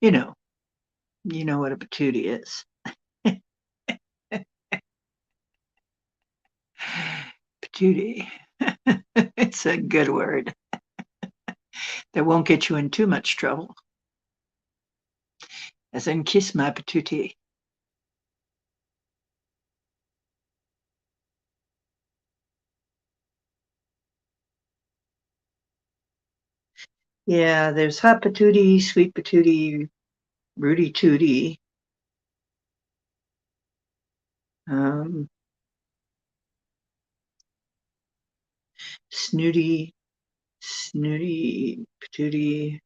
you know, you know what a patootie is. Patootie. It's a good word that won't get you in too much trouble. As in kiss my patootie. Yeah, there's hot patootie, sweet patootie, rooty tootie, um, snooty, snooty patootie.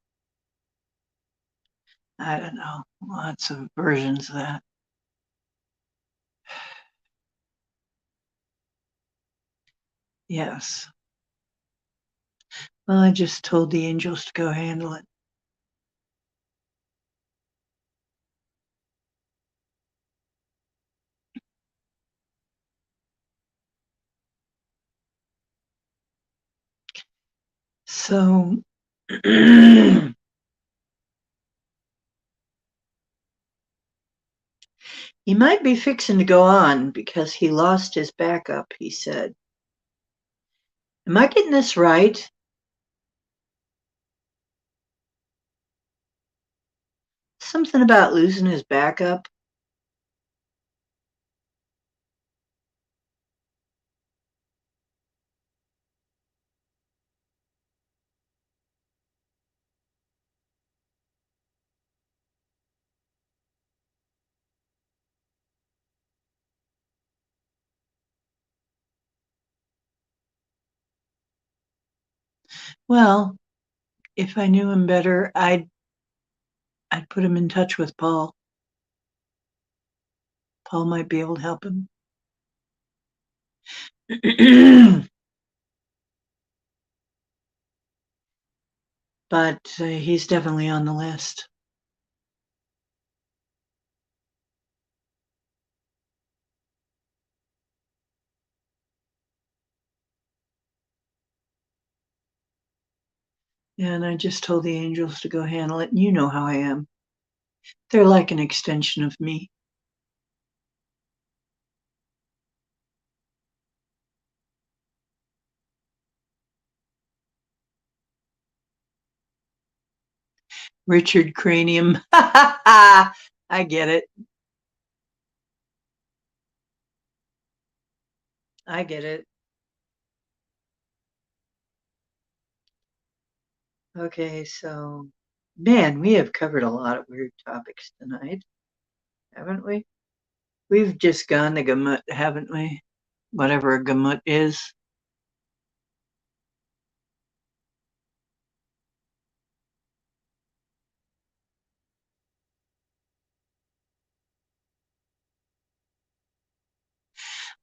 I don't know. Lots of versions of that. Yes. Well, I just told the angels to go handle it. So he might be fixing to go on because he lost his backup, he said. Am I getting this right? Something about losing his backup? Well, if I knew him better, I'd put him in touch with Paul. Paul might be able to help him. But he's definitely on the list. And I just told the angels to go handle it. And you know how I am. They're like an extension of me. Richard Cranium. I get it. I get it. Okay, so man, we have covered a lot of weird topics tonight, haven't we? We've just gone the gamut, haven't we? Whatever a gamut is.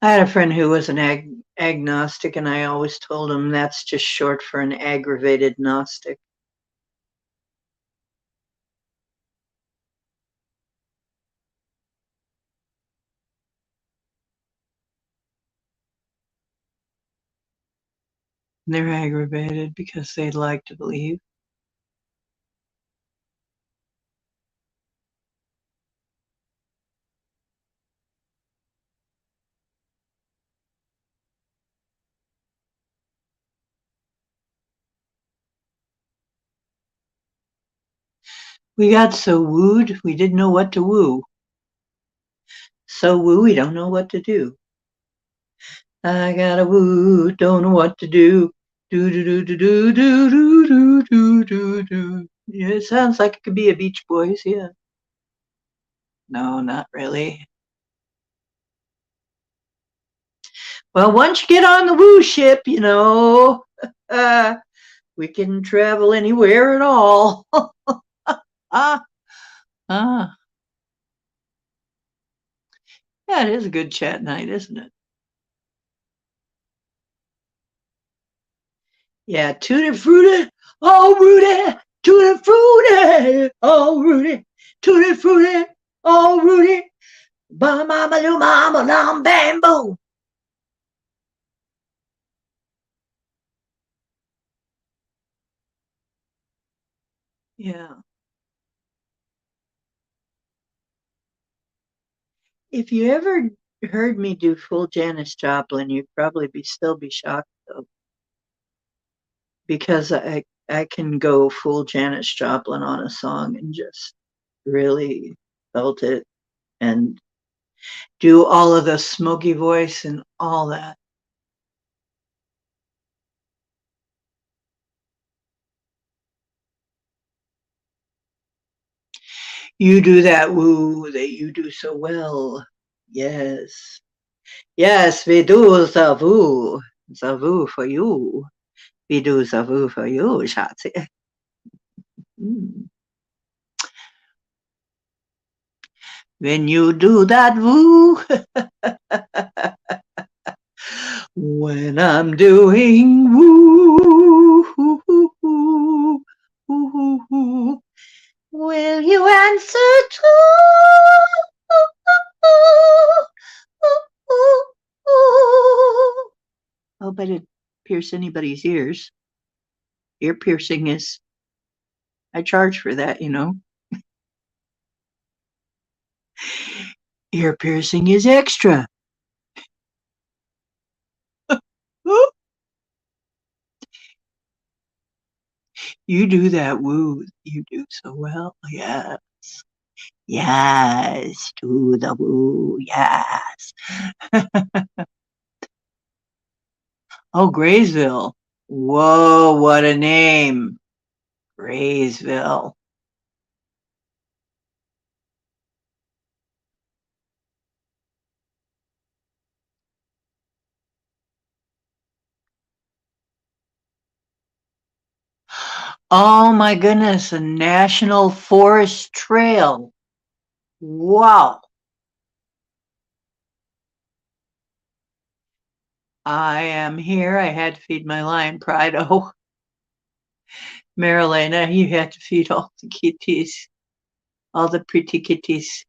I had a friend who was an agnostic, and I always told him that's just short for an aggravated Gnostic. They're aggravated because they like to believe. We got so wooed, we didn't know what to woo. So woo, we don't know what to do. I gotta woo, don't know what to do. Do do do do do do do do do do do. Yeah, it sounds like it could be a Beach Boys, yeah. No, not really. Well, once you get on the woo ship, uh, we can travel anywhere at all. ah, ah. Yeah, it is a good chat night, isn't it? Yeah, tutti frutti, oh Rudy, tutti frutti, oh Rudy, tutti frutti, oh Rudy, ba mama lu mama lam bamboo. Yeah. If you ever heard me do full Janis Joplin, you'd probably still be shocked though, because I can go full Janis Joplin on a song and just really felt it and do all of the smoky voice and all that. You do that woo that you do so well. Yes. Yes, we do the woo. The woo for you. We do the woo for you, Schatzi. Mm. When you do that woo, when I'm doing woo, will you answer too? Oh, but it pierce anybody's ears. Ear piercing is, I charge for that, you know. Ear piercing is extra. You do that woo. You do so well. Yes. Yes. Do the woo. Yes. Oh, Graysville. Whoa, what a name. Graysville. Oh my goodness, a national forest trail. Wow. I am here. I had to feed my lion pride. Oh, Marilena, you had to feed all the kitties, all the pretty kitties.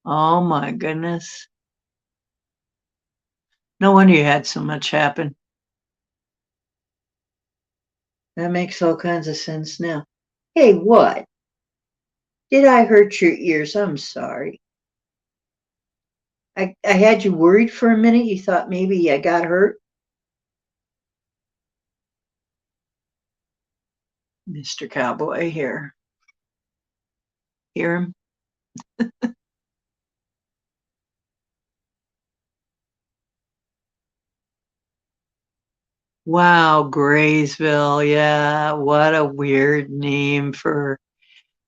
Oh my goodness. No wonder you had so much happen. That makes all kinds of sense now. Hey, what? Did I hurt your ears? I'm sorry. I had you worried for a minute. You thought maybe I got hurt? Mr. Cowboy here. Hear him? Wow, Graysville. Yeah, what a weird name for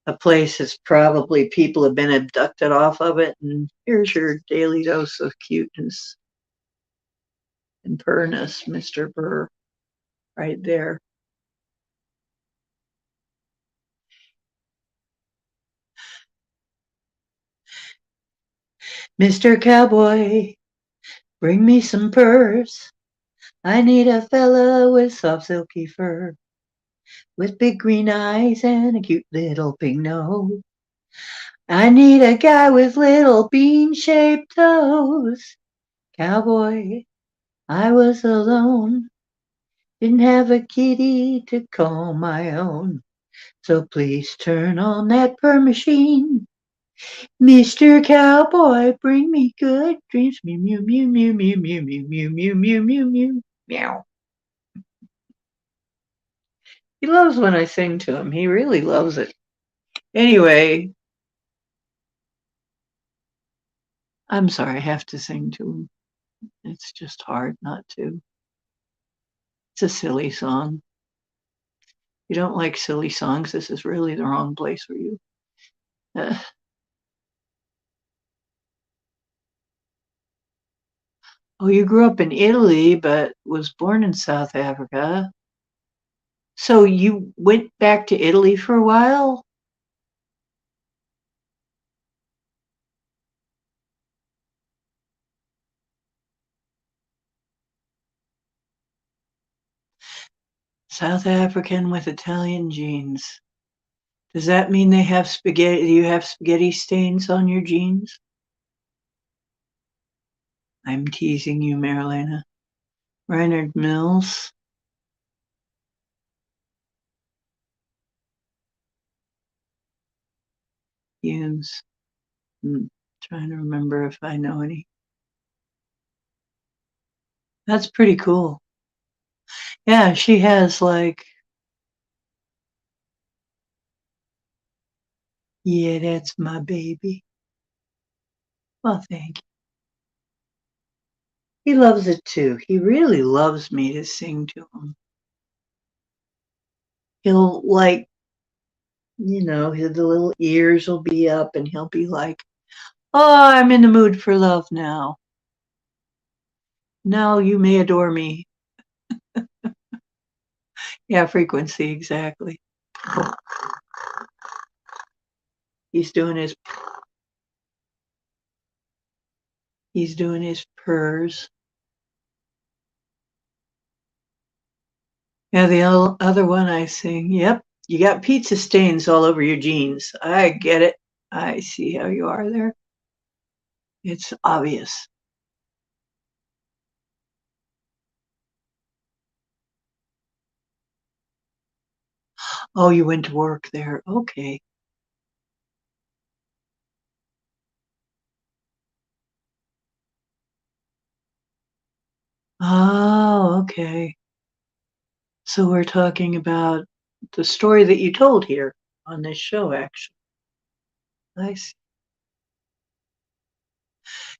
a place that's probably people have been abducted off of it. And here's your daily dose of cuteness and purrness, Mr. Burr, right there. Mr. Cowboy, bring me some purrs. I need a fella with soft silky fur, with big green eyes and a cute little pink nose. I need a guy with little bean-shaped toes. Cowboy, I was alone, didn't have a kitty to call my own. So please turn on that purr machine. Mr. Cowboy, bring me good dreams. Mew, mew, mew, mew, mew, mew, mew, mew, mew, mew, mew, mew. Meow. He loves when I sing to him. He really loves it. Anyway, I'm sorry I have to sing to him. It's just hard not to. It's a silly song. If you don't like silly songs, this is really the wrong place for you. Uh, oh, you grew up in Italy, but was born in South Africa. So you went back to Italy for a while? South African with Italian genes. Does that mean they have spaghetti? Do you have spaghetti stains on your jeans? I'm teasing you, Marilena. Reinhard Mills. Humes. Trying to remember if I know any. That's pretty cool. Yeah, she has like, yeah, that's my baby. Well, thank you. He loves it too. He really loves me to sing to him. He'll like, the little ears will be up and he'll be like, "Oh, I'm in the mood for love now. Now you may adore me." Yeah, frequency, exactly. He's doing his he's doing his purrs. Yeah, the other one I sing, "Yep, you got pizza stains all over your jeans. I get it. I see how you are there. It's obvious." Oh, you went to work there. Okay. Oh, okay. So we're talking about the story that you told here on this show, actually. I see.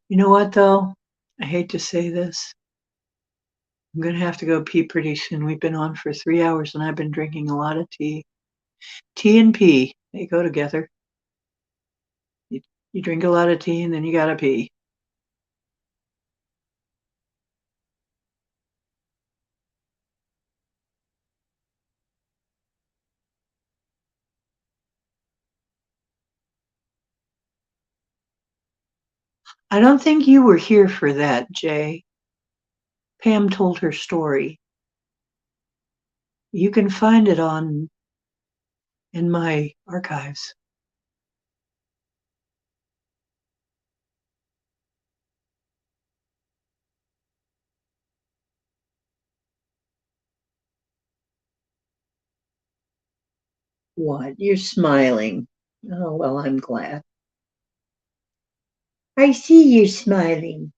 You know what, though? I hate to say this. I'm gonna have to go pee pretty soon. We've been on for 3 hours and I've been drinking a lot of tea. Tea and pee, they go together. You, you drink a lot of tea and then you gotta pee. I don't think you were here for that, Jay. Pam told her story. You can find it on in my archives. What? You're smiling. Oh, well, I'm glad. I see you smiling.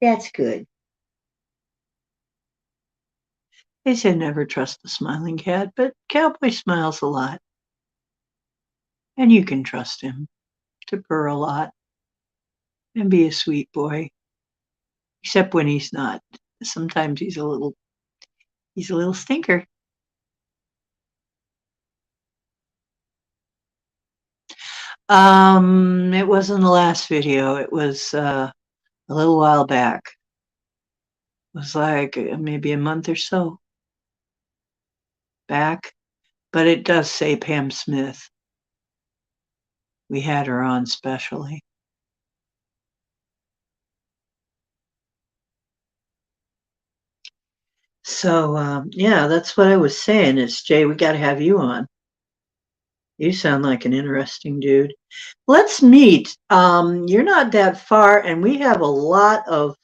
That's good. They say never trust the smiling cat, but Cowboy smiles a lot, and you can trust him to purr a lot and be a sweet boy, except when he's not. Sometimes he's a little stinker. It wasn't the last video. It was a little while back. It was like maybe a month or so back, but it does say Pam Smith. We had her on specially. So yeah, that's what I was saying. Is Jay, we got to have you on. You sound like an interesting dude. Let's meet. You're not that far, and we have a lot of.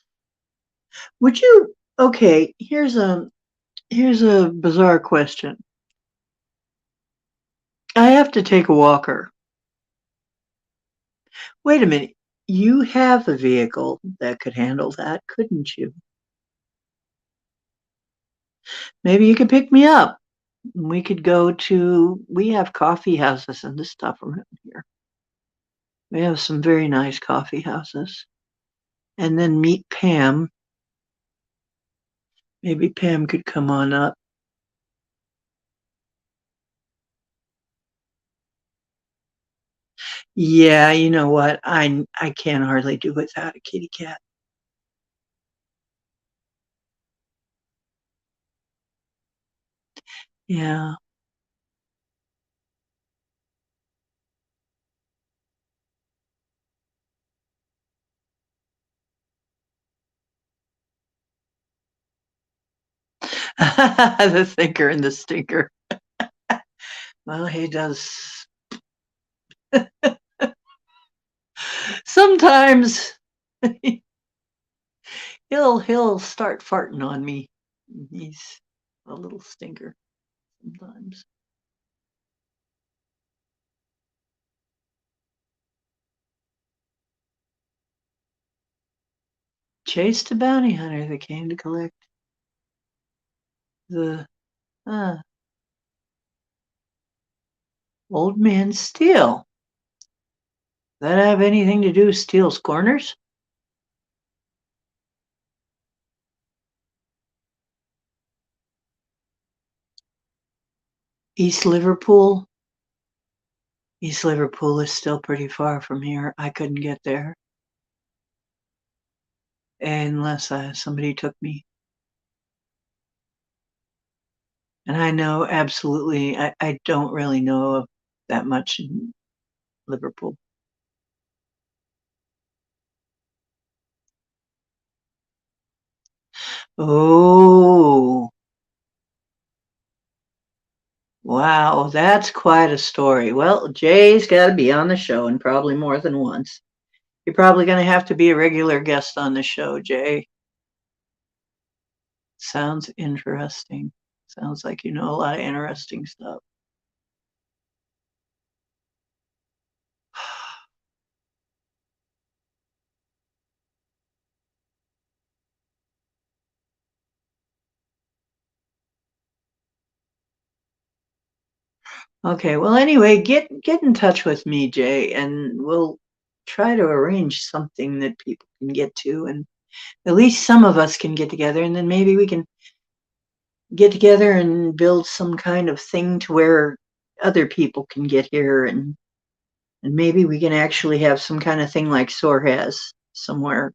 Would you? Okay, here's a bizarre question. I have to take a walker. Wait a minute. You have a vehicle that could handle that, couldn't you? Maybe you could pick me up. We could go to. We have coffee houses and this stuff around here. We have some very nice coffee houses. And then meet Pam. Maybe Pam could come on up. Yeah, you know what? I can hardly do without a kitty cat. Yeah. The thinker and the stinker. Well, he does sometimes he'll start farting on me. He's a little stinker sometimes. Chased a bounty hunter that came to collect the uh, old man Steele. That have anything to do with Steele's Corners? East Liverpool. East Liverpool is still pretty far from here. I couldn't get there unless somebody took me. And I know absolutely, I don't really know that much in Liverpool. Oh, wow, that's quite a story. Well, Jay's got to be on the show and probably more than once. You're probably going to have to be a regular guest on the show, Jay. Sounds interesting. Sounds like you know a lot of interesting stuff. Okay, well, anyway, get in touch with me, Jay, and we'll try to arrange something that people can get to, and at least some of us can get together, and then maybe we can get together and build some kind of thing to where other people can get here, and maybe we can actually have some kind of thing like SOAR has somewhere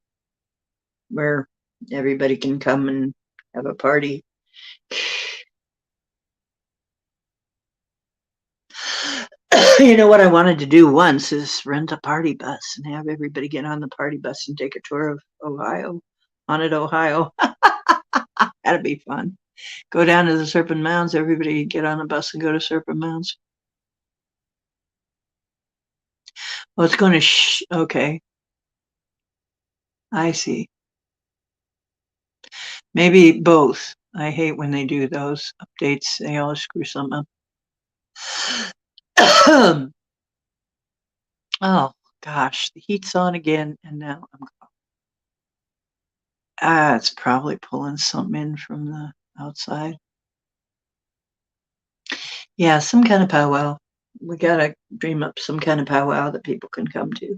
where everybody can come and have a party. You know what I wanted to do once is rent a party bus and have everybody get on the party bus and take a tour of Ohio, haunted Ohio. That'd be fun. Go down to the Serpent Mounds. Everybody get on a bus and go to Serpent Mounds. Well, it's going to. Okay, I see. Maybe both. I hate when they do those updates. They always screw something up. Oh gosh, the heat's on again, and now I'm. It's probably pulling something in from the outside. Yeah, some kind of powwow. We gotta dream up some kind of powwow that people can come to.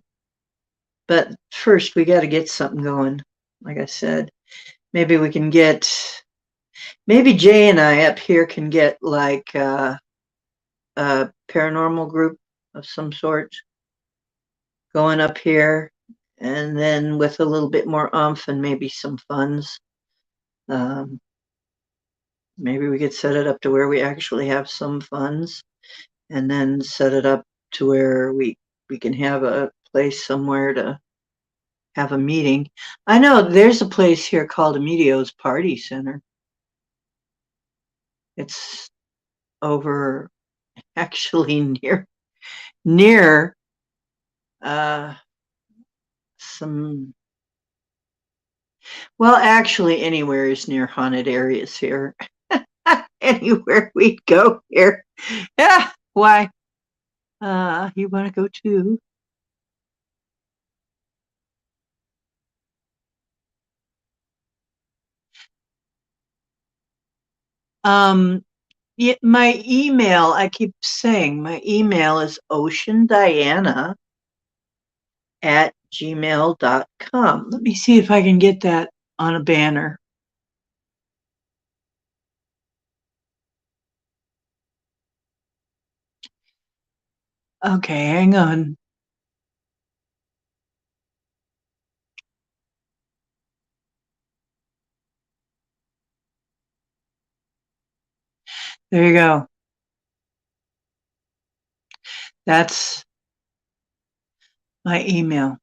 But first, we gotta get something going. Like I said, maybe we can get. Maybe Jay and I up here can get like a paranormal group of some sort going up here, and then with a little bit more oomph and maybe some funds. Um, Maybe we could set it up to where we actually have some funds, and then set it up to where we can have a place somewhere to have a meeting. I know there's a place here called Emilio's Party Center. It's over actually near uh some, well, actually anywhere is near haunted areas here. Anywhere we go here. Yeah, why? You want to go too? Um, yeah, my email, I keep saying my email is oceandiana@gmail.com. Let me see if I can get that on a banner. Okay, hang on. There you go. That's my email.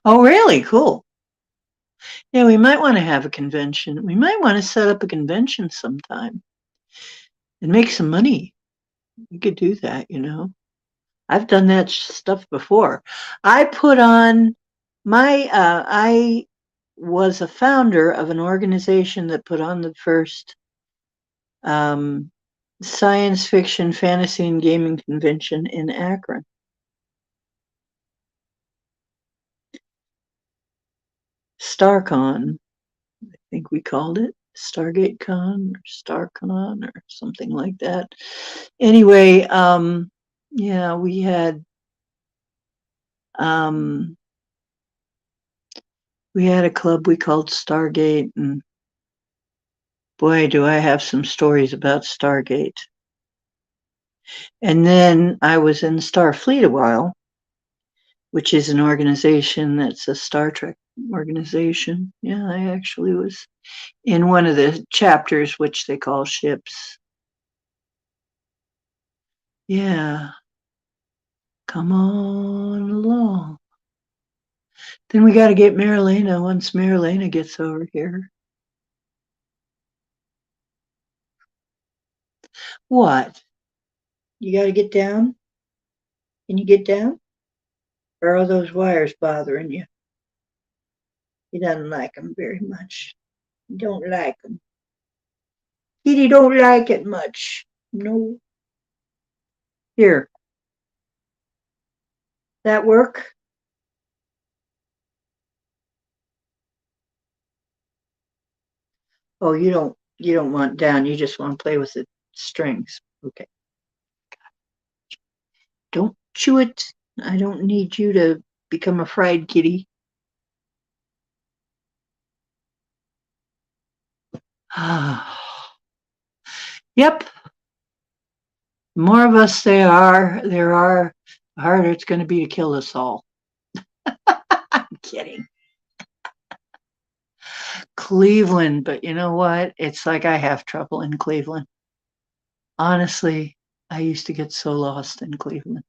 Oh, really? Cool. Yeah, we might want to have a convention. We might want to set up a convention sometime and make some money. We could do that. I've done that stuff before. I put on I was a founder of an organization that put on the first um, science fiction, fantasy, and gaming convention in Akron. StarCon, I think we called it Stargate Con or StarCon or something like that. Anyway, yeah, we had um, We had a club we called Stargate, and boy, do I have some stories about Stargate. And then I was in Starfleet a while, which is an organization that's a Star Trek organization. Yeah, I actually was in one of the chapters, which they call ships. Yeah, come on along. Then we got to get Marilena once Marilena gets over here. What? You got to get down? Can you get down? Or are those wires bothering you? He doesn't like them very much. He don't like them. He don't like it much. No. Here, that work? Oh, you don't want down. You just want to play with the strings. Okay. Don't chew it. I don't need you to become a fried kitty. Yep. The more of us there are, the harder it's going to be to kill us all. I'm kidding. Cleveland, but you know what? It's like I have trouble in Cleveland. Honestly, I used to get so lost in Cleveland.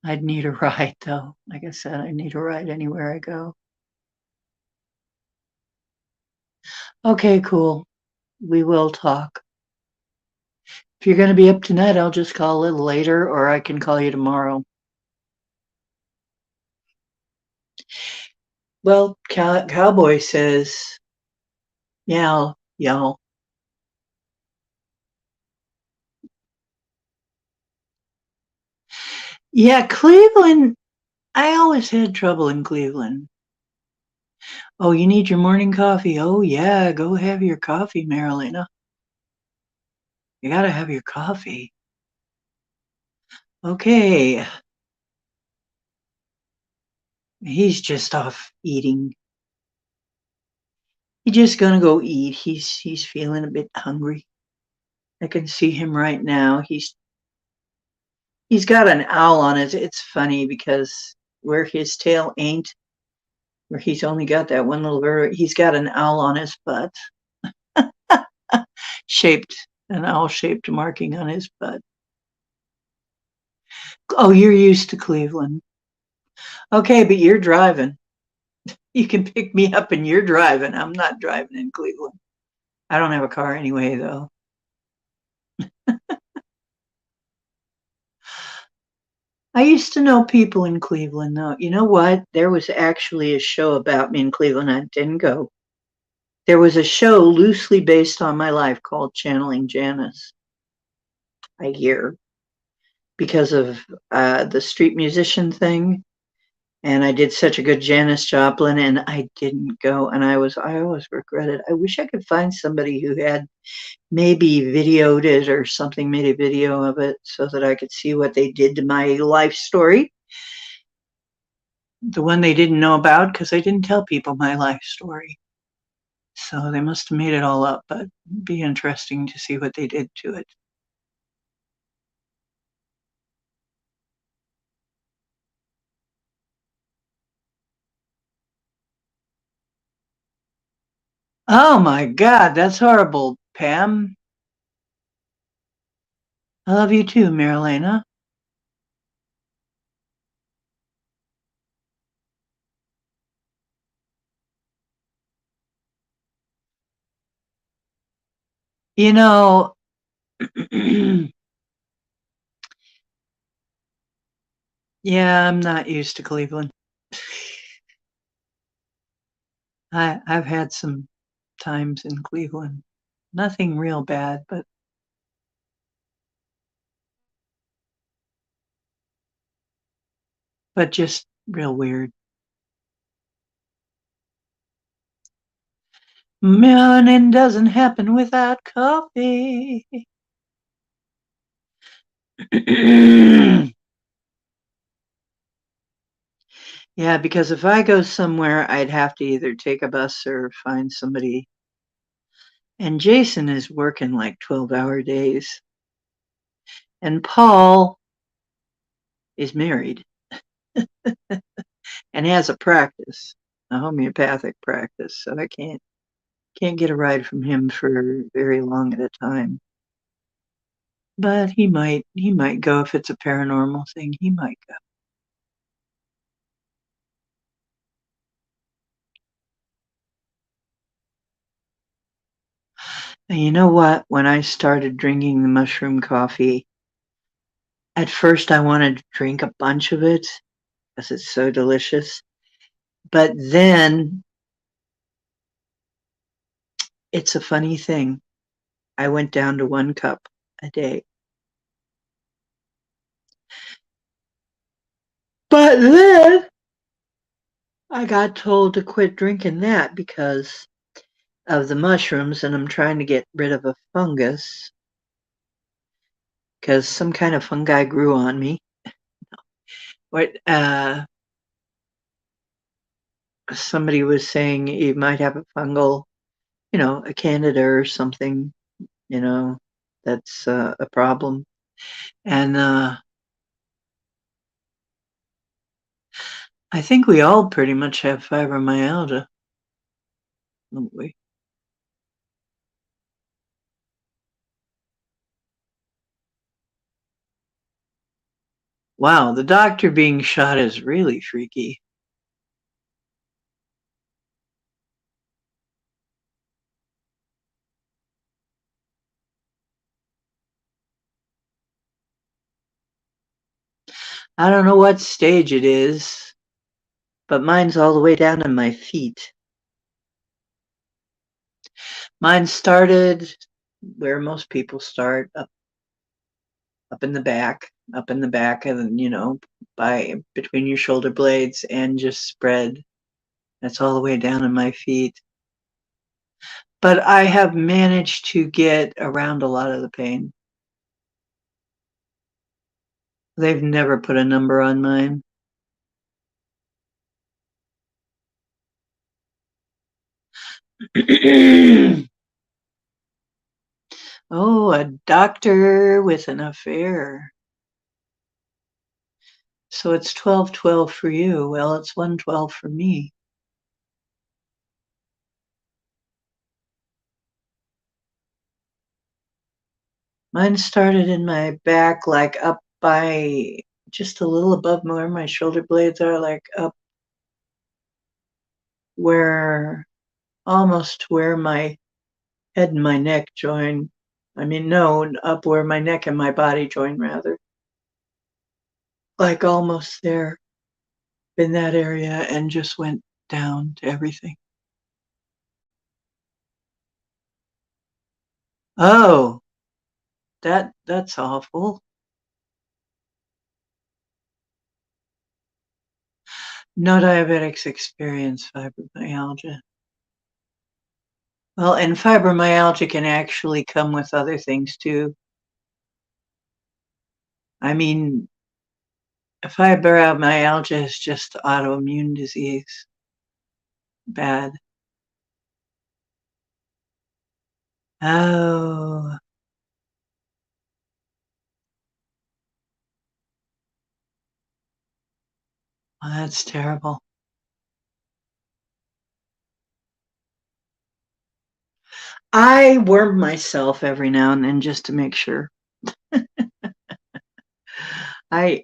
I'd need a ride though. Like I said, I need a ride anywhere I go. Okay, cool. We will talk. If you're going to be up tonight, I'll just call a little later, or I can call you tomorrow. Well, Cowboy says, yeah, y'all. Yeah, Cleveland. I always had trouble in Cleveland. Oh, you need your morning coffee. Oh, yeah, go have your coffee, Marilena. You gotta have your coffee. Okay. He's just off eating. He's just gonna go eat. He's feeling a bit hungry. I can see him right now. He's got an owl on it. It's funny because where his tail ain't, where he's only got that one little bird, he's got an owl on his butt. Shaped, an owl shaped marking on his butt. Oh, you're used to Cleveland. Okay, but you're driving. You can pick me up and you're driving. I'm not driving in Cleveland. I don't have a car anyway, though. I used to know people in Cleveland, though. You know what? There was actually a show about me in Cleveland. I didn't go. There was a show loosely based on my life called Channeling Janice. I hear because of the street musician thing. And I did such a good Janis Joplin, and I didn't go. And I always regretted. I wish I could find somebody who had maybe videoed it or something, made a video of it so that I could see what they did to my life story. The one they didn't know about because I didn't tell people my life story. So they must have made it all up, but it'd be interesting to see what they did to it. Oh my God, that's horrible, Pam. I love you too, Marilena. You know, yeah, I'm not used to Cleveland. I've had some times in Cleveland. Nothing real bad, but just real weird. Morning doesn't happen without coffee. Yeah, because if I go somewhere, I'd have to either take a bus or find somebody. And Jason is working like 12-hour days. And Paul is married and has a practice, a homeopathic practice, so I can't get a ride from him for very long at a time. But he might go if it's a paranormal thing. He might go. And you know what? When I started drinking the mushroom coffee, at first I wanted to drink a bunch of it because it's so delicious. But then it's a funny thing. I went down to 1 cup a day. But then I got told to quit drinking that because of the mushrooms, and I'm trying to get rid of a fungus because some kind of fungi grew on me. What somebody was saying you might have a fungal, a candida or something, you know, that's a problem. And I think we all pretty much have fibromyalgia, don't we? Wow, the doctor being shot is really freaky. I don't know what stage it is, but mine's all the way down to my feet. Mine started where most people start, up in the back, and then, by between your shoulder blades and just spread. That's all the way down to my feet. But I have managed to get around a lot of the pain. They've never put a number on mine. Oh, a doctor with an affair. So it's 12-12 for you. Well, it's 1-12 for me. Mine started in my back, like up by just a little above where my shoulder blades are, like up where almost where my head and my neck join. I mean, no, up where my neck and my body join, rather. Like almost there in that area, and just went down to everything. Oh, that's awful. No diabetics experience fibromyalgia. Well, and fibromyalgia can actually come with other things too. I mean, fibromyalgia is just autoimmune disease. Bad. Oh, well, that's terrible. I worm myself every now and then just to make sure. I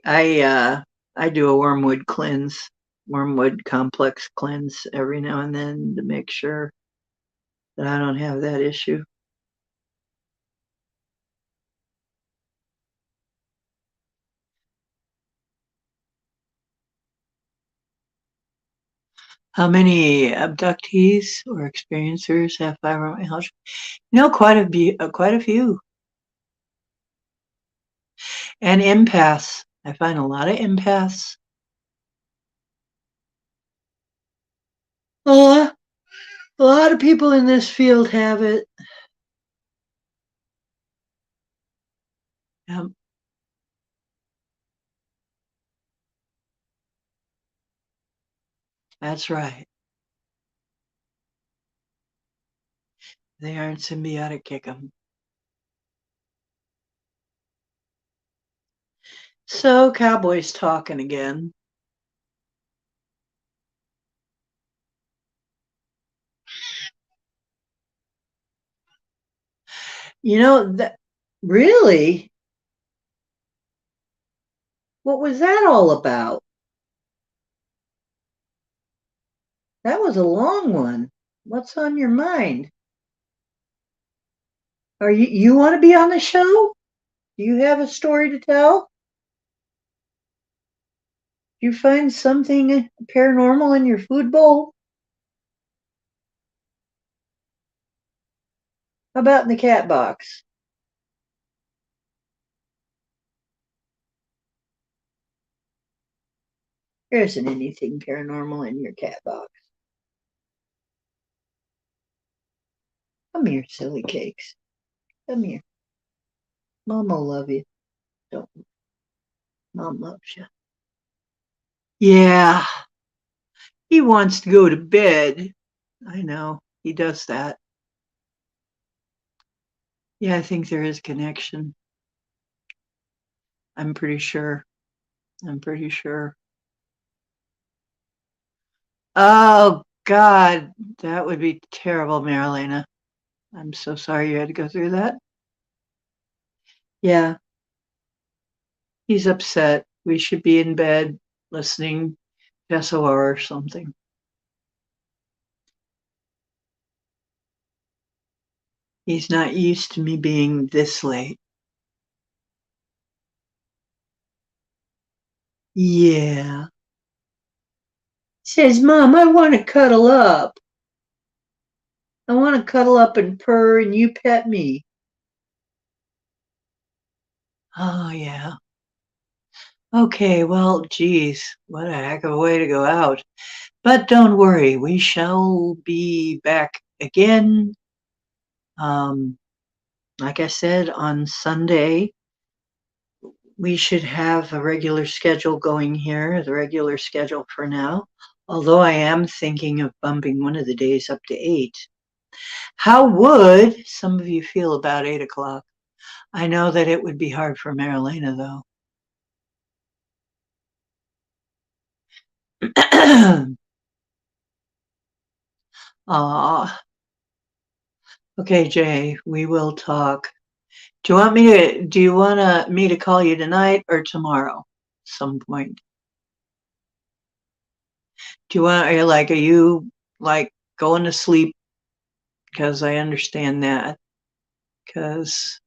do a wormwood complex cleanse every now and then to make sure that I don't have that issue. How many abductees or experiencers have fibromyalgia? Quite a few. And empaths. I find a lot of empaths. A lot of people in this field have it. Um, That's right. They aren't symbiotic, kick 'em. So, Cowboys talking again. That really? What was that all about? That was a long one. What's on your mind? Are you want to be on the show? Do you have a story to tell? Do you find something paranormal in your food bowl? How about in the cat box? There isn't anything paranormal in your cat box. Come here, silly cakes. Come here. Mom will love you. Don't. Mom loves you. Yeah, he wants to go to bed. I know. He does that. Yeah, I think there is connection. I'm pretty sure. I'm pretty sure. Oh, God. That would be terrible, Marilena. I'm so sorry you had to go through that. Yeah, he's upset. We should be in bed listening to SOR or something. He's not used to me being this late. Yeah. Says, Mom, I want to cuddle up. I want to cuddle up and purr and you pet me. Oh, yeah. Okay, well, geez, what a heck of a way to go out. But don't worry, we shall be back again. Um, like I said, on Sunday, we should have a regular schedule going here, the regular schedule for now. Although I am thinking of bumping one of the days up to 8. How would some of you feel about 8 o'clock? I know that it would be hard for Marilena, though. Aw. Okay, Jay, we will talk. Do you want me to call you tonight or tomorrow? Some point. Are you like going to sleep? Because I understand that. Because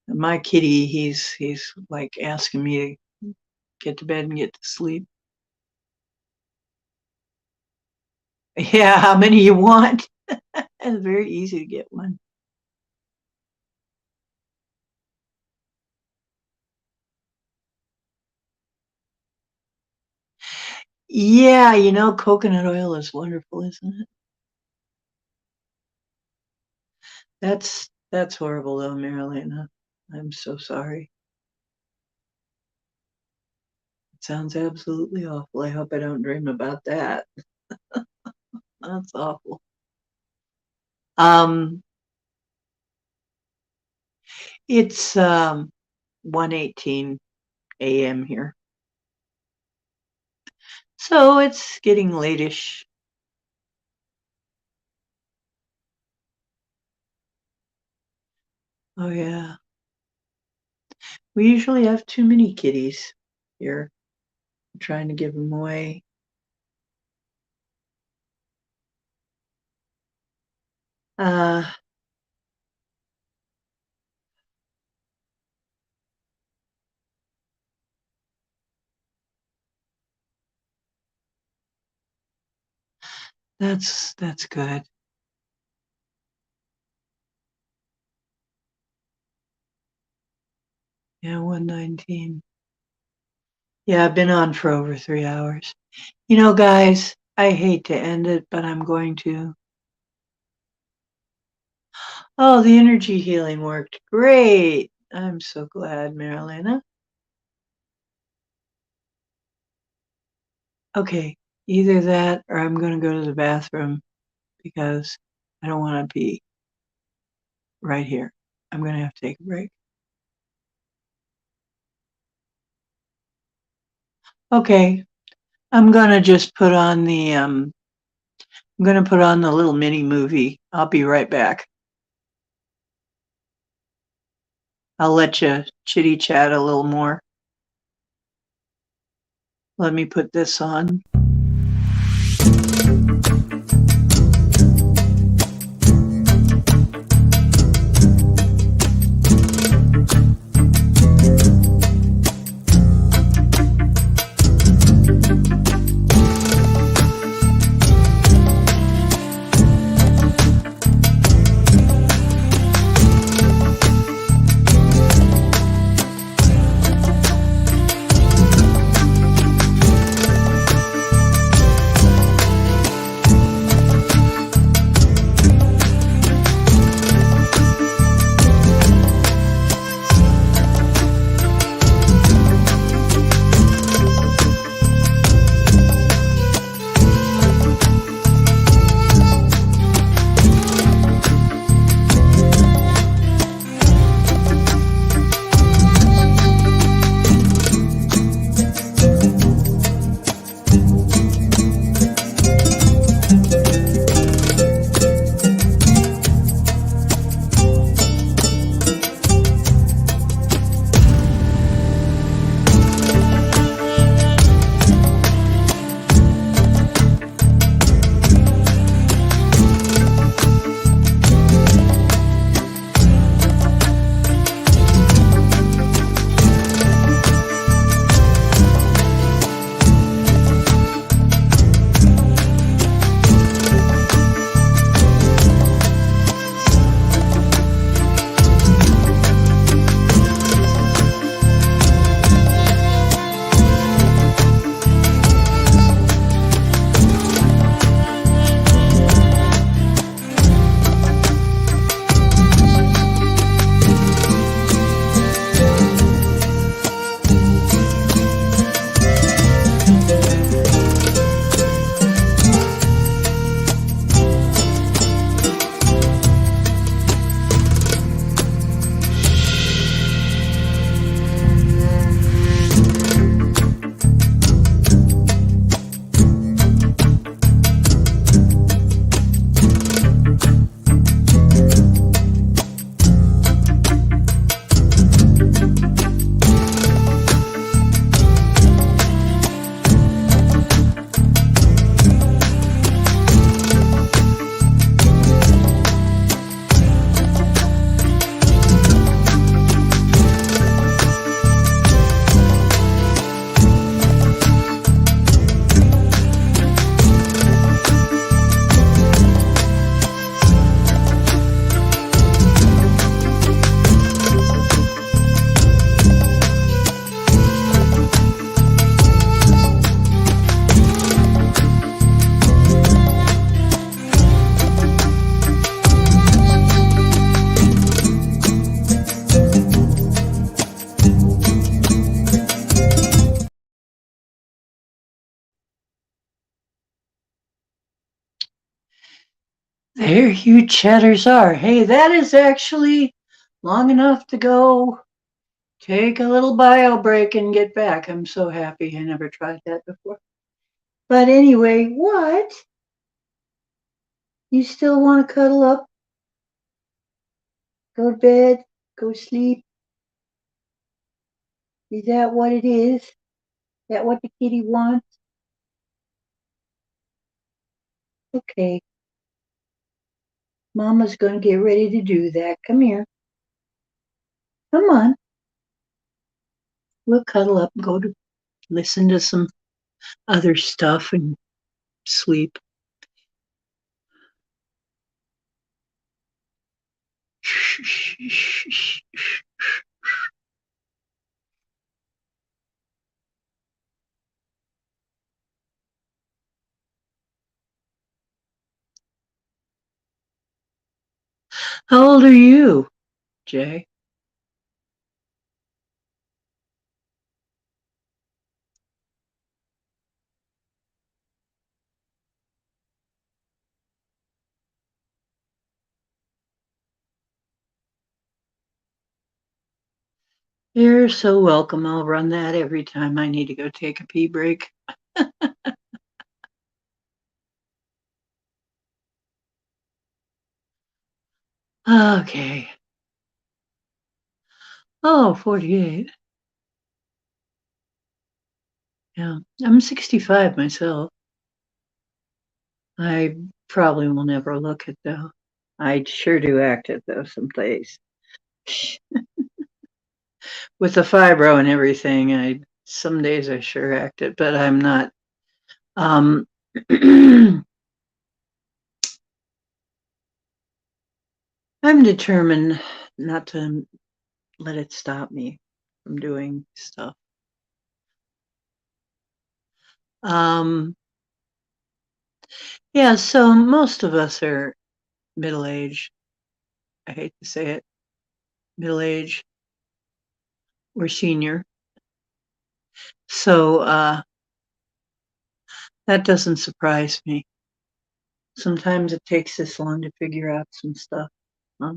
my kitty, he's like asking me to get to bed and get to sleep. Yeah, how many you want? It's very easy to get one. Yeah, coconut oil is wonderful, isn't it? That's horrible though, Marilena. I'm so sorry. It sounds absolutely awful. I hope I don't dream about that. That's awful. Um, it's 1:18 a.m. here. So it's getting late-ish. Oh yeah. We usually have too many kitties here. I'm trying to give them away. Uh, that's good. Yeah, 1:19. Yeah, I've been on for over 3 hours. Guys, I hate to end it, but I'm going to. Oh, the energy healing worked great. I'm so glad, Marilena. Okay, Either that or I'm going to go to the bathroom because I don't want to be right here. I'm going to have to take a break. Okay, I'm going to just put on the I'm going to put on the little mini movie. I'll be right back. I'll let you chitty chat a little more. Let me put this on. There you chatters are. Hey, that is actually long enough to go take a little bio break and get back. I'm so happy I never tried that before. But anyway, what? You still want to cuddle up, go to bed, go sleep? Is that what it is? Is that what the kitty wants? Okay, Mama's going to get ready to do that. Come here. Come on. We'll cuddle up and go to listen to some other stuff and sleep. How old are you, Jay? You're so welcome. I'll run that every time I need to go take a pee break. Okay. Oh, 48. Yeah. I'm 65 myself. I probably will never look it though. I sure do act it though some days. With the fibro and everything, I some days I sure act it, but I'm not I'm determined not to let it stop me from doing stuff. Um yeah, so most of us are middle age. I hate to say it, middle age or senior. So that doesn't surprise me. Sometimes it takes this long to figure out some stuff. Huh?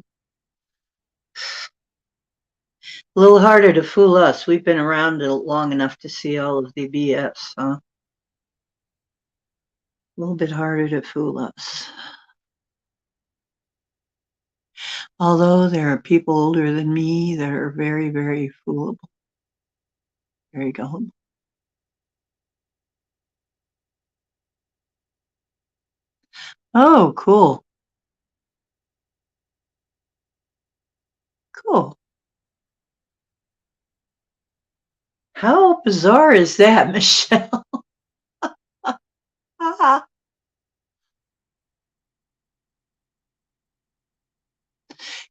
A little harder to fool us. We've been around it long enough to see all of the BS, huh? A little bit harder to fool us. Although there are people older than me that are very, very foolable, very gullible. Oh, cool. Cool. How bizarre is that, Michelle?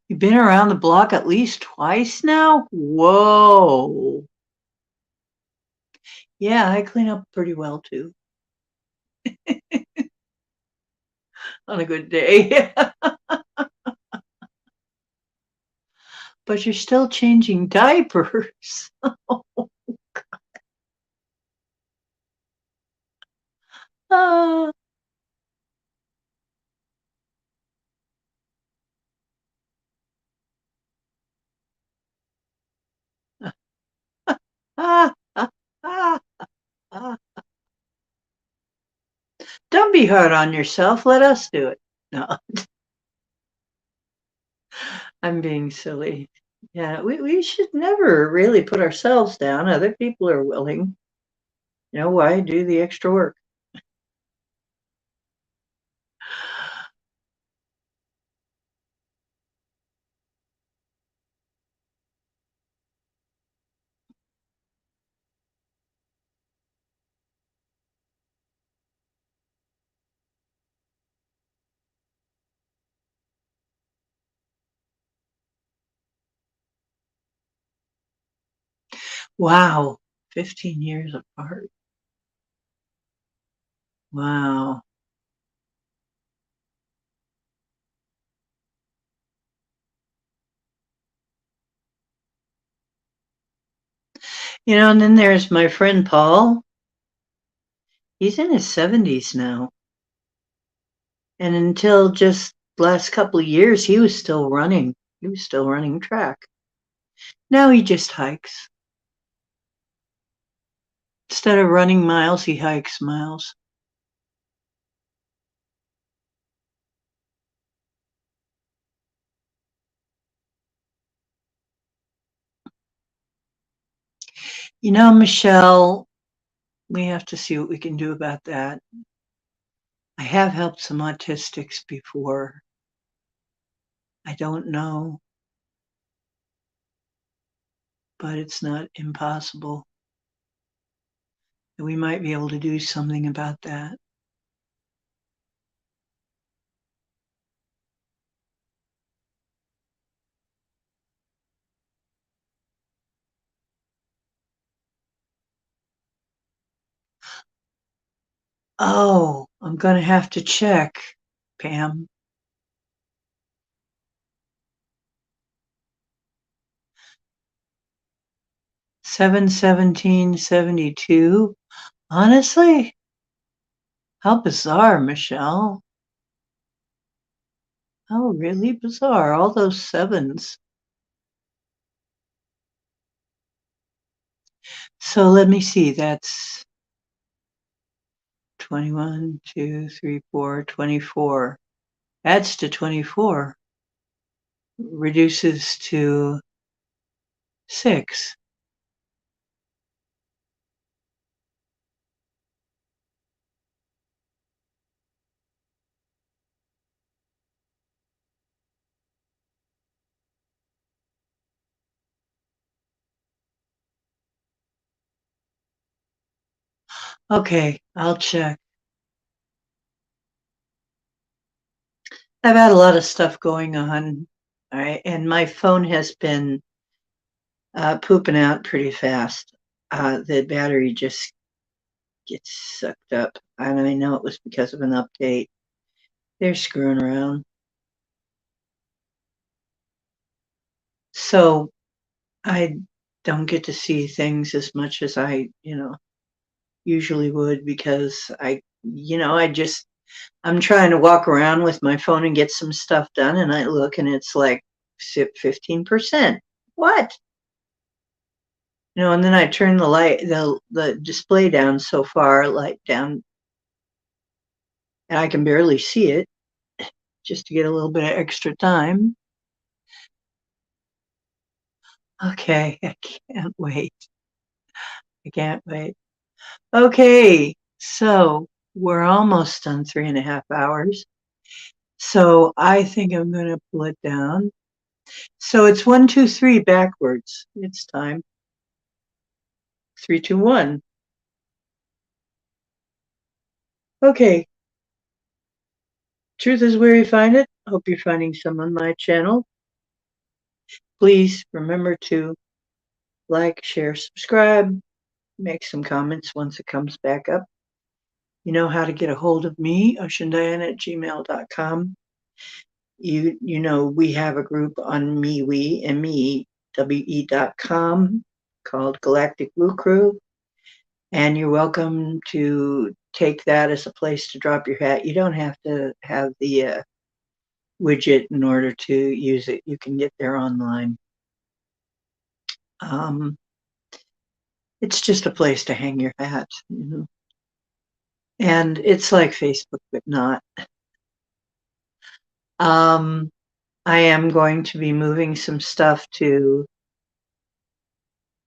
You've been around the block at least twice now? Whoa. Yeah, I clean up pretty well too on a good day. But you're still changing diapers. Ah, ah, ah, ah, ah. Don't be hard on yourself. Let us do it. No, I'm being silly. Yeah, we should never really put ourselves down. Other people are willing. You know, why do the extra work? Wow, 15 years apart. Wow. You know, and then there's my friend Paul. He's in his 70s now. And until just last couple of years, he was still running. He was still running track. Now he just hikes. Instead of running miles, he hikes miles. You know, Michelle, we have to see what we can do about that. I have helped some autistics before. I don't know, but it's not impossible. We might be able to do something about that. Oh, I'm going to have to check, Pam. 7/17/72. Honestly, how bizarre, Michelle. How, oh, really bizarre. All those sevens. So let me see. That's 21, 2, 3, 4, 24. Adds to 24. Reduces to 6. Okay, I'll check. I've had a lot of stuff going on. All right, and my phone has been pooping out pretty fast. The battery just gets sucked up. And I know it was because of an update. They're screwing around. So I don't get to see things as much as I, usually would because I'm trying to walk around with my phone and get some stuff done and I look and it's like 15%. What? And then I turn the display down so far, like down, and I can barely see it just to get a little bit of extra time. Okay, I can't wait. I can't wait. Okay, so we're almost done 3.5 hours. So I think I'm going to pull it down. So it's 1, 2, 3 backwards. It's time. 3, 2, 1. Okay. Truth is where you find it. Hope you're finding some on my channel. Please remember to like, share, subscribe, make some comments once it comes back up. You know how to get a hold of me, oceandiana@gmail.com. You know we have a group on MeWe, MEWE.com called Galactic Woo Crew, and you're welcome to take that as a place to drop your hat. You don't have to have the widget in order to use it. You can get there online. Um, it's just a place to hang your hat, and it's like Facebook, but not. Um, I am going to be moving some stuff to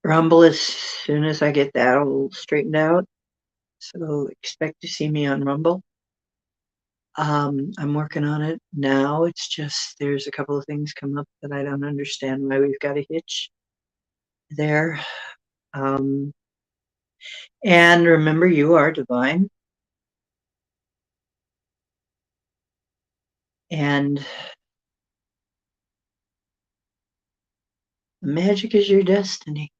Rumble as soon as I get that all straightened out. So expect to see me on Rumble. I'm working on it now. It's just there's a couple of things come up that I don't understand why we've got a hitch there. Um, and remember, you are divine. And magic is your destiny.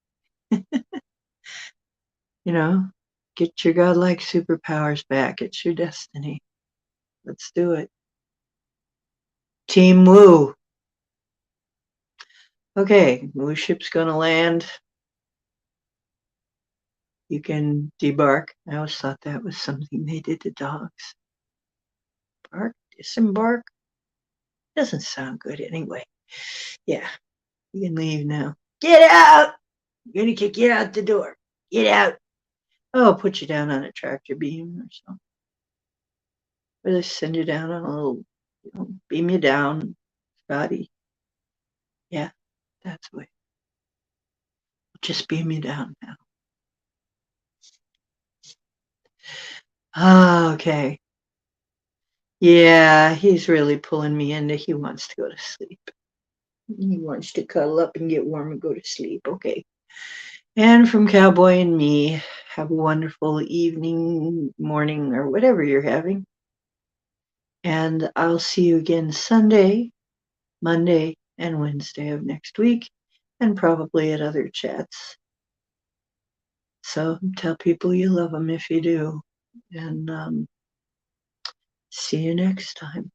Get your godlike superpowers back. It's your destiny. Let's do it. Team Woo. Okay, Woo ship's gonna land. You can debark. I always thought that was something they did to dogs. Bark, disembark. Doesn't sound good anyway. Yeah, you can leave now. Get out! I'm gonna kick you out the door. Get out. Oh, put you down on a tractor beam or something. Or they send you down on a little, beam you down, Scotty. Yeah, that's the way. Just beam you down now. Okay. Yeah, he's really pulling me into he wants to go to sleep. He wants to cuddle up and get warm and go to sleep. Okay. And from Cowboy and me, have a wonderful evening, morning, or whatever you're having. And I'll see you again Sunday, Monday, and Wednesday of next week, and probably at other chats. So tell people you love them if you do. And see you next time.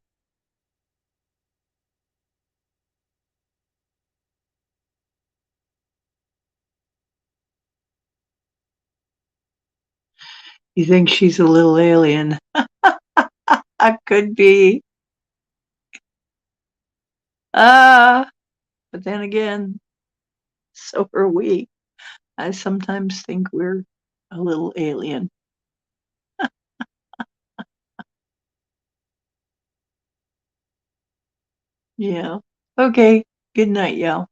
You think she's a little alien? I could be. But then again, so are we. I sometimes think we're a little alien. Yeah. Okay. Good night, y'all.